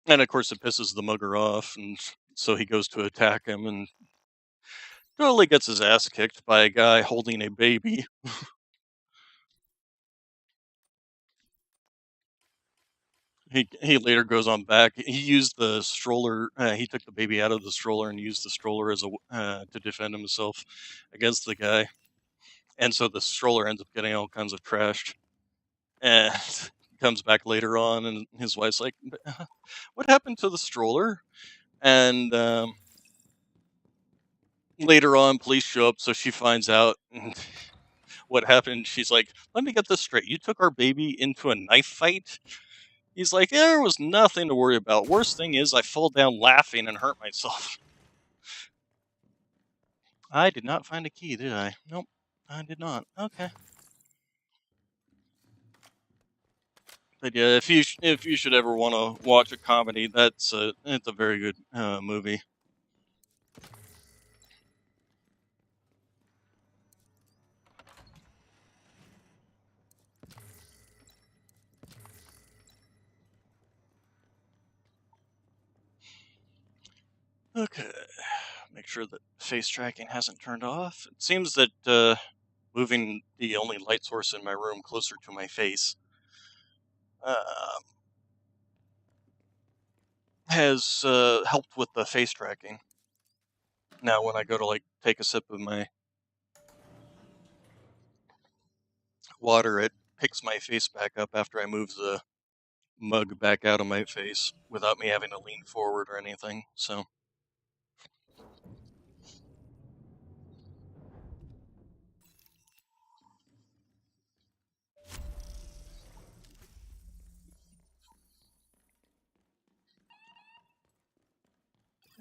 And of course, it pisses the mugger off, and so he goes to attack him and totally gets his ass kicked by a guy holding a baby. He later goes on back. He used the stroller. He took the baby out of the stroller and used the stroller as to defend himself against the guy. And so the stroller ends up getting all kinds of trashed. And comes back later on, and his wife's like, "What happened to the stroller?" And later on, police show up, so she finds out what happened. She's like, "Let me get this straight. You took our baby into a knife fight?" He's like, "There was nothing to worry about. Worst thing is I fall down laughing and hurt myself." I did not find a key, did I? Nope, I did not. Okay. But yeah, if you should ever want to watch a comedy, it's a very good movie. Okay, make sure that face tracking hasn't turned off. It seems that moving the only light source in my room closer to my face has helped with the face tracking. Now, when I go to like take a sip of my water, it picks my face back up after I move the mug back out of my face without me having to lean forward or anything. So.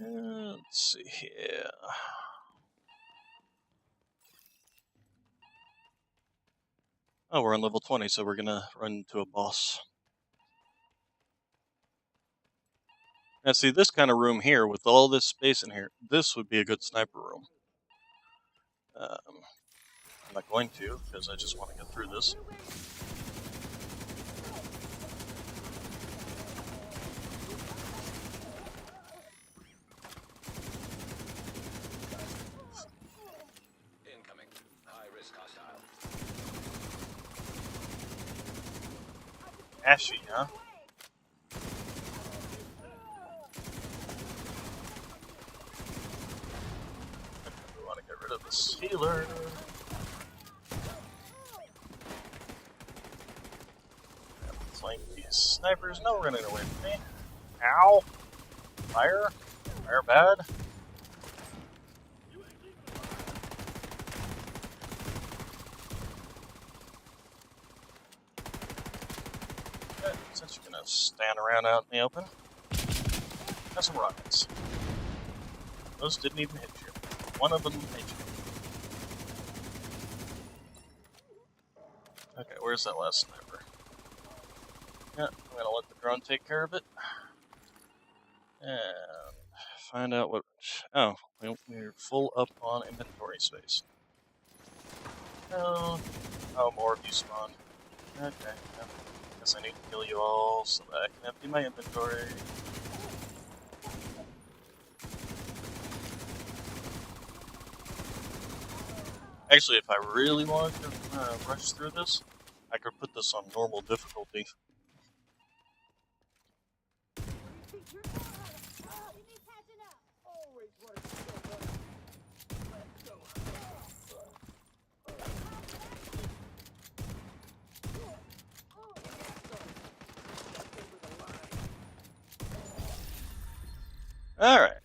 Let's see here. Oh, we're on level 20, so we're gonna run into a boss. Now, see, this kind of room here, with all this space in here, this would be a good sniper room. I'm not going to, because I just want to get through this. Incoming. High risk hostile. Ashy, huh? We want to get rid of this healer. Flank these snipers. No running away from me. Ow! Fire? Fire bad? Good. Since you're gonna stand around out in the open, have some rockets. Those didn't even hit you. One of them hit you. Okay, where's that last sniper? Yeah, I'm gonna let the drone take care of it. And find out what. Oh, we're full up on inventory space. Oh, more of you spawned. Okay, yeah. Guess I need to kill you all so that I can empty my inventory. Actually, if I really wanted to rush through this, I could put this on normal difficulty. Alright.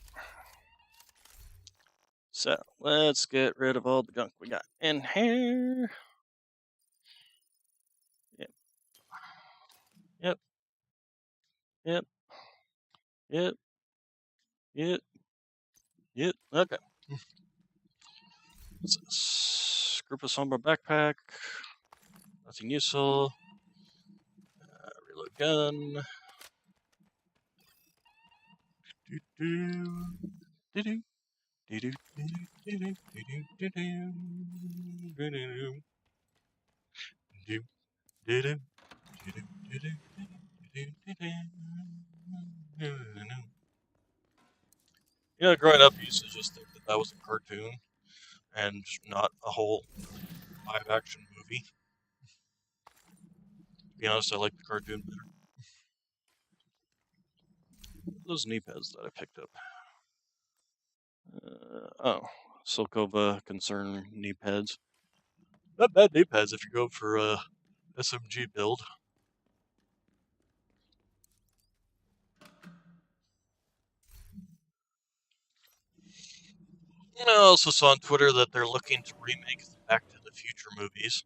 So, let's get rid of all the junk we got in here. Yep. Yep. Yep. Yep. Yep. Yep. Okay. What's this? Group of Sombra backpack. Nothing useful. Reload gun. Do-do. Do-do. You know, growing up, you used to just think that that was a cartoon and not a whole live action movie. To be honest, I like the cartoon better. Those knee pads that I picked up. Oh, Silkova Concern knee pads. Not bad knee pads if you go for a SMG build. I also saw on Twitter that they're looking to remake the Back to the Future movies.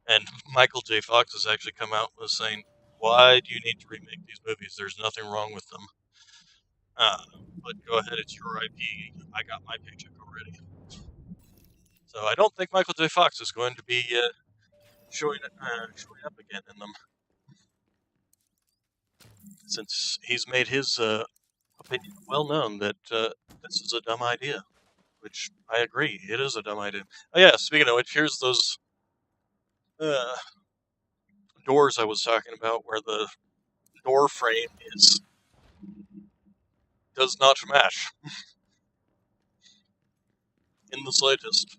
And Michael J. Fox has actually come out with saying, why do you need to remake these movies? There's nothing wrong with them. But go ahead, it's your IP. I got my paycheck already. So I don't think Michael J. Fox is going to be showing up again in them, since he's made his opinion well known that this is a dumb idea. Which I agree, it is a dumb idea. Oh yeah, speaking of which, here's those doors I was talking about, where the door frame does not match in the slightest.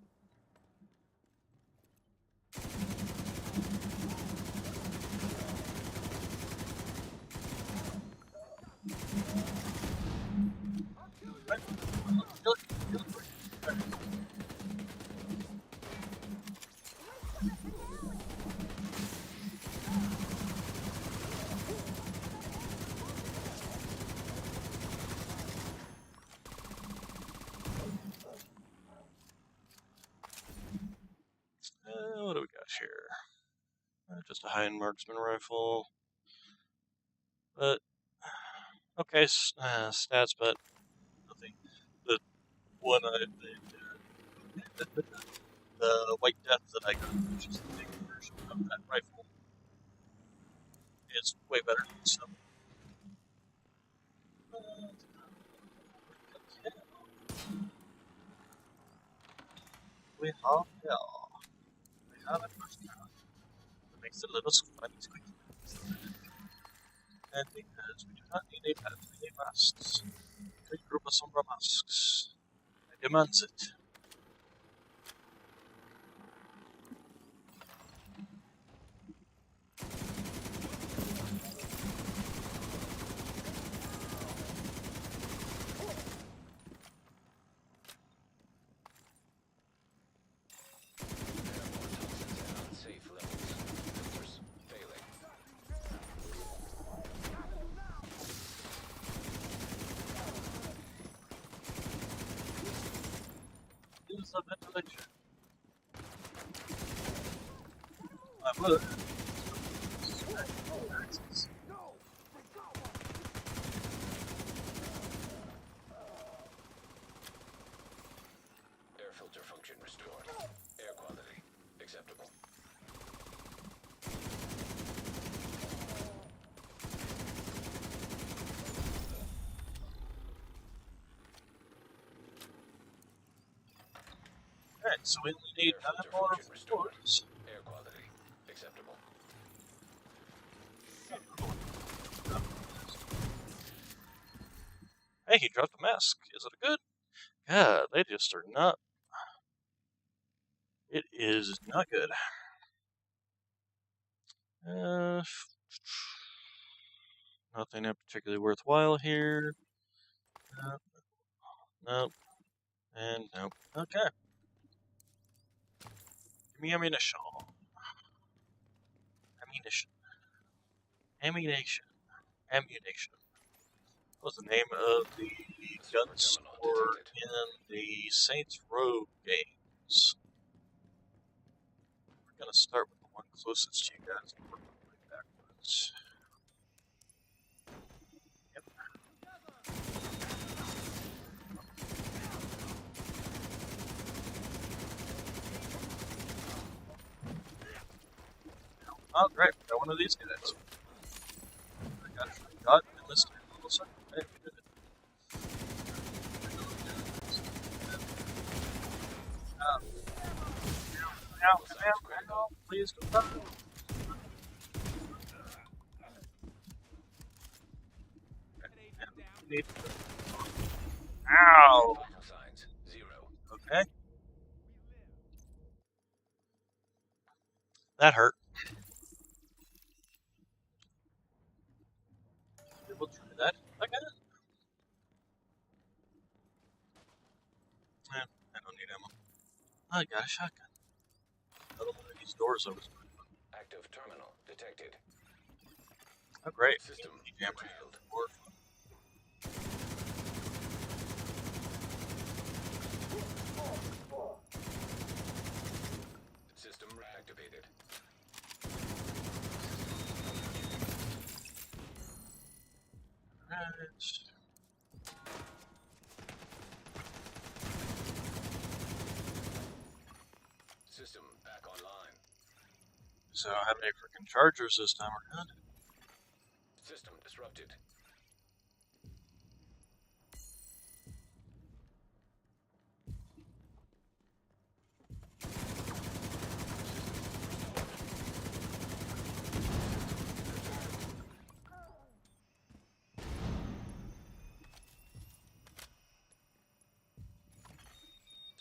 What do we got here? Just a high-end marksman rifle. But, okay, stats, but nothing. The one the White Death that I got, which is the big version of that rifle, is way better than some. We have hell. We have a first round. It makes it a little squeaky. And because we do not need a pad, we need masks. Take Grupa Sombra masks. I demands it. Unsafe levels. Filters failing. Use the ventilation. I would. Air filter function restored. Air quality acceptable. Alright, so we only need Air filter 9 more function restored. floors. Air quality acceptable. Hey, he dropped the mask. Is it good? God, they just are not. It is not good. Nothing particularly worthwhile here. Nope. And nope. Okay. Give me ammunition. Ammunition. Ammunition. Ammunition. What was the name of the gun store in the Saints Row games? We're gonna start with the one closest to you guys and work our way backwards. Yep. Oh, great. We got one of these guys. I got in this little circle. Hey, we did it. Please don't die. Ow! Vital signs 0. Okay. That hurt. We'll try that again. Yeah, I don't need ammo. I got a shotgun. Another one of these doors I was putting on. Active terminal detected. Oh, great. System Jammer. curtailed. Or System reactivated. System back online. so I don't have any freaking chargers this time around. System disrupted.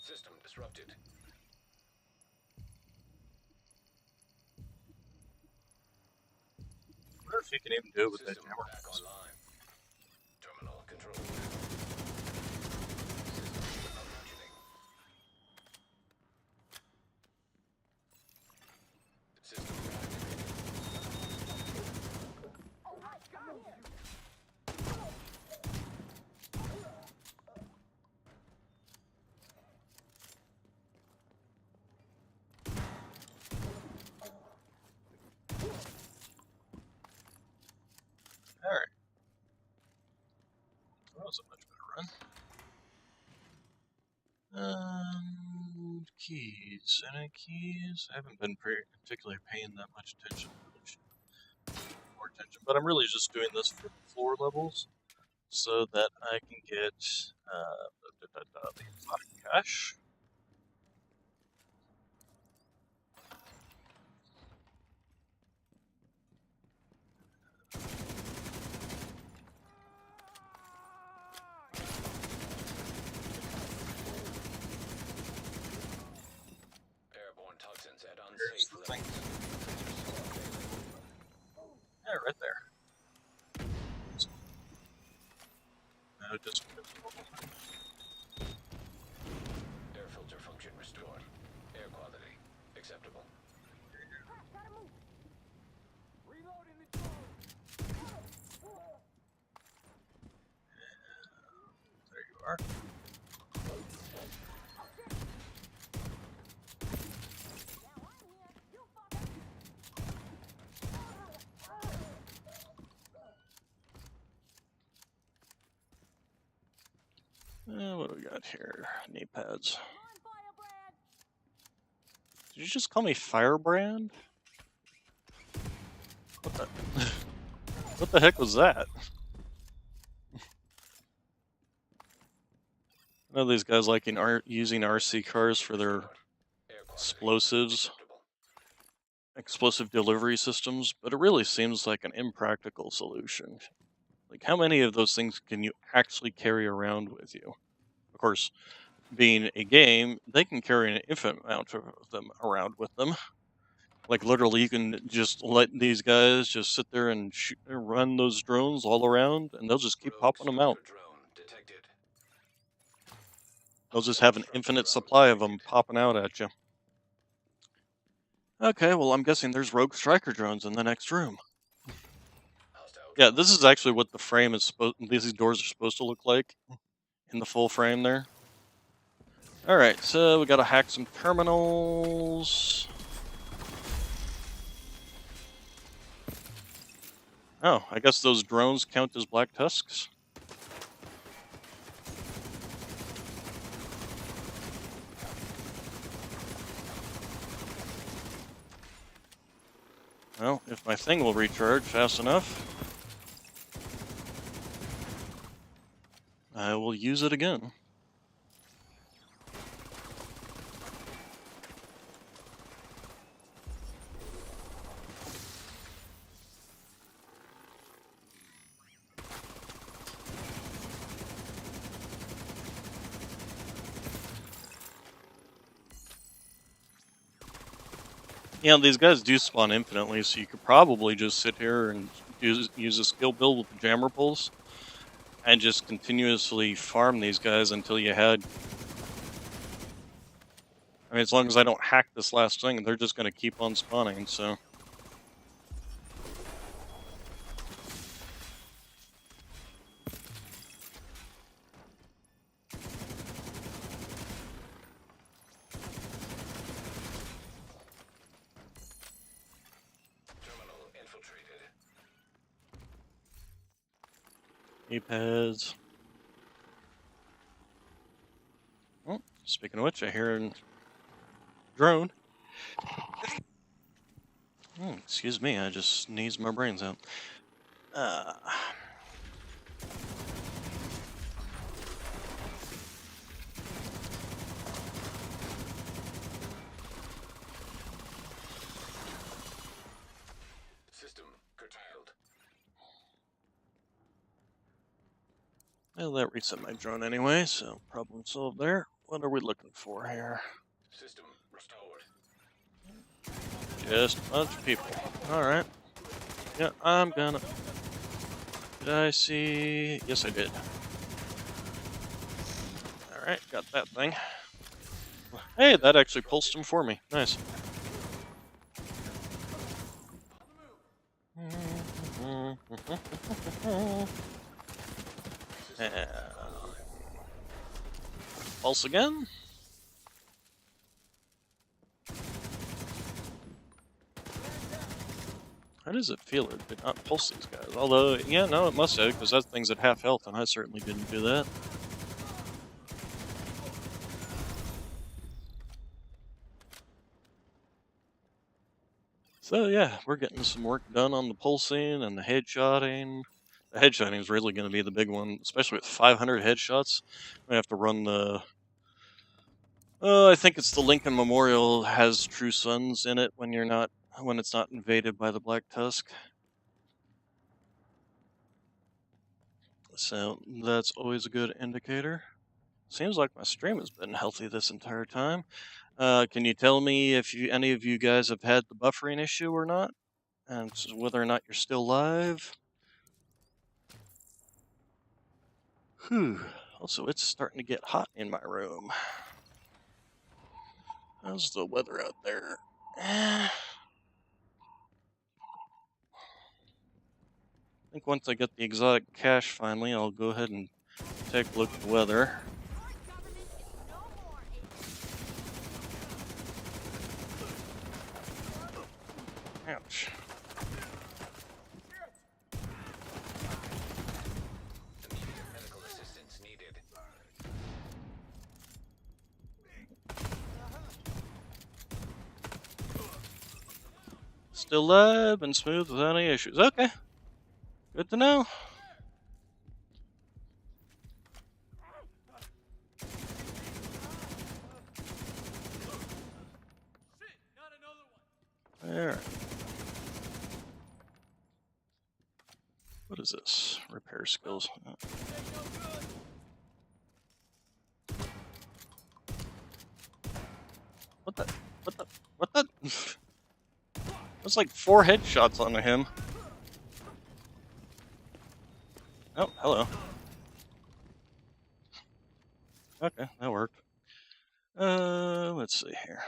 System disrupted. I wonder if you can even do it with that System jammer. back online. Terminal control. System malfunctioning. System Alright. That was a much better run. Keys. Any keys? I haven't been particularly paying that much attention. More attention, but I'm really just doing this for the floor levels so that I can get the exotic cash. airborne toxins at Here's unsafe the thing. levels. Yeah, right there. Now just Air filter function restored. Air quality acceptable. Reloading the drone. there you are. What do we got here? Knee pads. Did you just call me Firebrand? What the? What the heck was that? I know these guys liking using RC cars for their Air quality explosives, acceptable. explosive delivery systems, but it really seems like an impractical solution. Like, how many of those things can you actually carry around with you? Of course, being a game, they can carry an infinite amount of them around with them. Like, literally, you can just let these guys just sit there and run those drones all around, and they'll just keep Rogue popping them out. structure drone detected. They'll just Hostile have an structure infinite drone supply of them detected. popping out at you. Okay, well, I'm guessing there's rogue striker drones in the next room. Hostile Yeah, drone this is actually what the frame is supposed. These doors are supposed to look like in the full frame there. All right, so we gotta hack some terminals. Oh, I guess those drones count as black tusks. Well, if my thing will recharge fast enough, I will use it again. Yeah, these guys do spawn infinitely, so you could probably just sit here and use a skill build with the jammer pulls and just continuously farm these guys until you had. I mean, as long as I don't hack this last thing, they're just going to keep on spawning, so. Terminal infiltrated. E-pads. Oh, speaking of which, I hear a drone. Excuse me, I just sneezed my brains out. System curtailed. Well, that reset my drone anyway, so problem solved there. What are we looking for here? System restored. Just a bunch of people. Alright. Yeah, I'm gonna... Did I see... Yes, I did. Alright, got that thing. Hey, that actually pulsed him for me. Nice. And... Pulse again. How does it feel it did not pulse these guys? Although, yeah, no, it must have, because that thing's at half health, and I certainly didn't do that. So yeah, we're getting some work done on the pulsing and the headshotting. The headshotting is really going to be the big one, especially with 500 headshots. We have to run the... I think it's the Lincoln Memorial has True Sons in it when it's not invaded by the Black Tusk. So that's always a good indicator. Seems like my stream has been healthy this entire time. Can you tell me if any of you guys have had the buffering issue or not? And whether or not you're still live? Whew. Also, it's starting to get hot in my room. How's the weather out there? I think once I get the exotic cache finally, I'll go ahead and take a look at the weather. Ouch. Immediate medical assistance needed. Still live and smooth without any issues. Okay. Good to know. Alright. What is this? Repair skills. What the? What the? What the? That's like 4 headshots onto him. Oh, hello. Okay, that worked. Let's see here.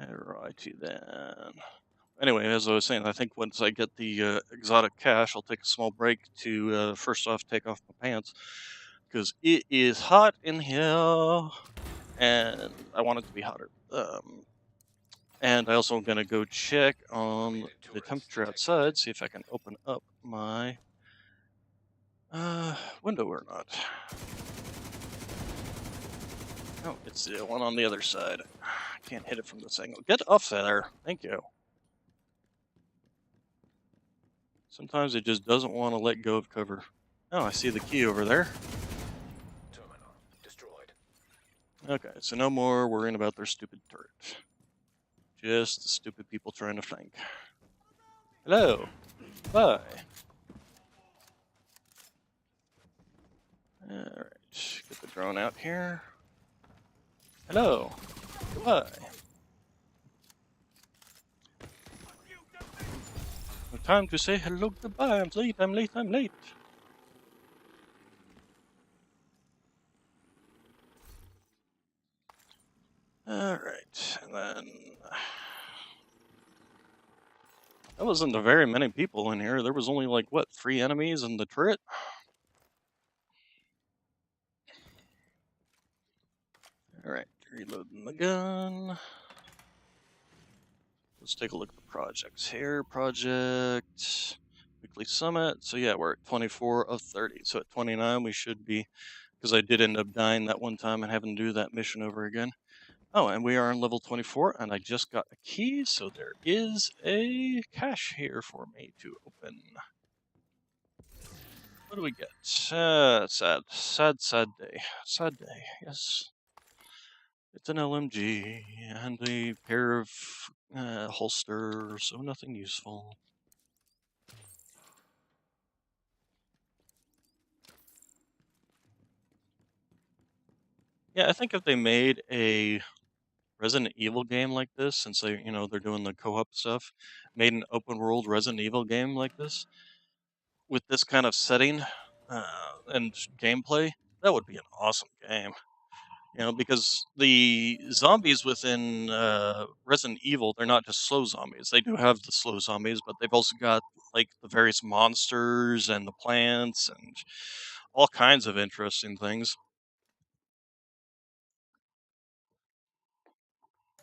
Alrighty then. Anyway, as I was saying, I think once I get the exotic cache, I'll take a small break to first off take off my pants because it is hot in here, and I want it to be hotter. And I also am gonna go check on the temperature outside, see if I can open up my window or not. Oh, it's the one on the other side. I can't hit it from this angle. Get off there. Thank you. Sometimes it just doesn't want to let go of cover. Oh, I see the key over there. Terminal destroyed. Okay, so no more worrying about their stupid turret. Just the stupid people trying to flank. Hello. Bye. Alright, get the drone out here. Hello. Goodbye. No time to say hello, goodbye. I'm late, I'm late, I'm late. Alright, and then... That wasn't very many people in here. There was only, like, what, 3 enemies in the turret? Alright, reloading the gun. Let's take a look at the projects here. Project... Weekly Summit. So yeah, we're at 24 of 30. So at 29 we should be... Because I did end up dying that one time and having to do that mission over again. Oh, and we are on level 24, and I just got a key, so there is a cache here for me to open. What do we get? Sad day. Sad day, yes. It's an LMG and a pair of holsters, so nothing useful. Yeah, I think if they made a Resident Evil game like this, since they, they're doing the co-op stuff, made an open world Resident Evil game like this, with this kind of setting and gameplay, that would be an awesome game. Because the zombies within Resident Evil, they're not just slow zombies. They do have the slow zombies, but they've also got like the various monsters and the plants and all kinds of interesting things.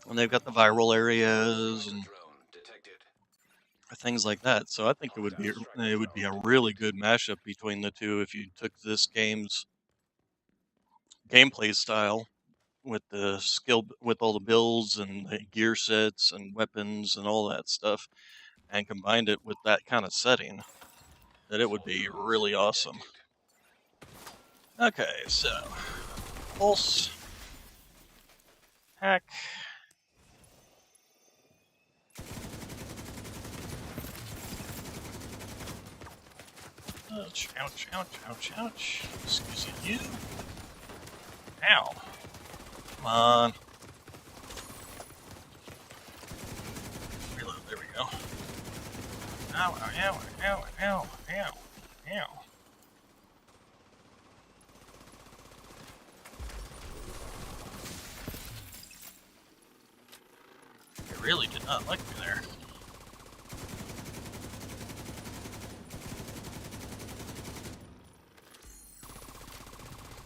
And they've got the viral areas and things like that. So I think it would be a really good mashup between the two if you took this game's gameplay style with the with all the builds and the gear sets and weapons and all that stuff, and combined it with that kind of setting, that it would be really awesome. Okay, so pulse, hack. Ouch, ouch, ouch, ouch, ouch. Excuse you. Ow. Come on. Reload, there we go. Ow, ow, ow, ow, ow, ow, ow. It really did not like me there.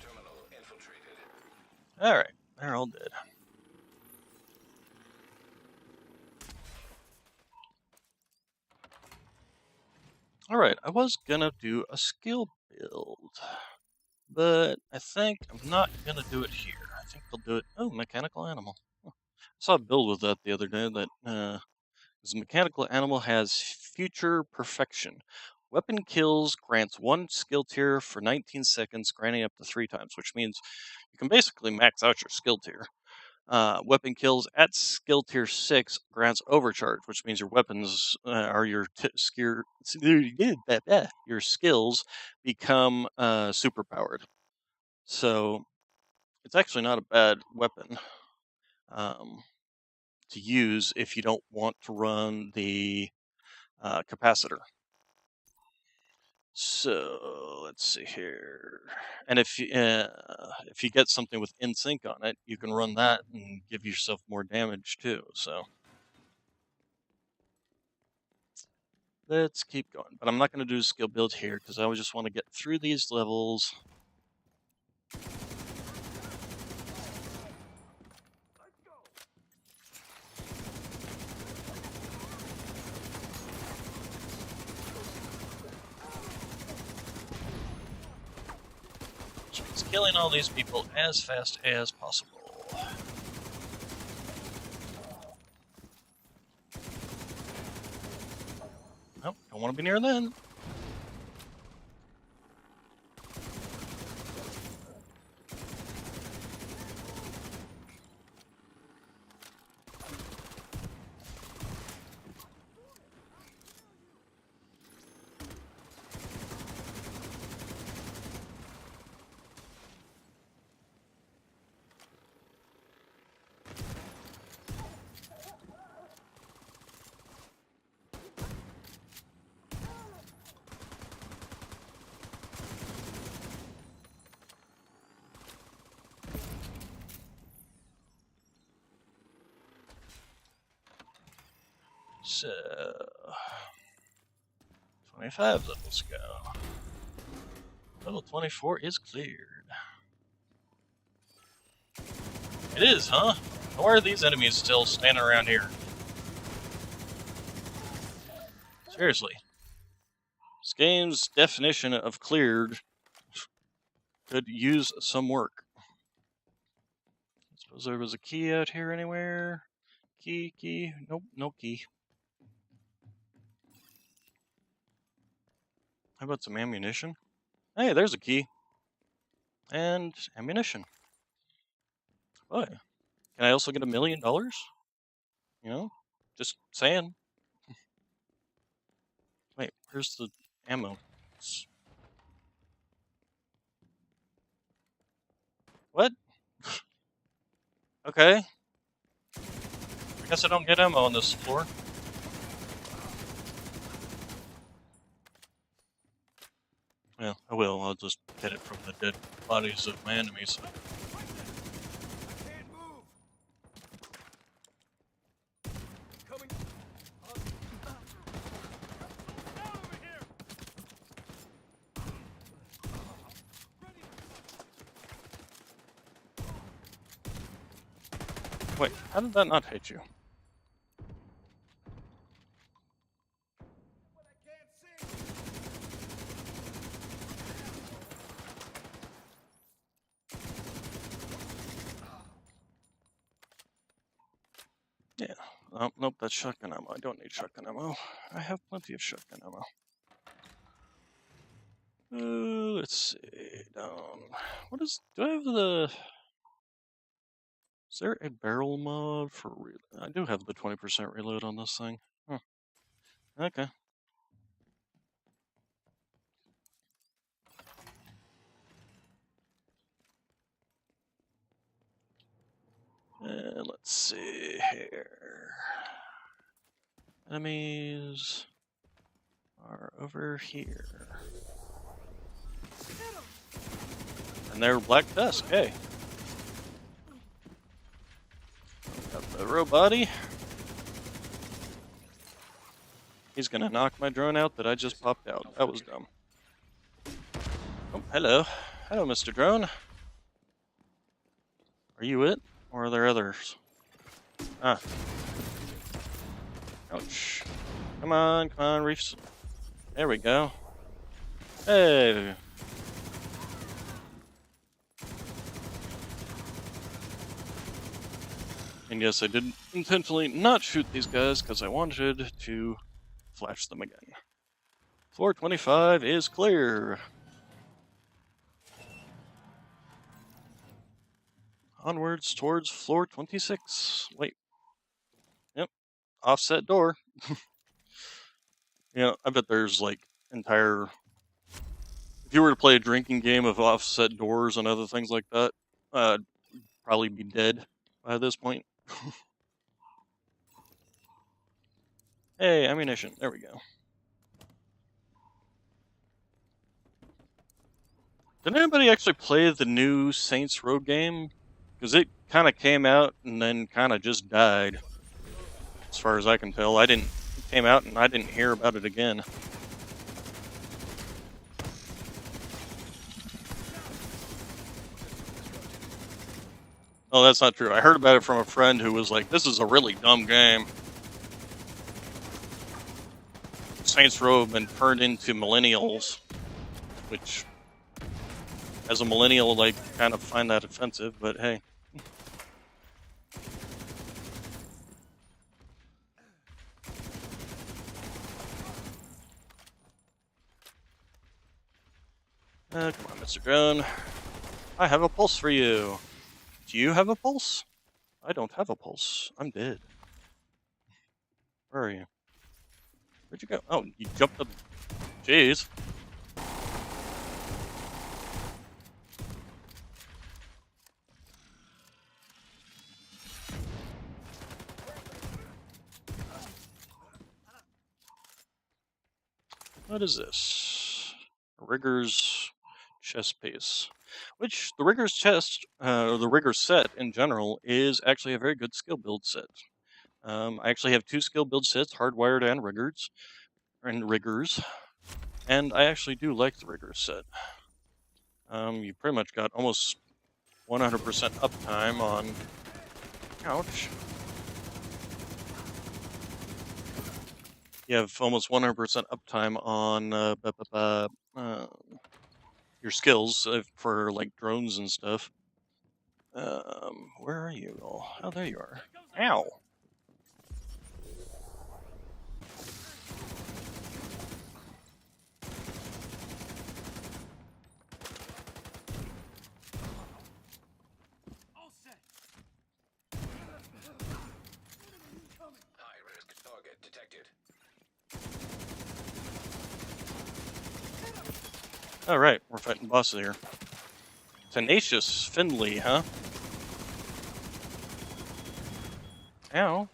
Terminal infiltrated. Alright, they're all dead. Alright, I was gonna do a skill build, but I think I'm not gonna do it here. I think I'll do it... Oh, mechanical animal. I saw a build with that the other day that, this mechanical animal has future perfection. Weapon kills grants 1 skill tier for 19 seconds, granting up to 3 times, which means you can basically max out your skill tier. Weapon kills at skill tier 6 grants overcharge, which means your weapons or your skills become super powered. So it's actually not a bad weapon to use if you don't want to run the capacitor. So let's see here, and if you get something with in sync on it, you can run that and give yourself more damage too. So let's keep going, but I'm not going to do a skill build here because I just want to get through these levels. Which means killing all these people as fast as possible. Nope, don't want to be near them. So 25 levels go. Level 24 is cleared. It is, huh? Why are these enemies still standing around here? Seriously. This game's definition of cleared could use some work. I suppose there was a key out here anywhere. Key. Nope, no key. How about some ammunition? Hey, there's a key. And ammunition. Oh, can I also get $1 million? You know? Just saying. Wait, where's the ammo? What? Okay. I guess I don't get ammo on this floor. Yeah, I will. I'll just get it from the dead bodies of my enemies. Wait, how did that not hit you? Yeah. Oh, nope, that's shotgun ammo. I don't need shotgun ammo. I have plenty of shotgun ammo. Let's see. What is... Do I have the... Is there a barrel mod for... I do have the 20% reload on this thing. Huh. Okay. Let's see here. Enemies are over here. And they're Black Tusk, hey. Got the robot-y. He's gonna knock my drone out that I just popped out. That was dumb. Oh, hello. Hello, Mr. Drone. Are you it? Or are there others? Ah. Ouch. Come on, reefs. There we go. Hey. And yes, I did intentionally not shoot these guys because I wanted to flash them again. Floor 25 is clear. Onwards towards floor 26. Wait. Yep. Offset door. You know, I bet there's like entire... If you were to play a drinking game of offset doors and other things like that, I'd probably be dead by this point. Hey, ammunition. There we go. Did anybody actually play the new Saints Row game? Because it kind of came out and then kind of just died. As far as I can tell. It came out and I didn't hear about it again. Oh, that's not true. I heard about it from a friend who was like, this is a really dumb game. Saints Row have been turned into millennials, which, as a millennial, like, kind of find that offensive, but hey. Come on, Mr. Drone. I have a pulse for you. Do you have a pulse? I don't have a pulse. I'm dead. Where are you? Where'd you go? Oh, you jumped up. Jeez. What is this? A Rigger's chest piece. Which, the Rigger's chest, or the Rigger's set in general, is actually a very good skill build set. I actually have 2 skill build sets, hardwired and riggers, and I actually do like the riggers set. You pretty much got almost 100% uptime on. Ouch. You have almost 100% uptime on your skills for like drones and stuff. Where are you all? Oh, there you are. Ow. All set. High risk target detected. All right, we're fighting bosses here. Tenacious Finley, huh? Ow.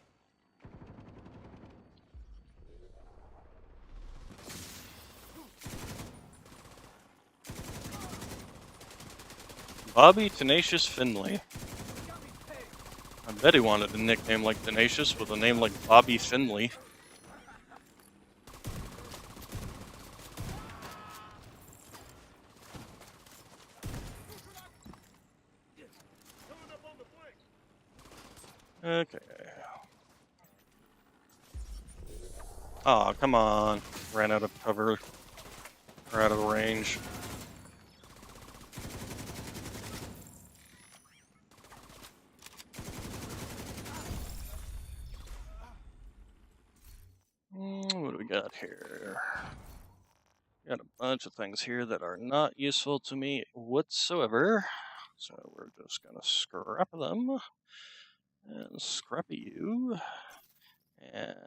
Bobby Tenacious Finley. I bet he wanted a nickname like Tenacious with a name like Bobby Finley. Okay. Aw, come on. Ran out of cover. Or out of range. What do we got here? Got a bunch of things here that are not useful to me whatsoever. So we're just gonna scrap them. And scrappy you. And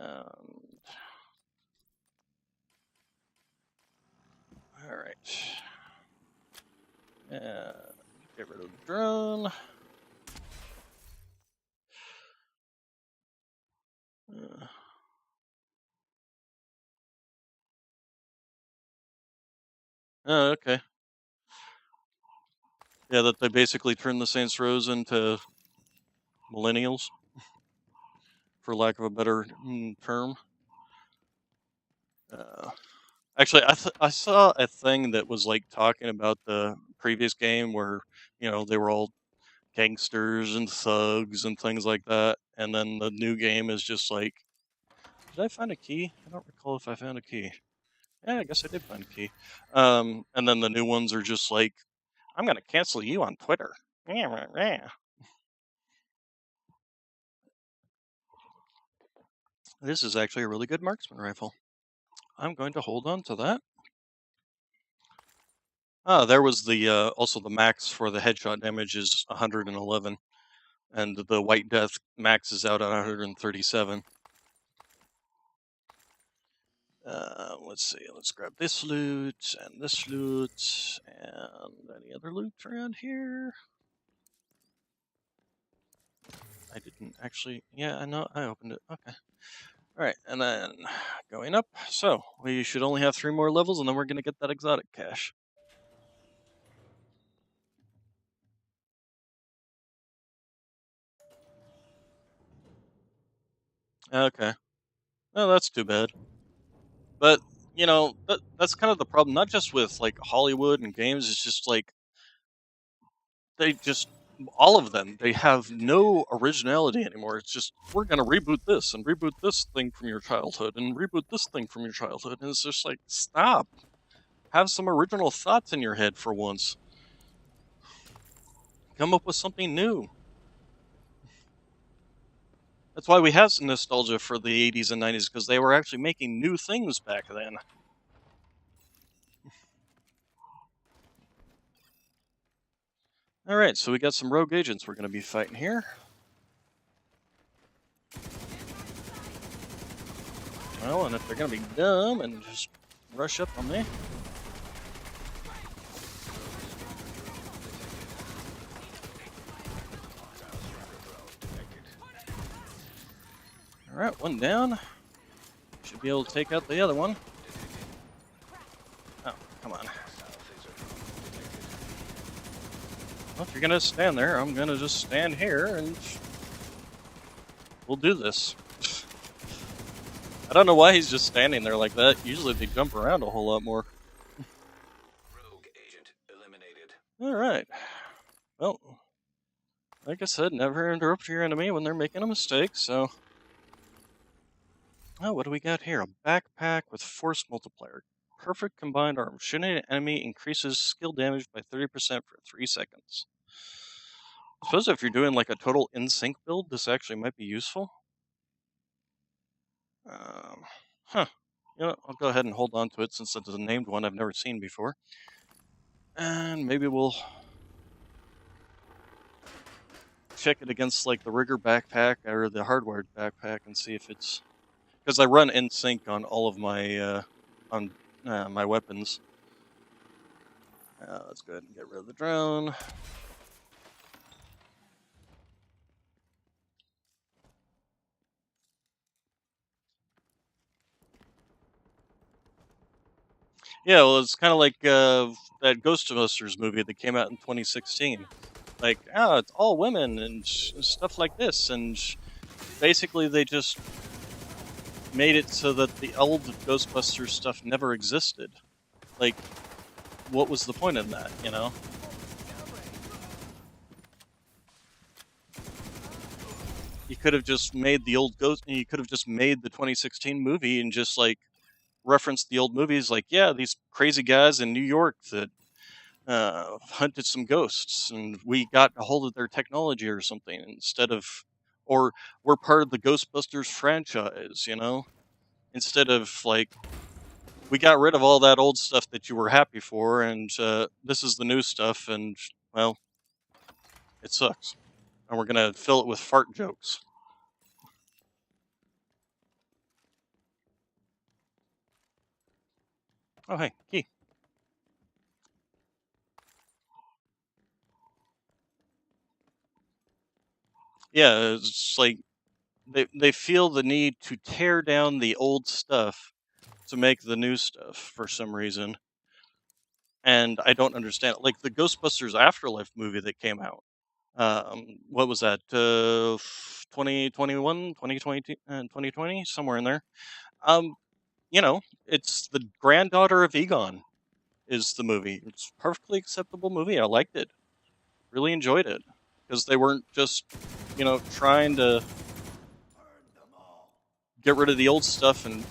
alright. And get rid of the drone. Oh, okay. Yeah, that they basically turned the Saints Rows into millennials, for lack of a better term. Actually, I saw a thing that was like talking about the previous game where, you know, they were all gangsters and thugs and things like that, and then the new game is just like, did I find a key? I don't recall if I found a key. Yeah, I guess I did find a key. And then the new ones are just like, I'm gonna cancel you on Twitter. This is actually a really good marksman rifle. I'm going to hold on to that. Ah, there was the also the max for the headshot damage is 111, and the White Death maxes out at 137. Let's see. Let's grab this loot and this loot and any other loot around here. I didn't actually. Yeah, I know. I opened it. Okay. All right, and then going up. So we should only have 3 more levels, and then we're gonna get that exotic cache. Okay. No, that's too bad. But you know, that's kind of the problem. Not just with like Hollywood and games. It's just like they just all of them. They have no originality anymore. It's just we're gonna reboot this and reboot this thing from your childhood and reboot this thing from your childhood, and it's just like stop. Have some original thoughts in your head for once. Come up with something new. That's why we have some nostalgia for the 80s and 90s, because they were actually making new things back then. Alright, so we got some rogue agents we're going to be fighting here. Well, and if they're going to be dumb and just rush up on me. Alright, one down. Should be able to take out the other one. Oh, come on. Well, if you're gonna stand there, I'm gonna just stand here and we'll do this. I don't know why he's just standing there like that. Usually they jump around a whole lot more. Rogue agent eliminated. Alright. Well, like I said, never interrupt your enemy when they're making a mistake, so... Oh, what do we got here? A backpack with force multiplier. Perfect combined arm. Shooting an enemy increases skill damage by 30% for 3 seconds. I suppose if you're doing like a total in-sync build, this actually might be useful. Huh. You know, I'll go ahead and hold on to it since it's a named one I've never seen before. And maybe we'll check it against like the rigger backpack or the hardwired backpack and see if it's... Because I run in sync on all of my my weapons. Let's go ahead and get rid of the drone. Yeah, well, it's kind of like that Ghostbusters movie that came out in 2016. Like, it's all women and stuff like this, and basically they just made it so that the old Ghostbusters stuff never existed. Like, what was the point in that, you know? You could have just made the old you could have just made the 2016 movie and just like referenced the old movies, like, yeah, these crazy guys in New York that hunted some ghosts, and we got a hold of their technology or something instead of, or we're part of the Ghostbusters franchise, you know, instead of like, we got rid of all that old stuff that you were happy for, and this is the new stuff, and well, it sucks, and we're gonna fill it with fart jokes. Oh, hey, key. Yeah, it's like they feel the need to tear down the old stuff to make the new stuff for some reason, and I don't understand it. Like the Ghostbusters Afterlife movie that came out. What was that? 2021, 2020, 2020, somewhere in there. Um, you know, it's the granddaughter of Egon is the movie. It's a perfectly acceptable movie. I liked it. Really enjoyed it because they weren't just, you know, trying to get rid of the old stuff and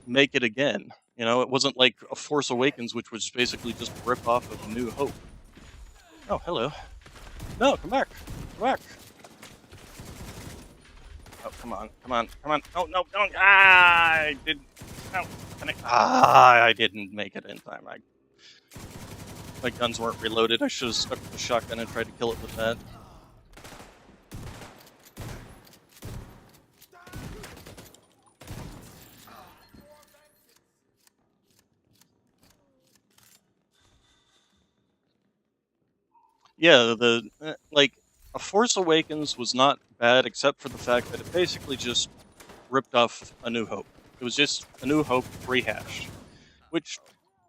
make it again. You know, it wasn't like a Force Awakens, which was basically just a rip off of A New Hope. Oh, hello. No, come back. Come back. Oh, come on, come on, come on. No, no, don't. I didn't. No, I didn't make it in time. My guns weren't reloaded. I should have stuck with the shotgun and tried to kill it with that. Yeah, like, A Force Awakens was not bad except for the fact that it basically just ripped off A New Hope. It was just A New Hope rehashed, which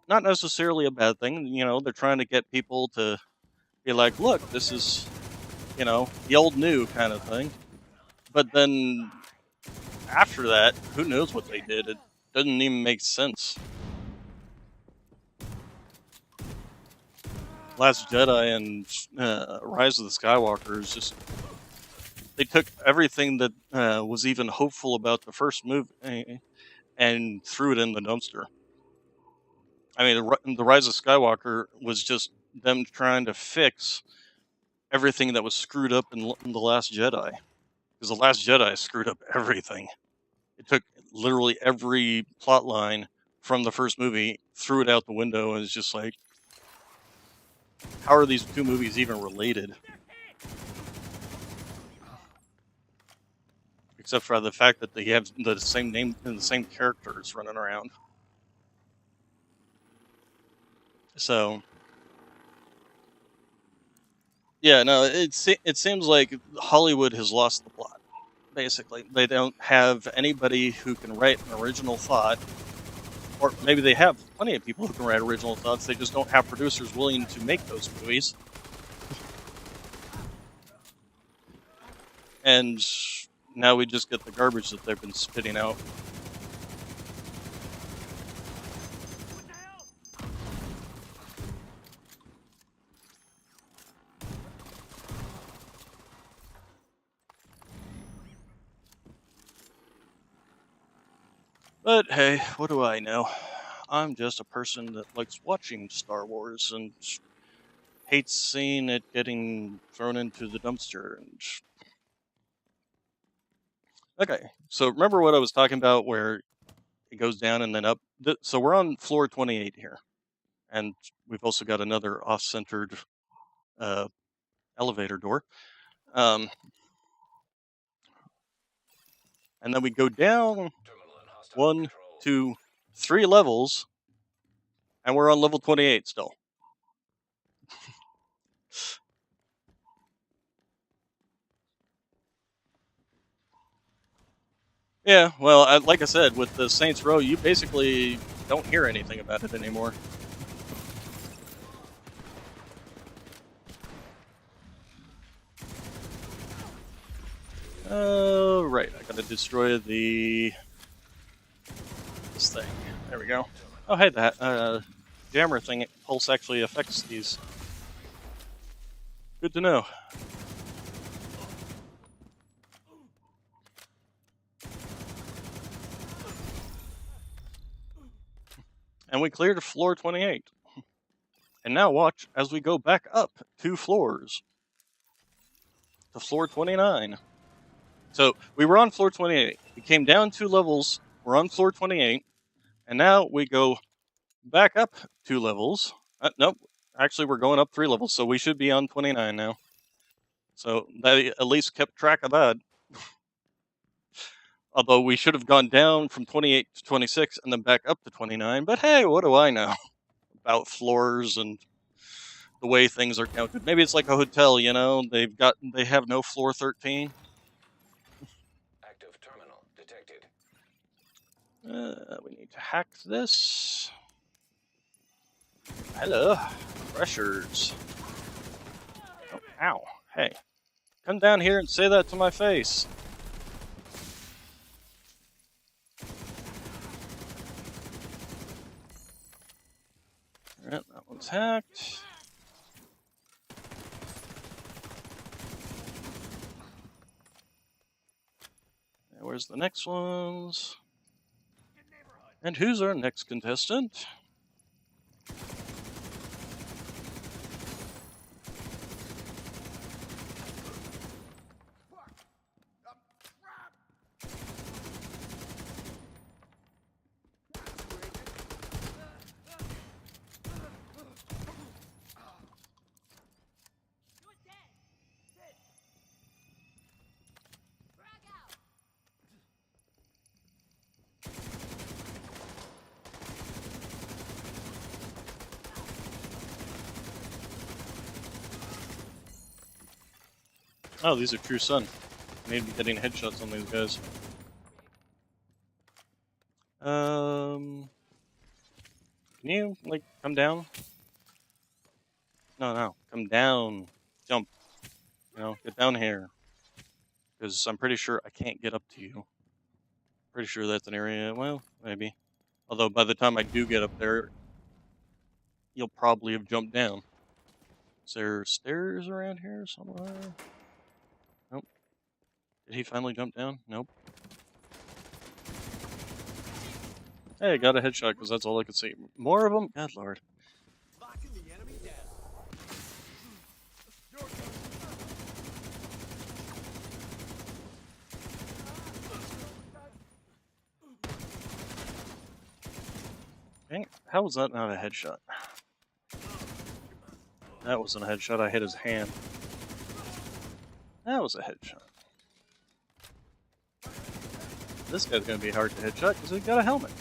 not necessarily a bad thing. You know, they're trying to get people to be like, look, this is, you know, the old new kind of thing. But then after that, who knows what they did? It doesn't even make sense. Last Jedi and Rise of the Skywalker is just, they took everything that was even hopeful about the first movie and threw it in the dumpster. I mean, the Rise of Skywalker was just them trying to fix everything that was screwed up in The Last Jedi. Because The Last Jedi screwed up everything. It took literally every plot line from the first movie, threw it out the window, and it's just like, how are these two movies even related? Except for the fact that they have the same name and the same characters running around. So, yeah, no, it seems like Hollywood has lost the plot. Basically, they don't have anybody who can write an original thought, or maybe they have plenty of people who can write original thoughts. They just don't have producers willing to make those movies. And now we just get the garbage that they've been spitting out. But hey, what do I know? I'm just a person that likes watching Star Wars and hates seeing it getting thrown into the dumpster. And okay, so remember what I was talking about where it goes down and then up? So we're on floor 28 here, and we've also got another off-centered uh, elevator door. And then we go down Terminal and hostile 1, control. 2, 3 levels, and we're on level 28 still. Yeah, well, like I said, with the Saints Row, you basically don't hear anything about it anymore. Oh, right, I gotta destroy this thing. There we go. Oh, hey, that jammer thing, pulse actually affects these. Good to know. And we cleared floor 28. And now watch as we go back up 2 floors to floor 29. So we were on floor 28. We came down 2 levels. We're on floor 28. And now we go back up 2 levels. Nope. Actually, we're going up 3 levels. So we should be on 29 now. So they at least kept track of that. Although we should have gone down from 28 to 26 and then back up to 29. But hey, what do I know about floors and the way things are counted? Maybe it's like a hotel, you know? They have no floor 13. Active terminal detected. We need to hack this. Hello, pressures. Oh, ow! Hey, come down here and say that to my face. Alright, that one's hacked. And where's the next ones? And who's our next contestant? Oh, these are True Sun. Maybe getting headshots on these guys. Can you, like, come down? No, come down. Jump. You know, get down here. Because I'm pretty sure I can't get up to you. Pretty sure that's an area, well, maybe. Although by the time I do get up there, you'll probably have jumped down. Is there stairs around here somewhere? Nope. Did he finally jump down? Nope. Hey, I got a headshot because that's all I could see. More of them? God lord. Dang, how was that not a headshot? That wasn't a headshot, I hit his hand. That was a headshot. This guy's gonna be hard to headshot because he's got a helmet.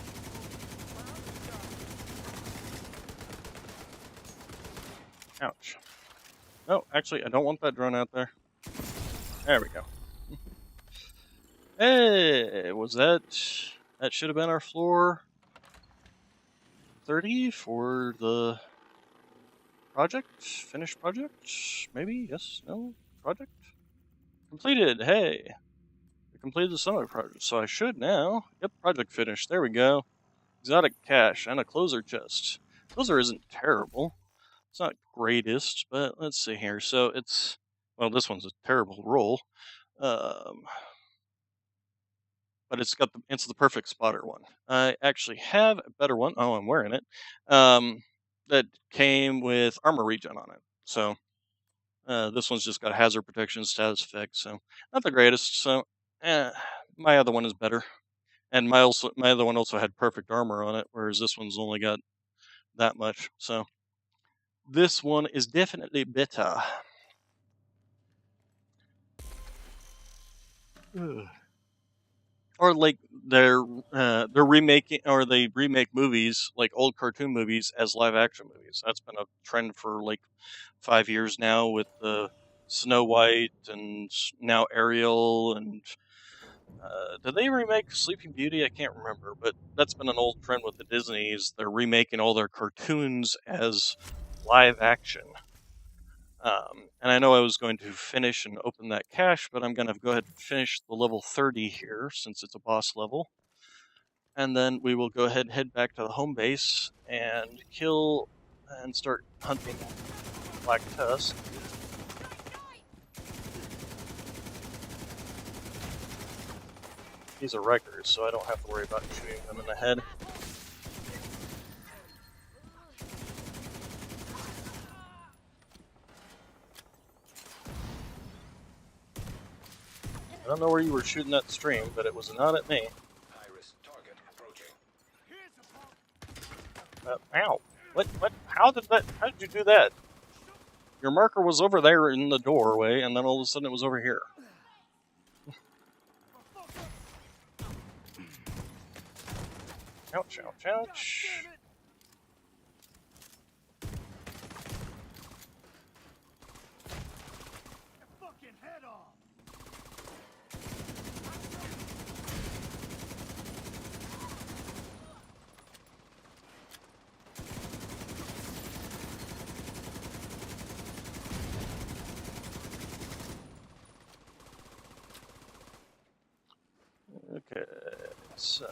Ouch. No, actually, I don't want that drone out there. There we go. Hey, was that... That should have been our floor 30 for the project? Finished project? Maybe? Yes? No? Project? Completed! Hey! We completed the summit project, so I should now... Yep, project finished. There we go. Exotic cache and a closer chest. Closer isn't terrible. It's not greatest, but let's see here. So it's... Well, this one's a terrible roll. but it's the perfect spotter one. I actually have a better one. Oh, I'm wearing it. Um, that came with armor regen on it. So this one's just got hazard protection status effect. So not the greatest. So my other one is better. And my other one also had perfect armor on it, whereas this one's only got that much. So this one is definitely better. Ugh. Or like they're remaking, or they remake movies, like old cartoon movies, as live action movies. That's been a trend for like 5 years now with the Snow White and now Ariel, and did they remake Sleeping Beauty? I can't remember, but that's been an old trend with the Disneys. They're remaking all their cartoons as live action. And I know I was going to finish and open that cache, but I'm going to go ahead and finish the level 30 here since it's a boss level. And then we will go ahead and head back to the home base and kill and start hunting Black Tusk. These are Wreckers, so I don't have to worry about shooting them in the head. I don't know where you were shooting that stream, but it was not at me. Iris target approaching. Ow. What? How did you do that? Your marker was over there in the doorway, and then all of a sudden it was over here. Ouch, ouch, ouch. Fucking head off! Okay, so...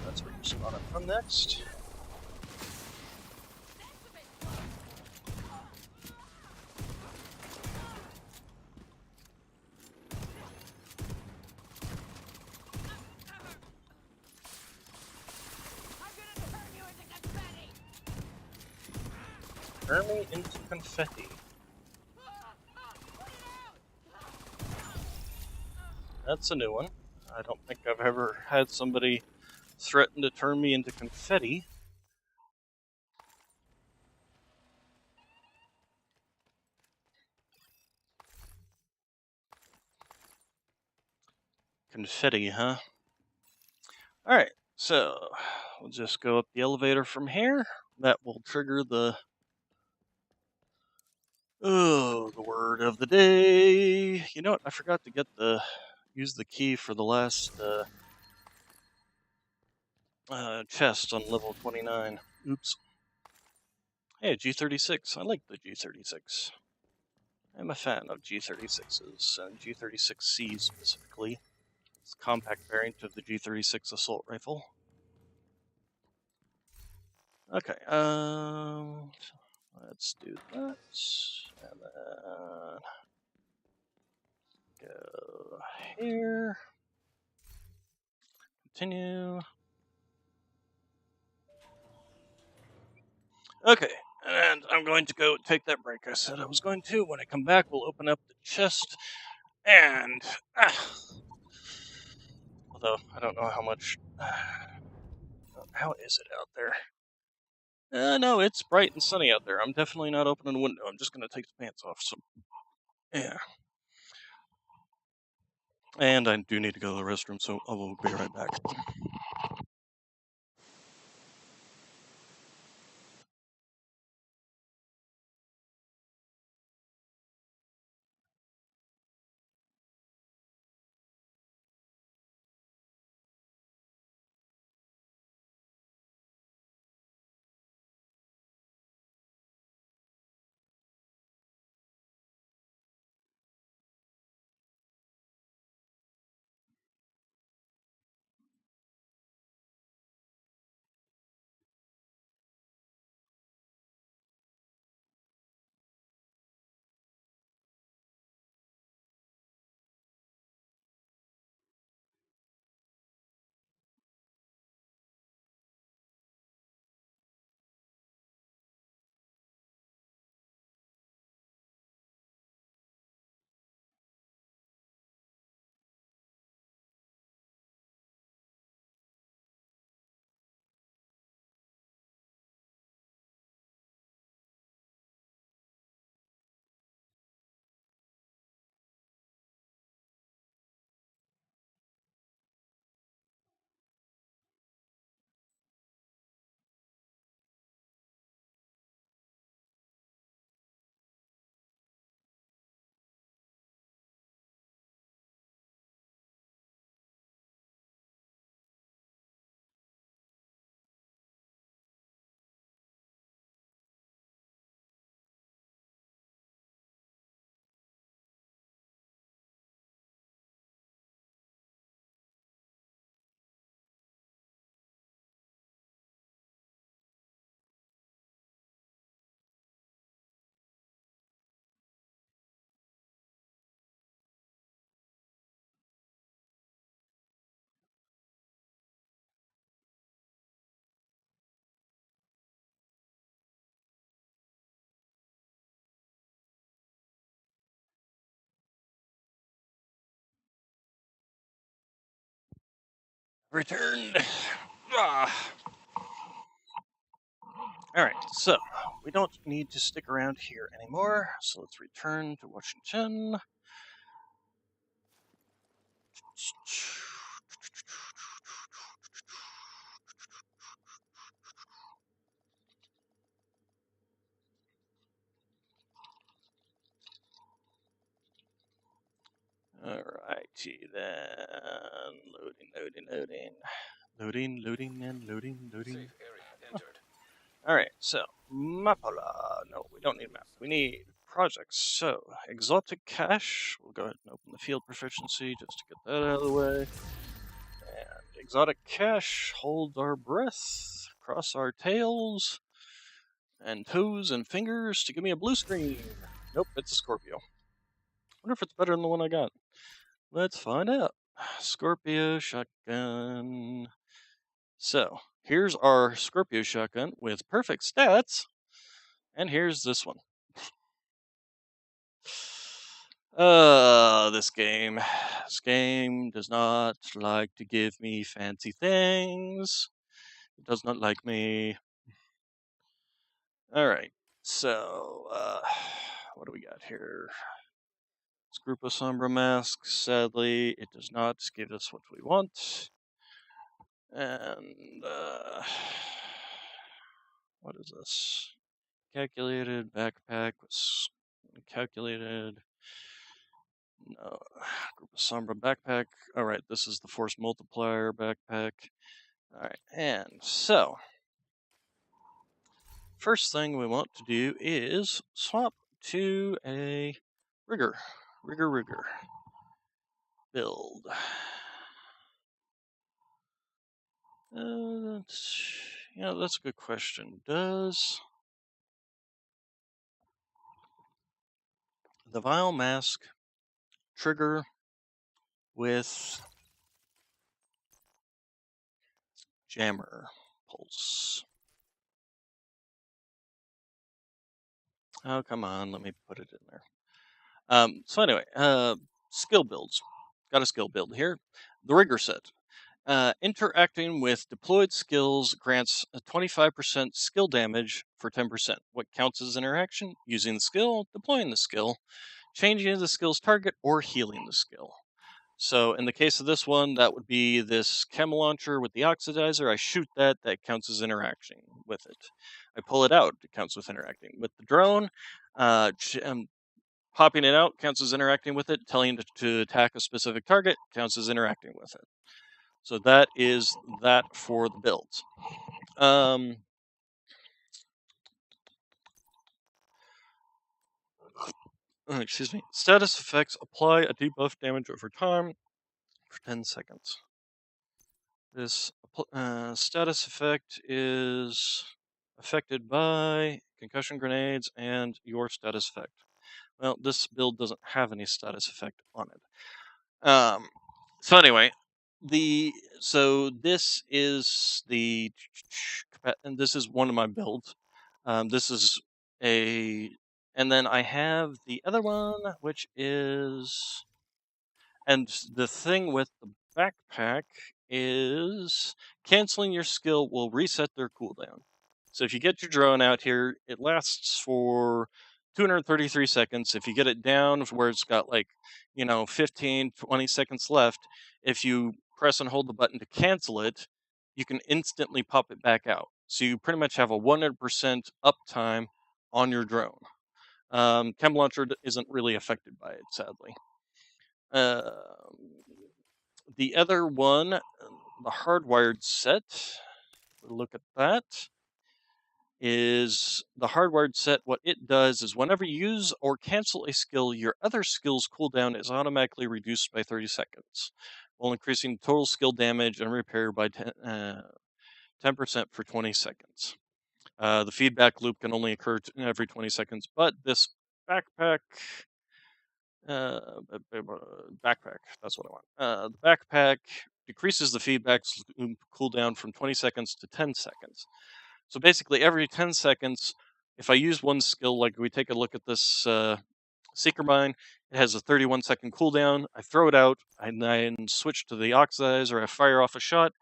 that's where you spawn it from next. Turn me into confetti. That's a new one. I don't think I've ever had somebody threaten to turn me into confetti. Confetti, huh? Alright, so we'll just go up the elevator from here. That will trigger the word of the day. You know what? I forgot to use the key for the last chest on level 29. Oops. Hey, G36. I like the G36. I'm a fan of G36s, and G36C specifically. It's a compact variant of the G36 assault rifle. Okay, let's do that. And then go here. Continue. Okay, and I'm going to go take that break I said I was going to. When I come back, we'll open up the chest. And, although I don't know how much. How is it out there? No, it's bright and sunny out there. I'm definitely not opening a window. I'm just going to take the pants off. So, yeah. And I do need to go to the restroom, so I will be right back. Returned. Ah. Alright, so we don't need to stick around here anymore, so let's return to Washington. Alrighty then. Loading, and loading. Safe area entered. Alright, so Mapala. No, we don't need a map. We need projects. So, exotic cache. We'll go ahead and open the field proficiency just to get that out of the way. And exotic cache. Hold our breath. Cross our tails. And toes and fingers to give me a blue screen. Nope, it's a Scorpio. Wonder if it's better than the one I got. Let's find out. Scorpio shotgun. So, here's our Scorpio shotgun with perfect stats. And here's this one. This game. This game does not like to give me fancy things. It does not like me. Alright, so, what do we got here? This group of Sombra masks, sadly, it does not give us what we want. And, what is this? Calculated backpack was calculated. No, group of Sombra backpack. Alright, this is the force multiplier backpack. Alright, and so, first thing we want to do is swap to a rigger. Rigger. Build. That's a good question. Does the vial mask trigger with jammer pulse? Oh, come on, let me put it in there. So anyway, skill builds. Got a skill build here. The rigger set. Interacting with deployed skills grants a 25% skill damage for 10%. What counts as interaction? Using the skill, deploying the skill, changing the skill's target, or healing the skill. So in the case of this one, that would be this chem launcher with the oxidizer. I shoot that counts as interacting with it. I pull it out, it counts with interacting. With the drone, popping it out counts as interacting with it. Telling it to attack a specific target counts as interacting with it. So that is that for the builds. Excuse me. Status effects apply a debuff damage over time for 10 seconds. This status effect is affected by concussion grenades and your status effect. Well, this build doesn't have any status effect on it. So anyway, this is and this is one of my builds. This is and then I have the other one, which is, and the thing with the backpack is canceling your skill will reset their cooldown. So if you get your drone out here, it lasts for 233 seconds. If you get it down where it's got 15, 20 seconds left, if you press and hold the button to cancel it, you can instantly pop it back out. So you pretty much have a 100% uptime on your drone. Chem Launcher isn't really affected by it, sadly. The other one, the hardwired set, look at that, is the hardwired set. What it does is whenever you use or cancel a skill, your other skill's cooldown is automatically reduced by 30 seconds, while increasing total skill damage and repair by 10% for 20 seconds. The feedback loop can only occur every 20 seconds, but this backpack, that's what I want. The backpack decreases the feedback cooldown from 20 seconds to 10 seconds. So basically, every 10 seconds, if I use one skill, like we take a look at this Seeker Mine, It has a 31-second cooldown. I throw it out, and then switch to the oxidizer. I fire off a shot,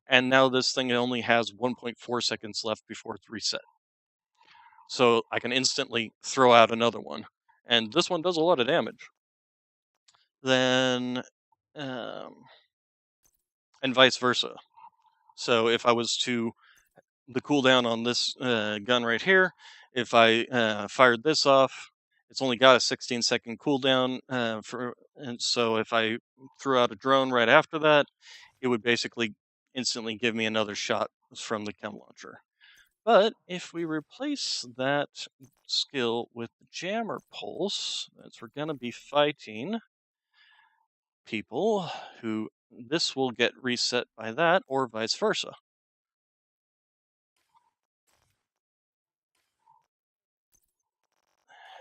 and now this thing only has 1.4 seconds left before it's reset. So I can instantly throw out another one. And this one does a lot of damage. Then, and vice versa. So if I was to, the cooldown on this gun right here, if I fired this off, it's only got a 16-second cooldown, and so if I threw out a drone right after that, it would basically instantly give me another shot from the chem launcher. But if we replace that skill with the jammer pulse, as we're going to be fighting people who this will get reset by that, or vice versa.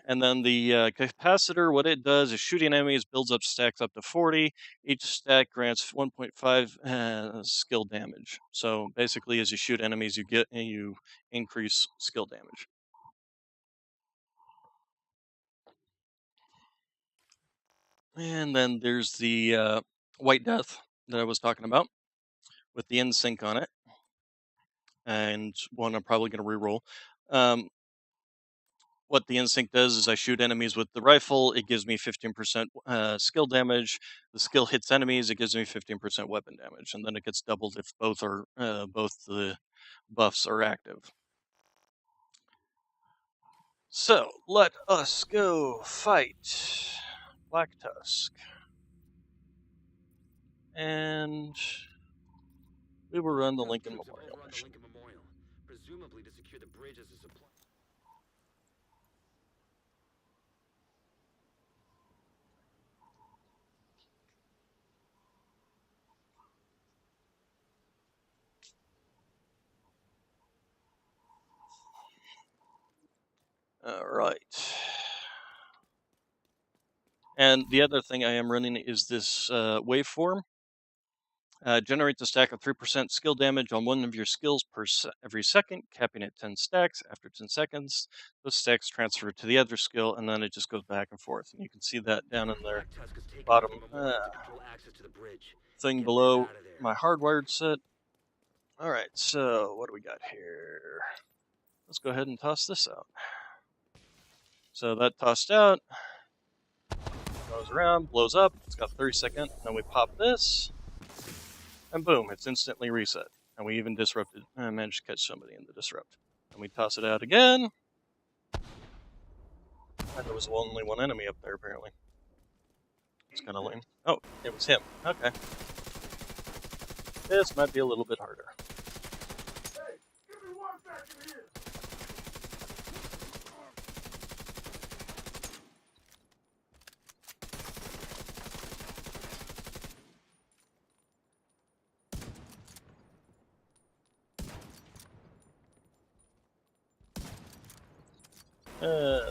And then the capacitor, what it does is shooting enemies builds up stacks up to 40. Each stack grants 1.5 skill damage. So basically, as you shoot enemies, you increase skill damage. And then there's the White Death that I was talking about with the in-sync on it, and one I'm probably going to reroll. What the instinct does is I shoot enemies with the rifle. It gives me 15% skill damage. The skill hits enemies. It gives me 15% weapon damage, and then it gets doubled if both the buffs are active. So let us go fight Black Tusk, and we will run the Lincoln Memorial mission. Presumably to secure the bridge as a supply. All right. And the other thing I am running is this waveform. Generates a stack of 3% skill damage on one of your skills every second, capping at 10 stacks. After 10 seconds, those stacks transfer to the other skill, and then it just goes back and forth. And you can see that down in there, bottom thing below my hardwired set. All right, so what do we got here? Let's go ahead and toss this out. So that tossed out, goes around, blows up. It's got 30 seconds. Then we pop this. And boom, it's instantly reset. And we even disrupted, managed to catch somebody in the disrupt. And we toss it out again. And there was only one enemy up there, apparently. It's kind of lame. Oh, it was him. Okay. This might be a little bit harder. Hey, give me one second here.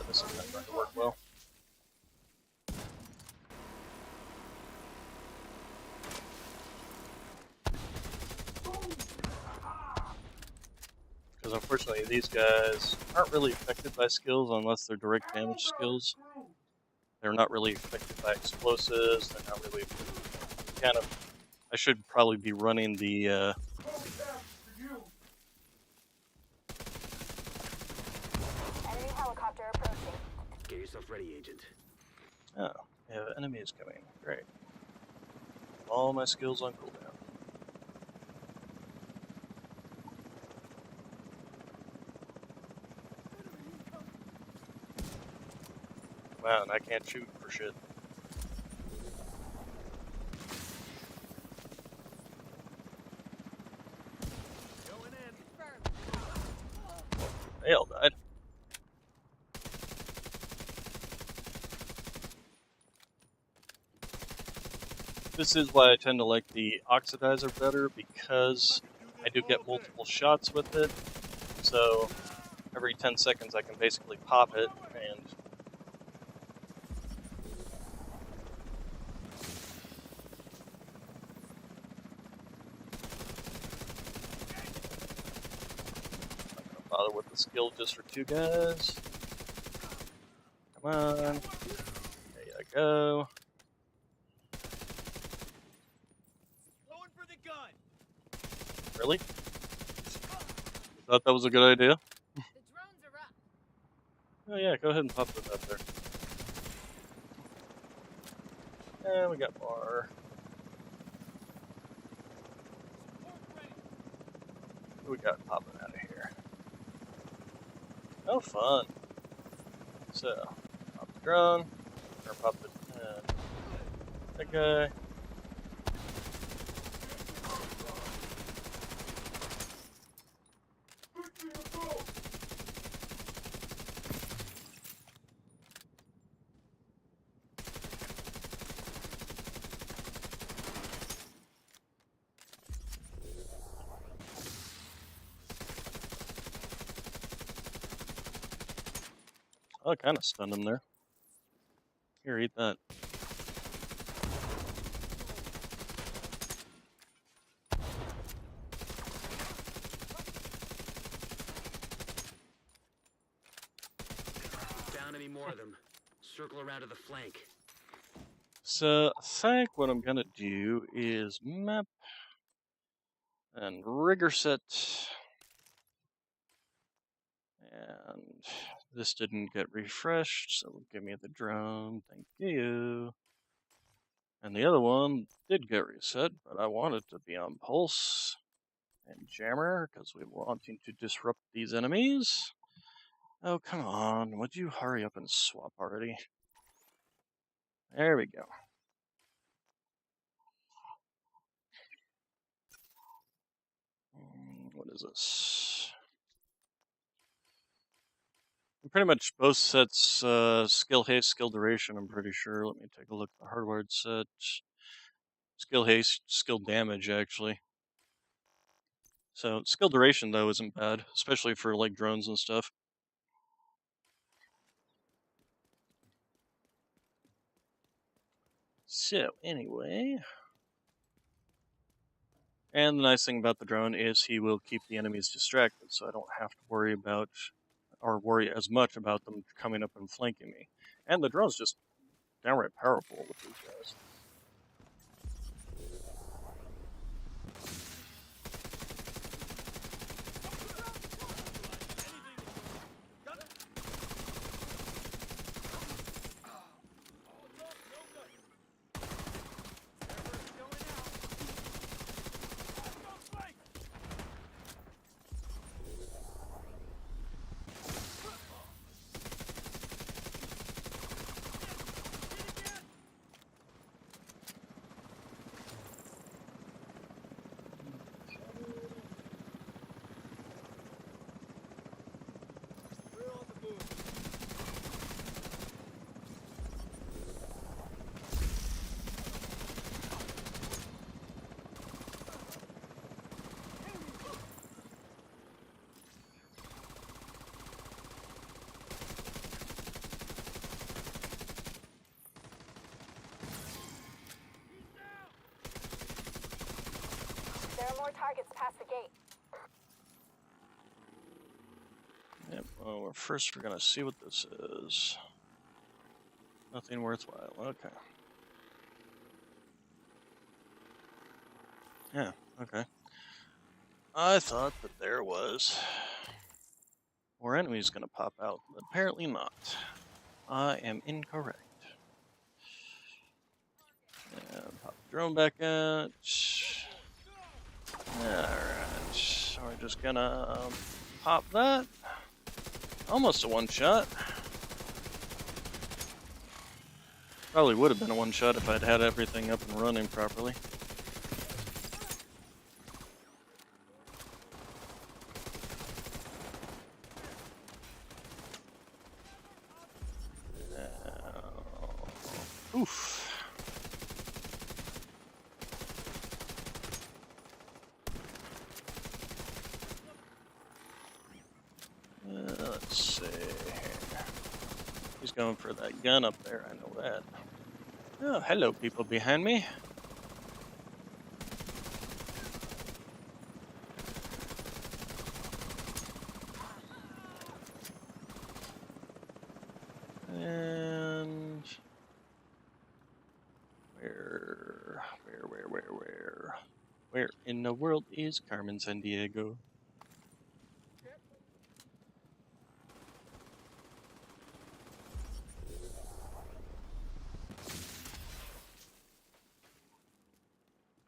This is not going to work well. Because unfortunately these guys aren't really affected by skills unless they're direct damage skills. They're not really affected by explosives. They're not really kind of... I should probably be running the... Enemy helicopter approaching. Get yourself ready, Agent. Oh, yeah, the enemy is coming. Great. All my skills on cooldown. Wow, and I can't shoot for shit. Going in. They all died. This is why I tend to like the oxidizer better, because I do get multiple shots with it. So every 10 seconds I can basically pop it and bother with the skill just for two guys. Come on. Yeah, go. Going for the gun. Really? Thought that was a good idea? The drones are up. Oh yeah, go ahead and pop those out there. And we got more. What we got popping out of here? Oh, fun. So, pop the drone, or pop the, that guy. Oh, I kind of stunned him there. Here, eat that. Down any more of them. Circle around to the flank. So, I think what I'm gonna do is map and rigger set. And this didn't get refreshed, so give me the drone. Thank you. And the other one did get reset, but I want it to be on pulse and jammer because we're wanting to disrupt these enemies. Oh, come on. Would you hurry up and swap already? There we go. What is this? Pretty much both sets, skill haste, skill duration, I'm pretty sure. Let me take a look at the hardwired set. Skill haste, skill damage, actually. So, skill duration, though, isn't bad, especially for, like, drones and stuff. So, anyway. And the nice thing about the drone is he will keep the enemies distracted, so I don't have to worry about, or worry as much about them coming up and flanking me. And the drone's just downright powerful with these guys. There are more targets past the gate. Yep, well, first we're gonna see what this is. Nothing worthwhile, okay. Yeah, okay. I thought that there was more enemies gonna pop out, but apparently not. I am incorrect. And pop the drone back out. Alright, so we're just gonna pop that. Almost a one-shot. Probably would have been a one-shot if I'd had everything up and running properly. Oof. Let's see here. He's going for that gun up there, I know that. Oh, hello, people behind me. And Where in the world is Carmen Sandiego?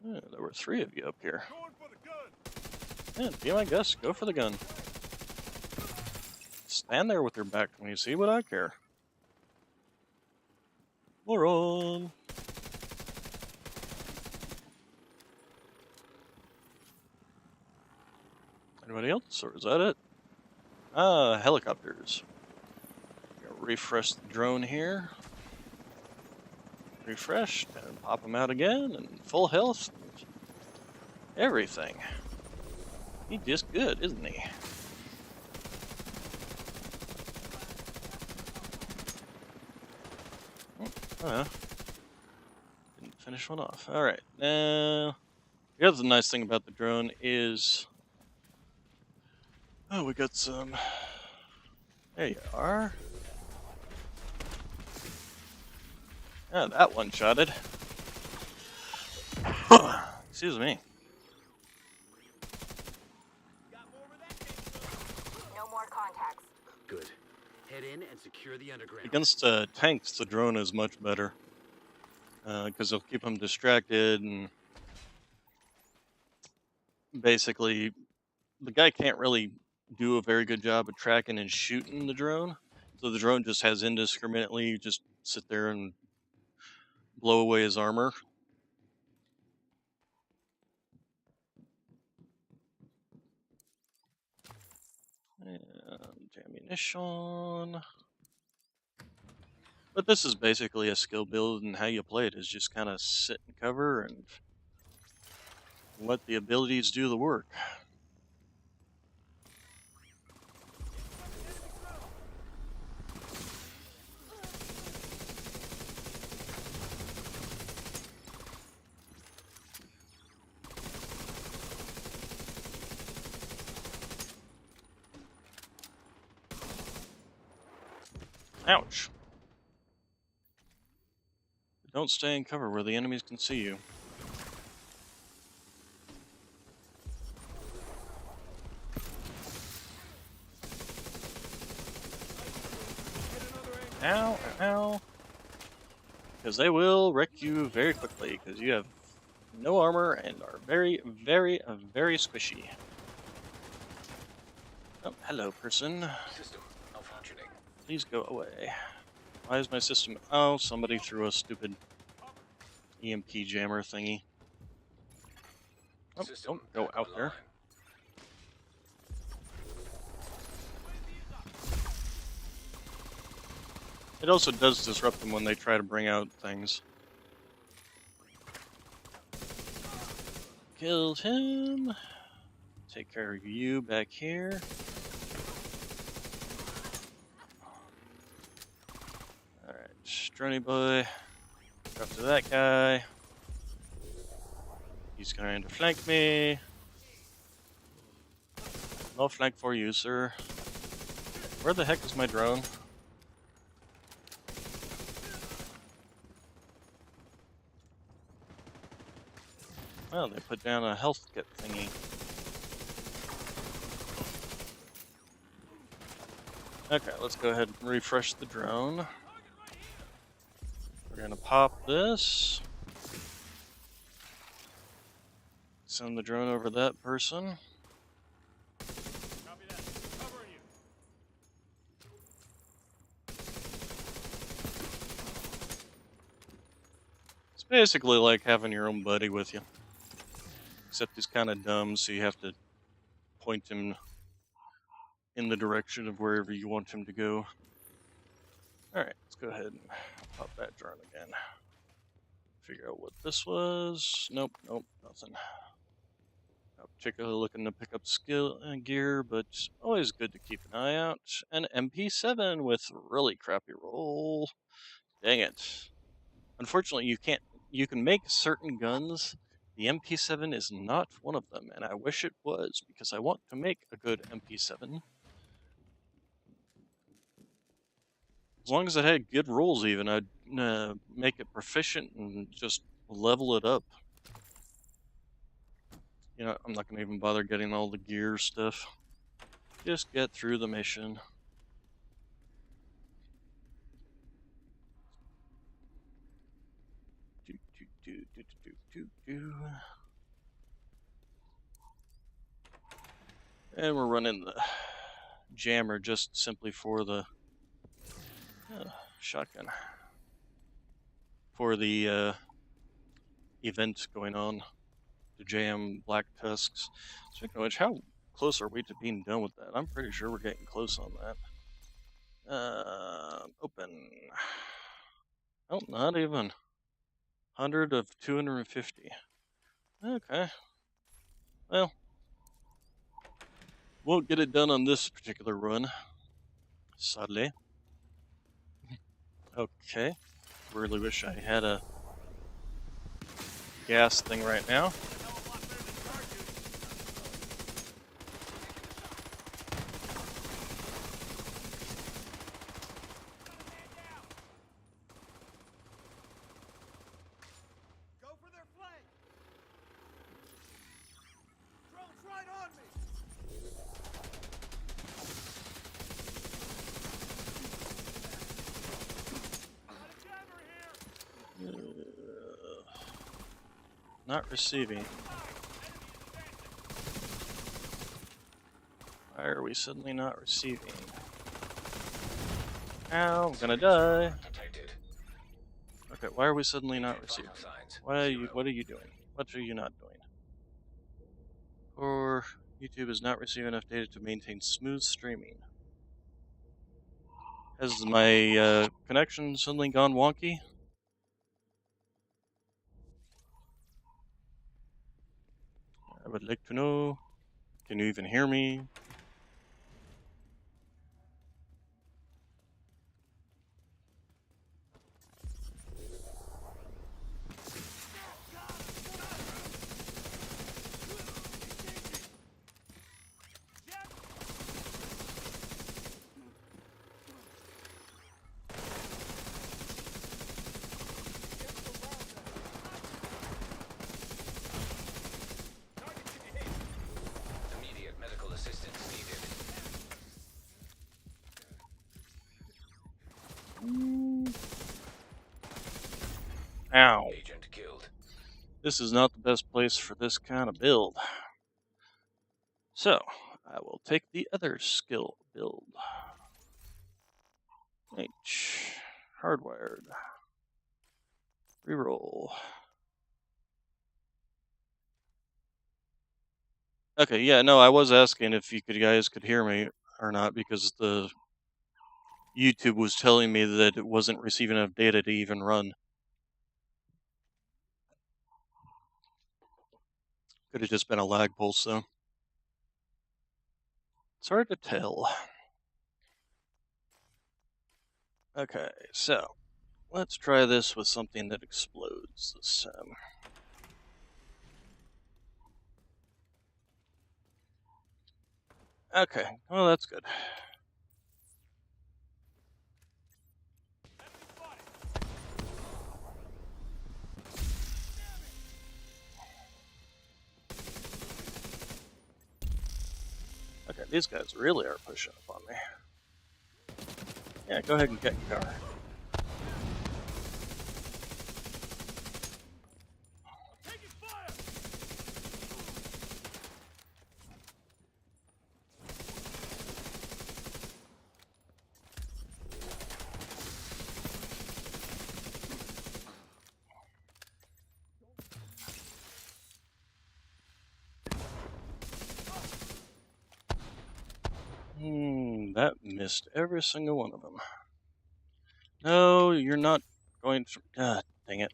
Oh, there were 3 of you up here. Yeah, be my guest. Go for the gun. Stand there with your back to me. See what I care. Moron. Anybody else, or is that it? Ah, helicopters. Gonna refresh the drone here. Refreshed, and pop him out again, and full health. Everything. He's just good, isn't he? Oh, didn't finish one off. Alright, now, the other nice thing about the drone is... Oh, we got some... There you are. Ah, that one-shotted. Excuse me. No more contacts. Good. Head in and secure the underground. Against tanks, the drone is much better. Because it'll keep them distracted, and basically, the guy can't really do a very good job of tracking and shooting the drone. So the drone just has indiscriminately just sit there and blow away his armor. And ammunition. But this is basically a skill build, and how you play it is just kind of sit and cover and let the abilities do the work. Ouch. Don't stay in cover where the enemies can see you. Ow, ow. Because they will wreck you very quickly, because you have no armor and are very, very, very squishy. Oh, hello, person. System malfunctioning. Please go away. Why is my system... Oh, somebody threw a stupid EMP jammer thingy. Oh, System don't go back out there. online. It also does disrupt them when they try to bring out things. Killed him. Take care of you back here. Alright, Strony boy. Go after that guy. He's going to flank me. No flank for you, sir. Where the heck is my drone? Well, they put down a health kit thingy. Okay, let's go ahead and refresh the drone. We're gonna pop this. Send the drone over that person. Copy that. Covering you. It's basically like having your own buddy with you. Except he's kind of dumb, so you have to point him in the direction of wherever you want him to go. Alright, let's go ahead and pop that drone again. Figure out what this was. Nope, nothing. Not particularly looking to pick up skill gear, but always good to keep an eye out. An MP7 with really crappy roll. Dang it. Unfortunately, you can make certain guns. The MP7 is not one of them, and I wish it was, because I want to make a good MP7. As long as it had good rolls even, I'd make it proficient and just level it up. You know, I'm not going to even bother getting all the gear stuff. Just get through the mission. And we're running the jammer just simply for the shotgun. For the event going on to jam Black Tusks. Speaking of which, how close are we to being done with that? I'm pretty sure we're getting close on that. Open. Oh, not even. 100 of 250. Okay. Well, won't get it done on this particular run, sadly. Okay. Really wish I had a gas thing right now. Go for their flank! Drone's right on me! Got a jammer here! Not receiving. Why are we suddenly not receiving? Ow, I'm gonna die. Detected. Okay, why are we suddenly not Vital receiving? signs. What are you doing? What are you not doing? Or YouTube is not receiving enough data to maintain smooth streaming. Has my connection suddenly gone wonky? I would like to know. Can you even hear me? Immediate medical assistance needed. Ow. Agent killed. This is not the best place for this kind of build. So, I will take the other skill build. H. Hardwired. Reroll. Okay, yeah, no, I was asking if you guys could hear me or not because the YouTube was telling me that it wasn't receiving enough data to even run. Could have just been a lag pulse, though. It's hard to tell. Okay, so let's try this with something that explodes this time. Okay, well, that's good. Okay, these guys really are pushing up on me. Yeah, go ahead and get in car. Taking fire! That missed every single one of them. No, you're not going to... dang it.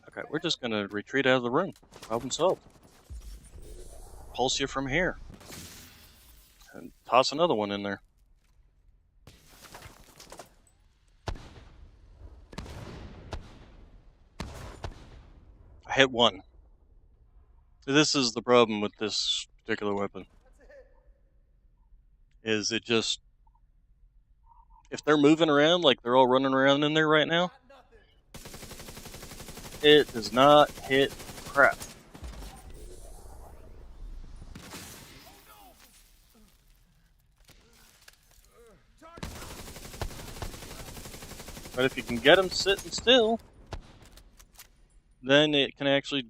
Okay, we're just gonna retreat out of the room. Problem solved. Pulse you from here. And toss another one in there. I hit one. This is the problem with this particular weapon. Is it just... If they're moving around like they're all running around in there right now, it does not hit crap. But if you can get them sitting still, then it can actually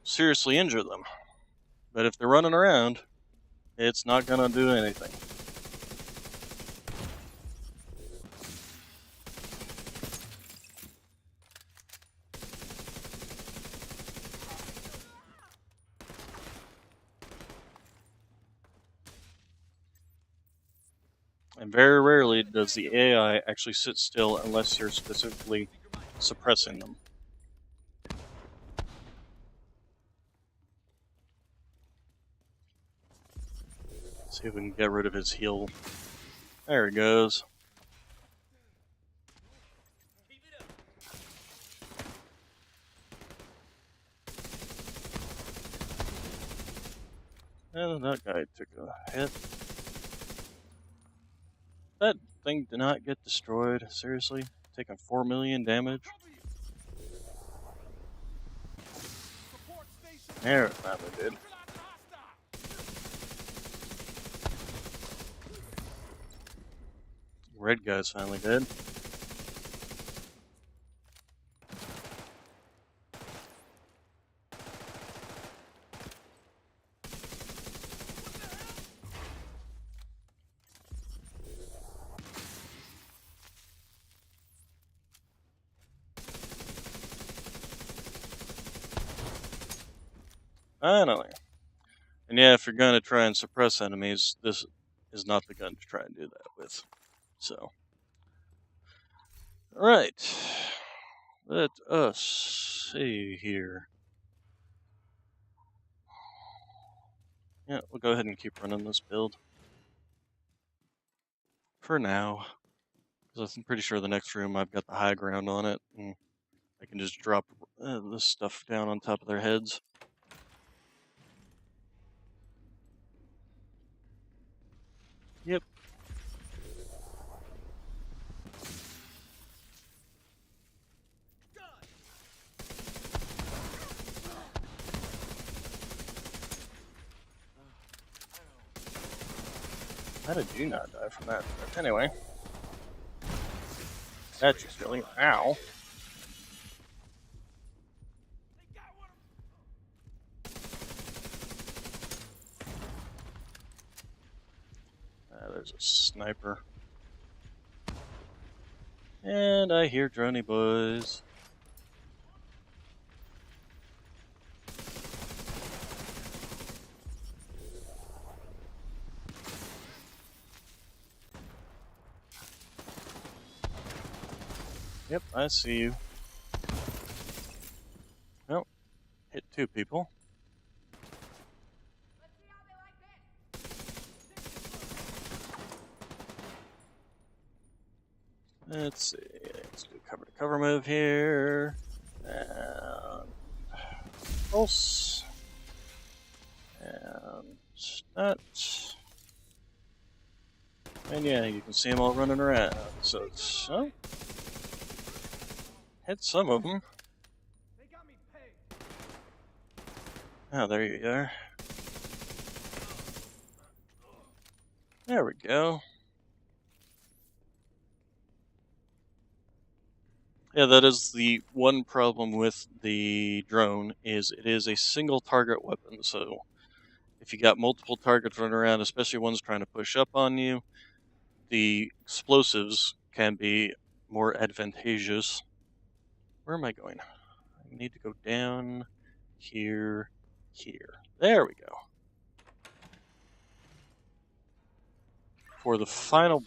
seriously injure them. But if they're running around, it's not going to do anything. And very rarely does the AI actually sit still unless you're specifically suppressing them. See if we can get rid of his heal. There he goes. And that guy took a hit. That thing did not get destroyed. Seriously? Taking 4 million damage? There it finally did. Red guy's finally dead. Finally. And yeah, if you're going to try and suppress enemies, this is not the gun to try and do that with. So. Alright. Let us see here. Yeah, we'll go ahead and keep running this build. For now. Because I'm pretty sure the next room I've got the high ground on it. And I can just drop this stuff down on top of their heads. Yep. How did you not die from that? But anyway. That's just killing. Ow. There's a sniper. And I hear droney boys. Yep, I see you. Oh, hit 2 people. Let's see. Let's do cover to cover move here. And pulse. And that. And yeah, you can see them all running around. So it's hit some of them. Oh, there you are. There we go. Yeah, that is the one problem with the drone, is it is a single target weapon, so if you got multiple targets running around, especially ones trying to push up on you, the explosives can be more advantageous. Where am I going? I need to go down here, here. There we go. For the final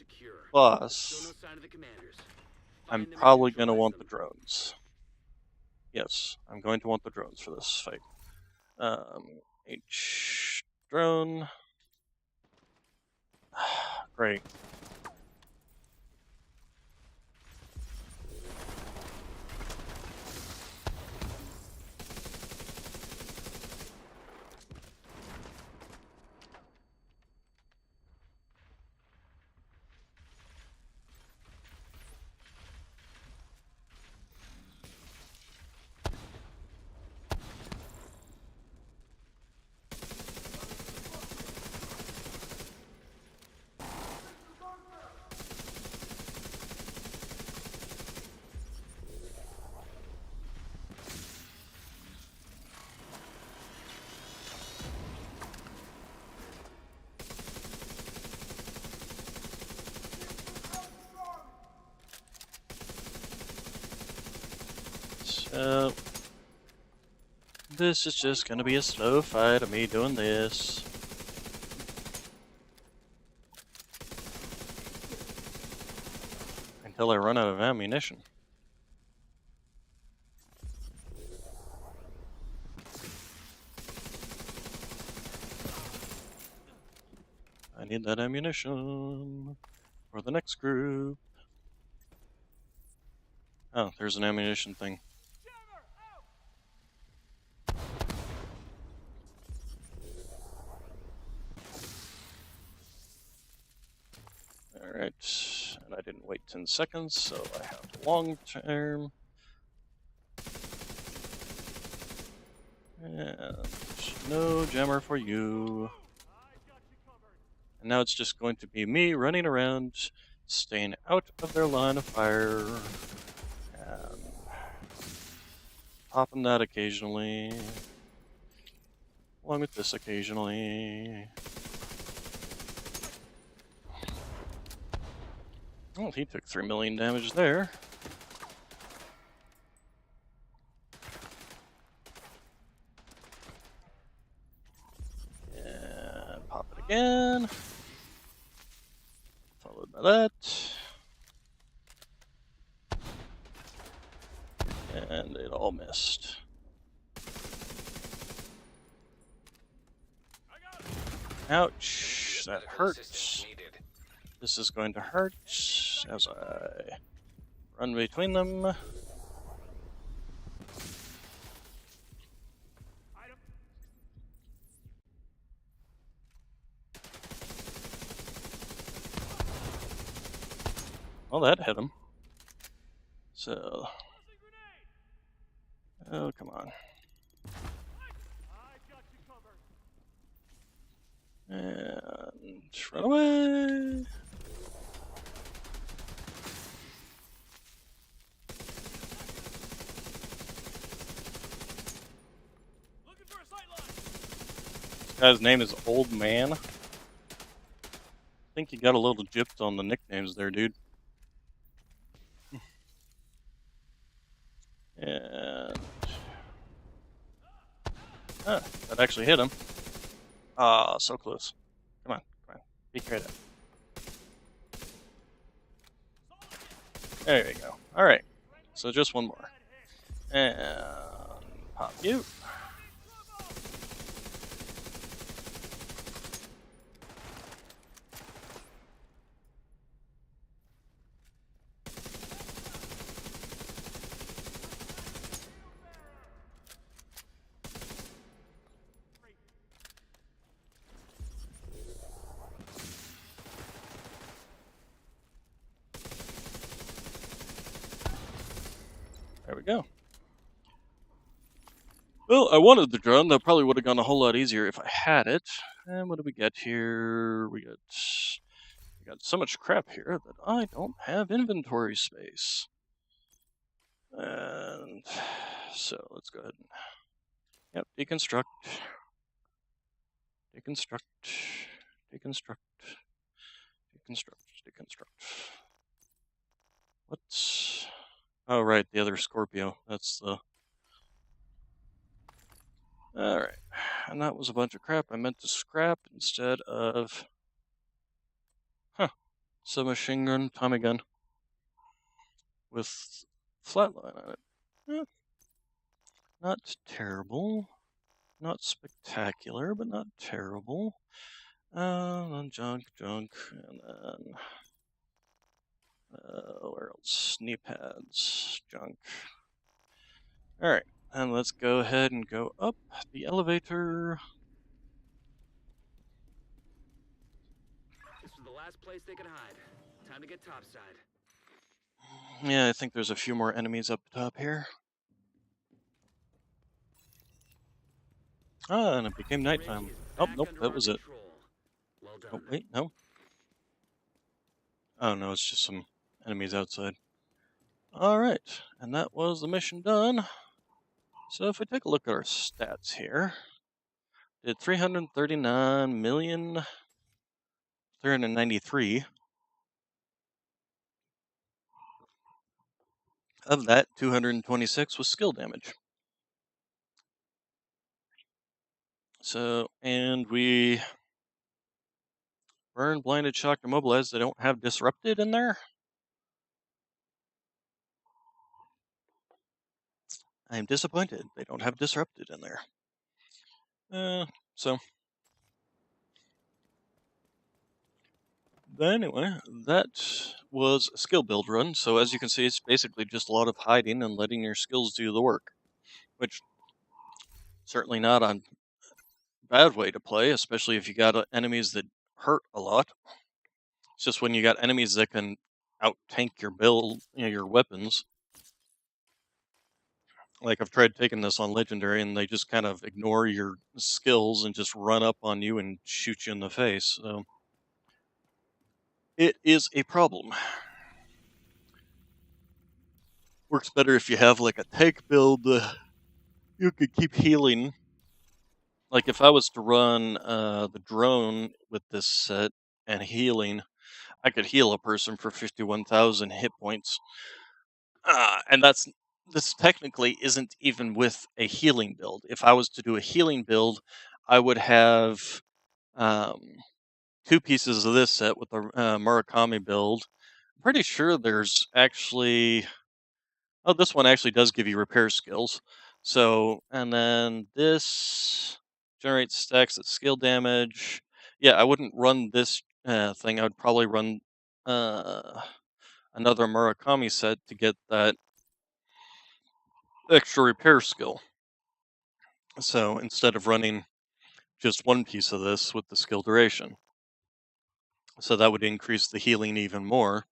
boss, I'm probably going to want the drones. Yes, I'm going to want the drones for this fight. H drone. Great. This is just gonna be a slow fight of me doing this. Until I run out of ammunition. I need that ammunition for the next group. Oh, there's an ammunition thing. Alright, and I didn't wait 10 seconds, so I have long term. And no jammer for you. And now it's just going to be me running around, staying out of their line of fire, and popping that occasionally, along with this occasionally. Well, he took 3 million damage there. And pop it again. Followed by that. And it all missed. Ouch, that Medical assistance hurts. needed. This is going to hurt as I run between them. Well, that hit him. So, oh, come on. And run away. This guy's name is Old Man. I think you got a little gypped on the nicknames there, dude. And that actually hit him. Ah, so close. Come on, come on. Be creative. There you go. Alright. So just one more. And pop you. There we go. Well, I wanted the drone. That probably would have gone a whole lot easier if I had it. And what do we get here? We got so much crap here that I don't have inventory space. And so let's go ahead and deconstruct, deconstruct, deconstruct, deconstruct, deconstruct. What's... Oh, right, the other Scorpio. That's the... Alright. And that was a bunch of crap I meant to scrap instead of... submachine gun, Tommy gun. With flatline on it. Not terrible. Not spectacular, but not terrible. And then junk, and then... where else? Knee pads, junk. Alright, and let's go ahead and go up the elevator. This was the last place they could hide. Time to get topside. Yeah, I think there's a few more enemies up top here. Ah, and it became nighttime. Oh, nope, that was it. Well done. Oh, wait, no. Oh, no, it's just some enemies outside. Alright, and that was the mission done. So if we take a look at our stats here, did 339,393. Of that, 226 was skill damage. So, and we burn, blinded, shocked, immobilized. They don't have disrupted in there. I'm disappointed. They don't have disrupted in there. So anyway, that was a skill build run. So as you can see, it's basically just a lot of hiding and letting your skills do the work, which certainly not a bad way to play, especially if you got enemies that hurt a lot. It's just when you got enemies that can out tank your build, your weapons. Like I've tried taking this on legendary, and they just kind of ignore your skills and just run up on you and shoot you in the face. So it is a problem. Works better if you have like a tank build. You could keep healing. Like if I was to run the drone with this set and healing, I could heal a person for 51,000 hit points. And this technically isn't even with a healing build. If I was to do a healing build, I would have um, two pieces of this set with the Murakami build. I'm pretty sure there's actually. Oh, this one actually does give you repair skills. So, and then this generates stacks at skill damage. Yeah, I wouldn't run this thing. I would probably run uh, another Murakami set to get that extra repair skill. So instead of running just one piece of this with the skill duration. So that would increase the healing even more.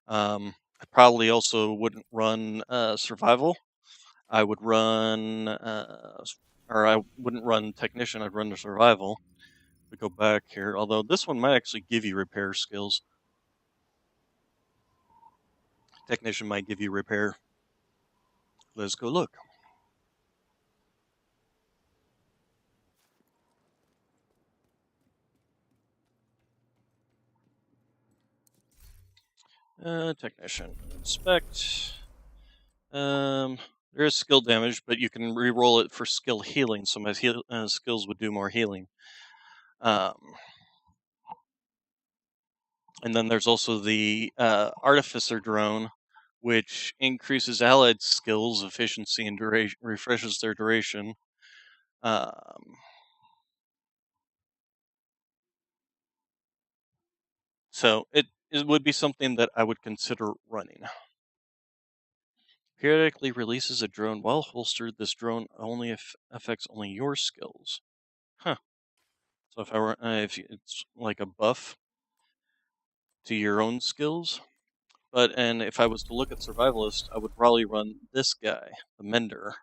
I probably also wouldn't run survival. I would run, or I wouldn't run technician. I'd run the survival. We go back here, although this one might actually give you repair skills. Technician might give you repair. Let's go look. Technician inspect. There is skill damage, but you can re-roll it for skill healing, so my skills would do more healing. And then there's also the Artificer drone, which increases allied skills efficiency and duration, refreshes their duration. So it would be something that I would consider running. Periodically releases a drone while holstered. This drone only affects only your skills. Huh. So if I were, if it's like a buff to your own skills. And if I was to look at survivalist, I would probably run this guy, the Mender,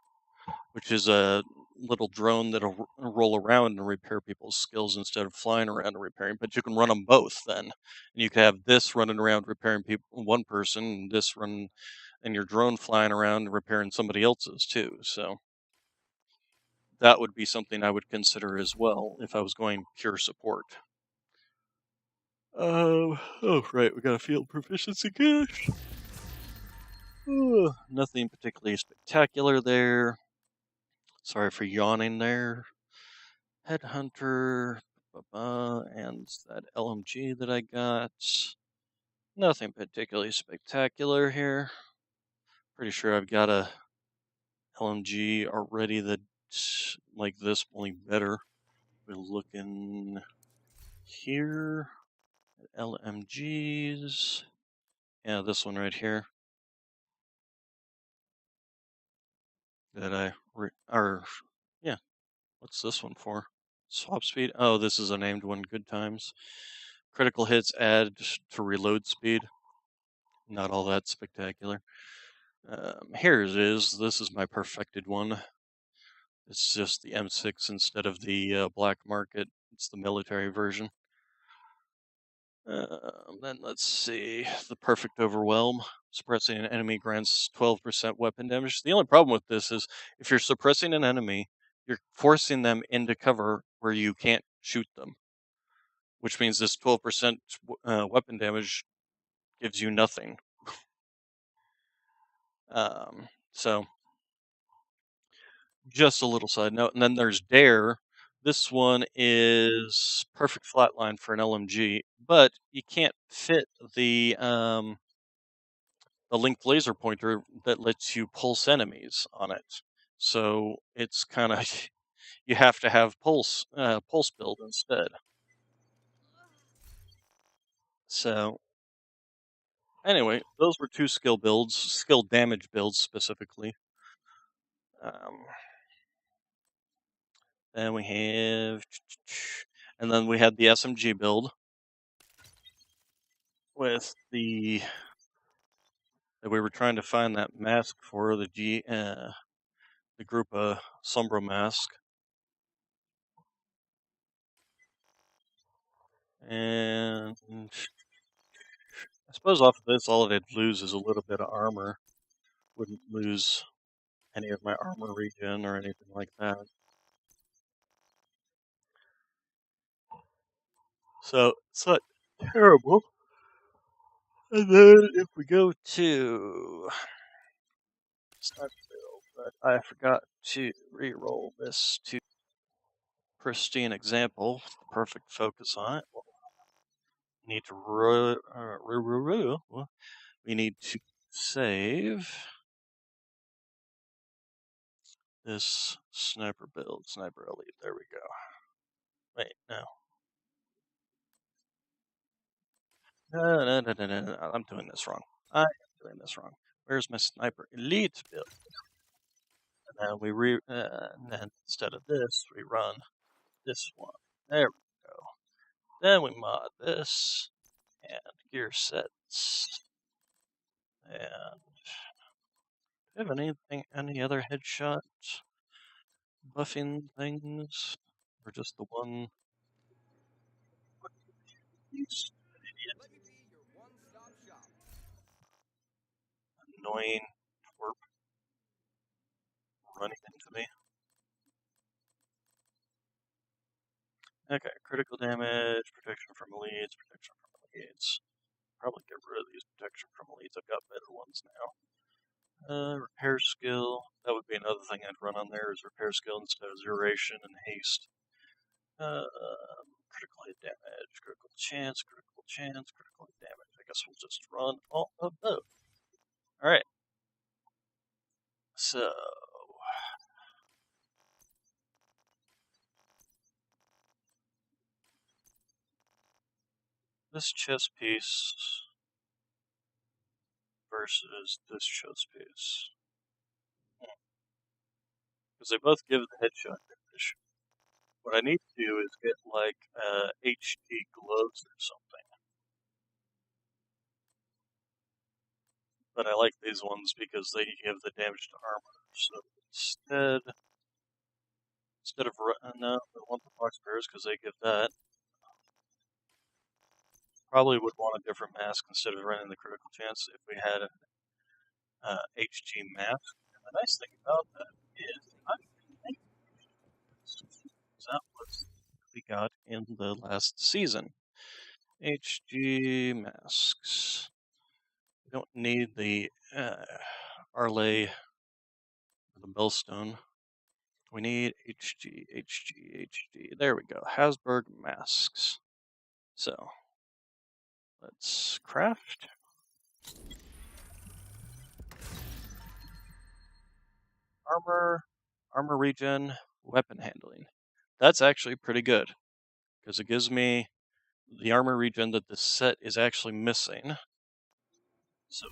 which is a little drone that'll roll around and repair people's skills instead of flying around and repairing. But you can run them both then, and you could have this running around repairing one person, and this run, and your drone flying around and repairing somebody else's too. So that would be something I would consider as well if I was going pure support. Oh right, we got a field proficiency cache. Nothing particularly spectacular there. Sorry for yawning there. Headhunter, and that LMG that I got. Nothing particularly spectacular here. Pretty sure I've got a LMG already that's like this, only better. We're looking here at LMGs. Yeah, this one right here. Yeah, what's this one for? Swap speed? Oh, this is a named one. Good times. Critical hits add to reload speed. Not all that spectacular. Here it is. This is my perfected one. It's just the M6 instead of the black market. It's the military version. Then let's see. The perfect overwhelm. Suppressing an enemy grants 12% weapon damage. The only problem with this is if you're suppressing an enemy, you're forcing them into cover where you can't shoot them, which means this 12% weapon damage gives you nothing. So just a little side note. And then there's Dare. This one is perfect flatline for an LMG, but you can't fit the linked laser pointer that lets you pulse enemies on it. So it's kind of you have to have pulse build instead. So anyway, those were two skill builds, skill damage builds specifically. Then we have, and then we had the SMG build with the that we were trying to find that mask for the group Sombra mask. And I suppose off of this, all I'd lose is a little bit of armor. Wouldn't lose any of my armor regen or anything like that. So it's not terrible. And then if we go to start build, but I forgot to re-roll this to pristine example, perfect focus on it. We need to we need to save this sniper build, sniper elite. There we go. Wait, no. No, I'm doing this wrong. I am doing this wrong. Where's my sniper elite build? And then instead of this, we run this one. There we go. Then we mod this and gear sets. And do you have any other headshot buffing things? Or just the one? Annoying twerp running into me. Okay, critical damage, protection from elites, protection from elites. Probably get rid of these protection from elites. I've got better ones now. Repair skill. That would be another thing I'd run on there is repair skill instead of duration and haste. Critical hit damage, critical chance, critical chance, critical hit damage. I guess we'll just run all of those. Alright. So this chess piece versus this chess piece. Because they both give the headshot damage. What I need to do is get like HD gloves or something. But I like these ones because they give the damage to armor. So instead of no, I want the box bears because they give that. Probably would want a different mask instead of running the critical chance if we had an HG mask. And the nice thing about that is I can make that was we got in the last season. HG masks. We don't need the Arlay or the Bellstone. We need HG, HG, HG. There we go. Hasberg masks. So let's craft. Armor regen, weapon handling. That's actually pretty good because it gives me the armor regen that this set is actually missing. So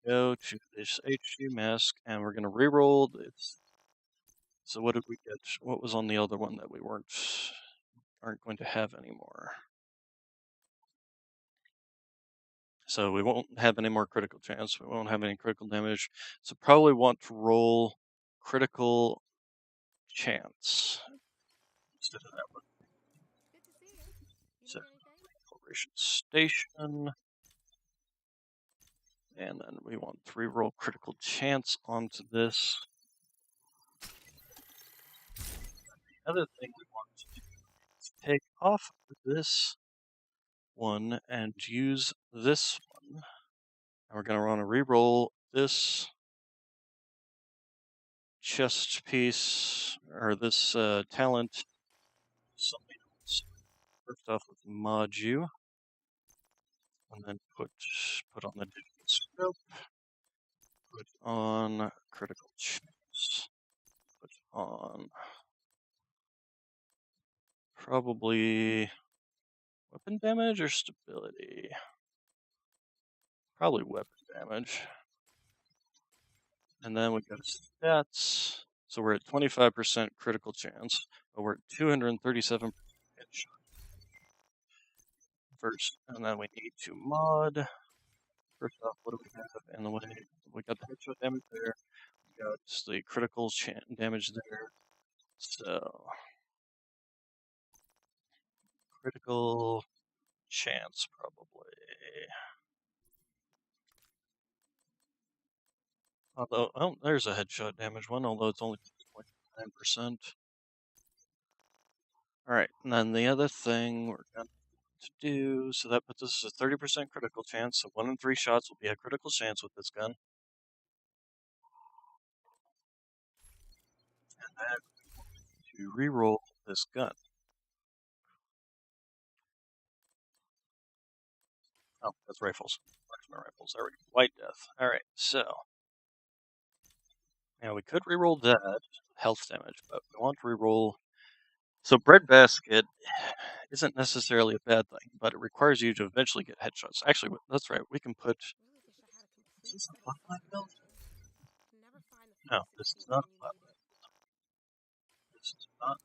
go to this HG mask and we're going to re-roll this. So what did we get? What was on the other one that we aren't going to have anymore? So we won't have any more critical chance. We won't have any critical damage. So probably want to roll critical chance instead of that one. Good to see you. You So need anything? Exploration Station. And then we want to reroll critical chance onto this. The other thing we want to do is take off this one and use this one. And we're going to want to reroll this chest piece, or this talent, something else. First off, let's mod you, and then put on the digital scope, put on critical chance, put on probably weapon damage or stability. Probably weapon damage. And then we go to stats. So we're at 25% critical chance, but we're at 237 headshot first. And then we need to mod. First off, what do we have in the way? We got the headshot damage there. We got the critical damage there. So critical chance probably. Although, oh, there's a headshot damage one, although it's only 9%. Alright, and then the other thing we're going to do, so that puts us at a 30% critical chance, so 1 in 3 shots will be a critical chance with this gun. And then to reroll this gun. Oh, that's rifles. Marksman rifles. There we go. White Death. Alright, so. Now we could reroll that health damage, but we want to reroll. So Breadbasket isn't necessarily a bad thing, but it requires you to eventually get headshots. Actually, that's right. We can put. Is this a flatline build? No, this is not a flatline. This is not.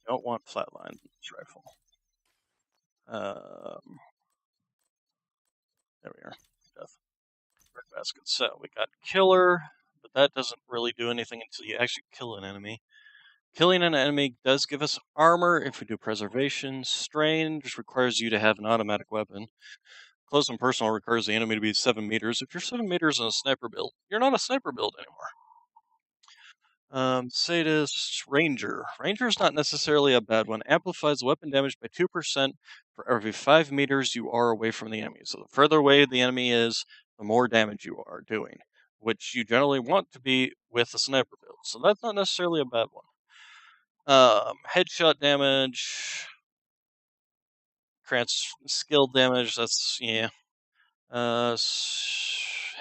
Don't want flatline in this rifle. There we are. Death. Breadbasket. So we got killer, but that doesn't really do anything until you actually kill an enemy. Killing an enemy does give us armor if we do preservation. Strain just requires you to have an automatic weapon. Close and personal requires the enemy to be 7 meters. If you're 7 meters in a sniper build, you're not a sniper build anymore. Sadist, Ranger. Ranger is not necessarily a bad one. Amplifies weapon damage by 2% for every 5 meters you are away from the enemy. So the further away the enemy is, the more damage you are doing, which you generally want to be with a sniper build. So that's not necessarily a bad one. Headshot damage, skill damage, that's, yeah.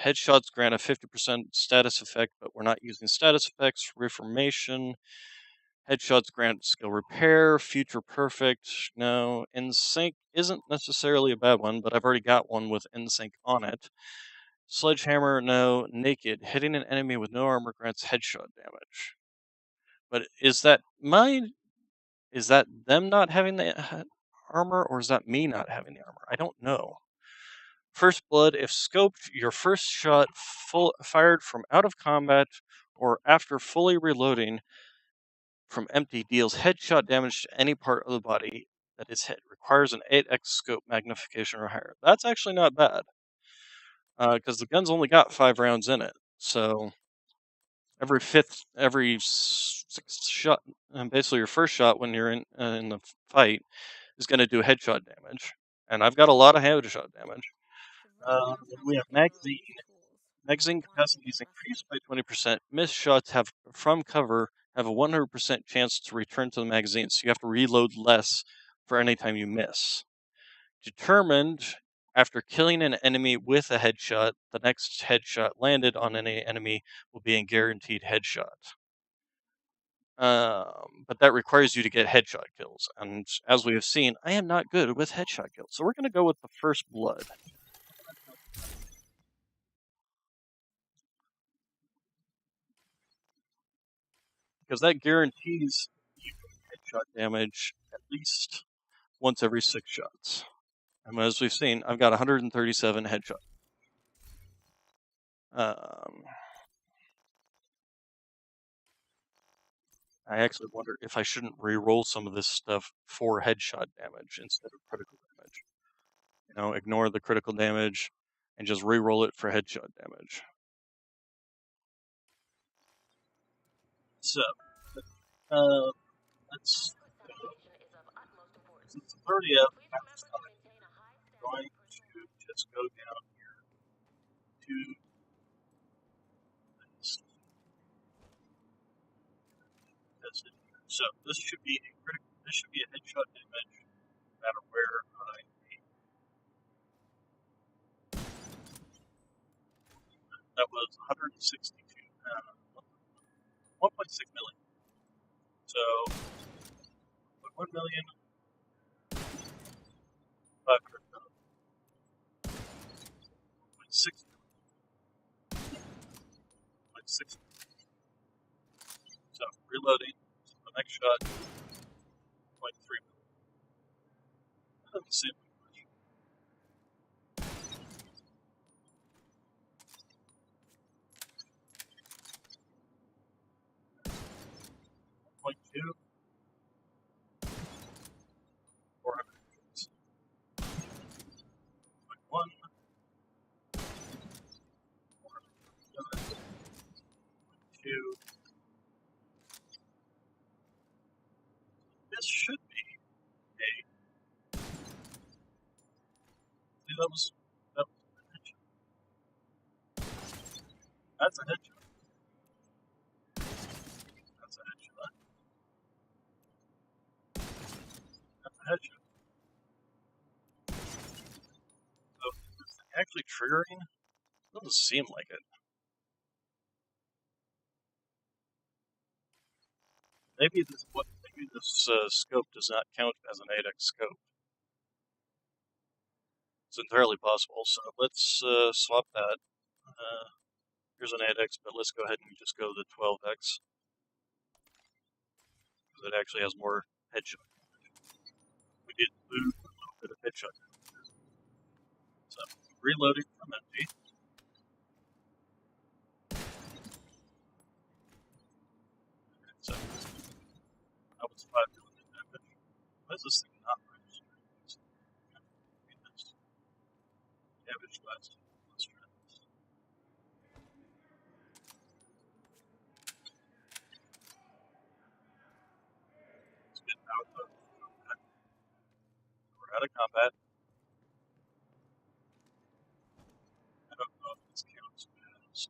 Headshots grant a 50% status effect, but we're not using status effects. Reformation. Headshots grant skill repair, future perfect. No, NSYNC isn't necessarily a bad one, but I've already got one with NSYNC on it. Sledgehammer, no. Naked. Hitting an enemy with no armor grants headshot damage. But is that them not having the armor, or is that me not having the armor? I don't know. First Blood, if scoped, your first shot fired from out of combat or after fully reloading from empty deals headshot damage to any part of the body that is hit. Requires an 8x scope magnification or higher. That's actually not bad, because the gun's only got 5 rounds in it. So every 6th shot, basically your first shot when you're in the fight, is going to do headshot damage. And I've got a lot of headshot damage. We have magazine. Magazine capacity is increased by 20%. Missed shots from cover have a 100% chance to return to the magazine, so you have to reload less for any time you miss. Determined, after killing an enemy with a headshot, the next headshot landed on any enemy will be a guaranteed headshot. But that requires you to get headshot kills, and as we have seen, I am not good with headshot kills, so we're going to go with the First Blood. Because that guarantees you headshot damage at least once every 6 shots. And as we've seen, I've got 137 headshot. I actually wonder if I shouldn't re-roll some of this stuff for headshot damage instead of critical damage. You know, ignore the critical damage and just re-roll it for headshot damage. So, let's since it's 30th, I'm going to just go down here to this. tested here. So this should be a critical. This should be a headshot damage, no matter where I aim. That was 162. 1.6 million. So 1 million 500,000. 0.6 million. 0.6 million. So reloading. So the next shot. 0.3 million. That doesn't seem like much. 0.2. 400. 0.1. 2. This should be a. See, that was a headshot. That's a headshot. That's a headshot. That's a headshot. So is this thing actually triggering? Doesn't seem like it. Maybe this scope does not count as an 8x scope. It's entirely possible. So let's swap that. Here's an 8x, but let's go ahead and just go to the 12x because it actually has more headshot. We did lose a little bit of headshot. So reloading from empty. So that was 5 million damage. Why is this thing not registering? Damage last. Let's try this. Let's get out of combat. We're out of combat. I don't know if this counts as.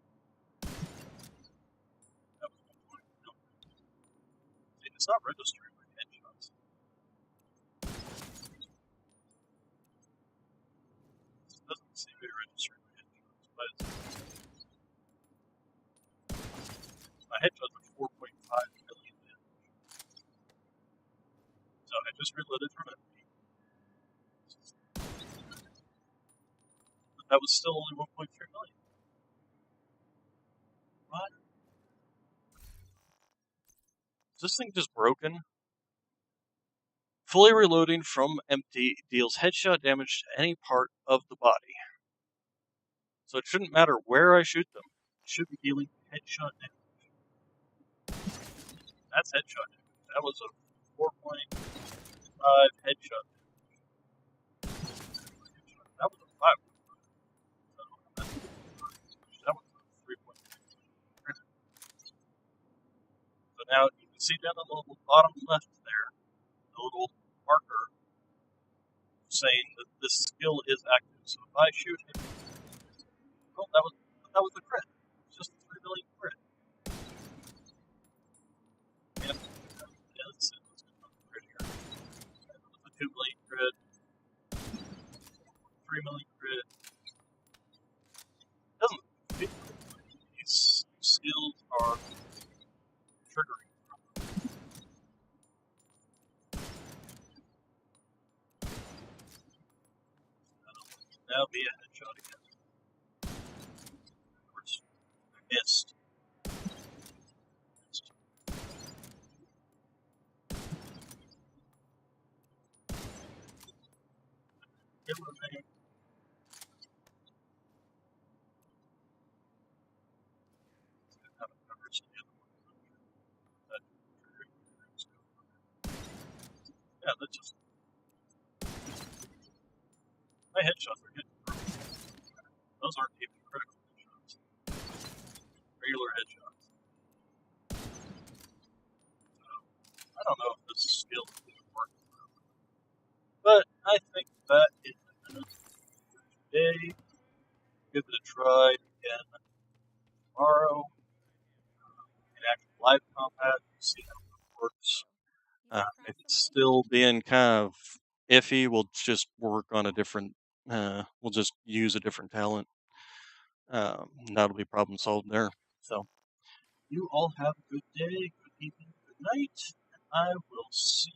That was 1 point. No. See, it's not registering my headshots. It doesn't seem to be registering my headshots, but my headshots are 4.5 million damage. So I just reloaded from empty. But that was still only 1.3 million. What? Is this thing just broken? Fully reloading from empty deals headshot damage to any part of the body. So it shouldn't matter where I shoot them. It should be dealing headshot damage. That's headshot damage. That was a 4.5 headshot damage. That was a 5. So that was a 3.6. So now you can see down the little bottom left there, the little marker saying that this skill is active. So if I shoot him, well, that was a crit. It's just a 3 million crit. Yeah, let's get another crit here. That was a 2 million crit, 3 million crit. It doesn't fit. These skills are triggering. Now be a headshot again. Of course, I missed. Give it a name. Have it covered some the other one. That yeah, that's just my headshots are getting broken. Those aren't even critical headshots. Regular headshots. So I don't know if this skill is going to work. But I think that is enough for today. Give it a try again tomorrow in actual live combat. See how it still being kind of iffy, we'll just work on a different. We'll just use a different talent. That'll be problem solved there. So, you all have a good day, good evening, good night, and I will see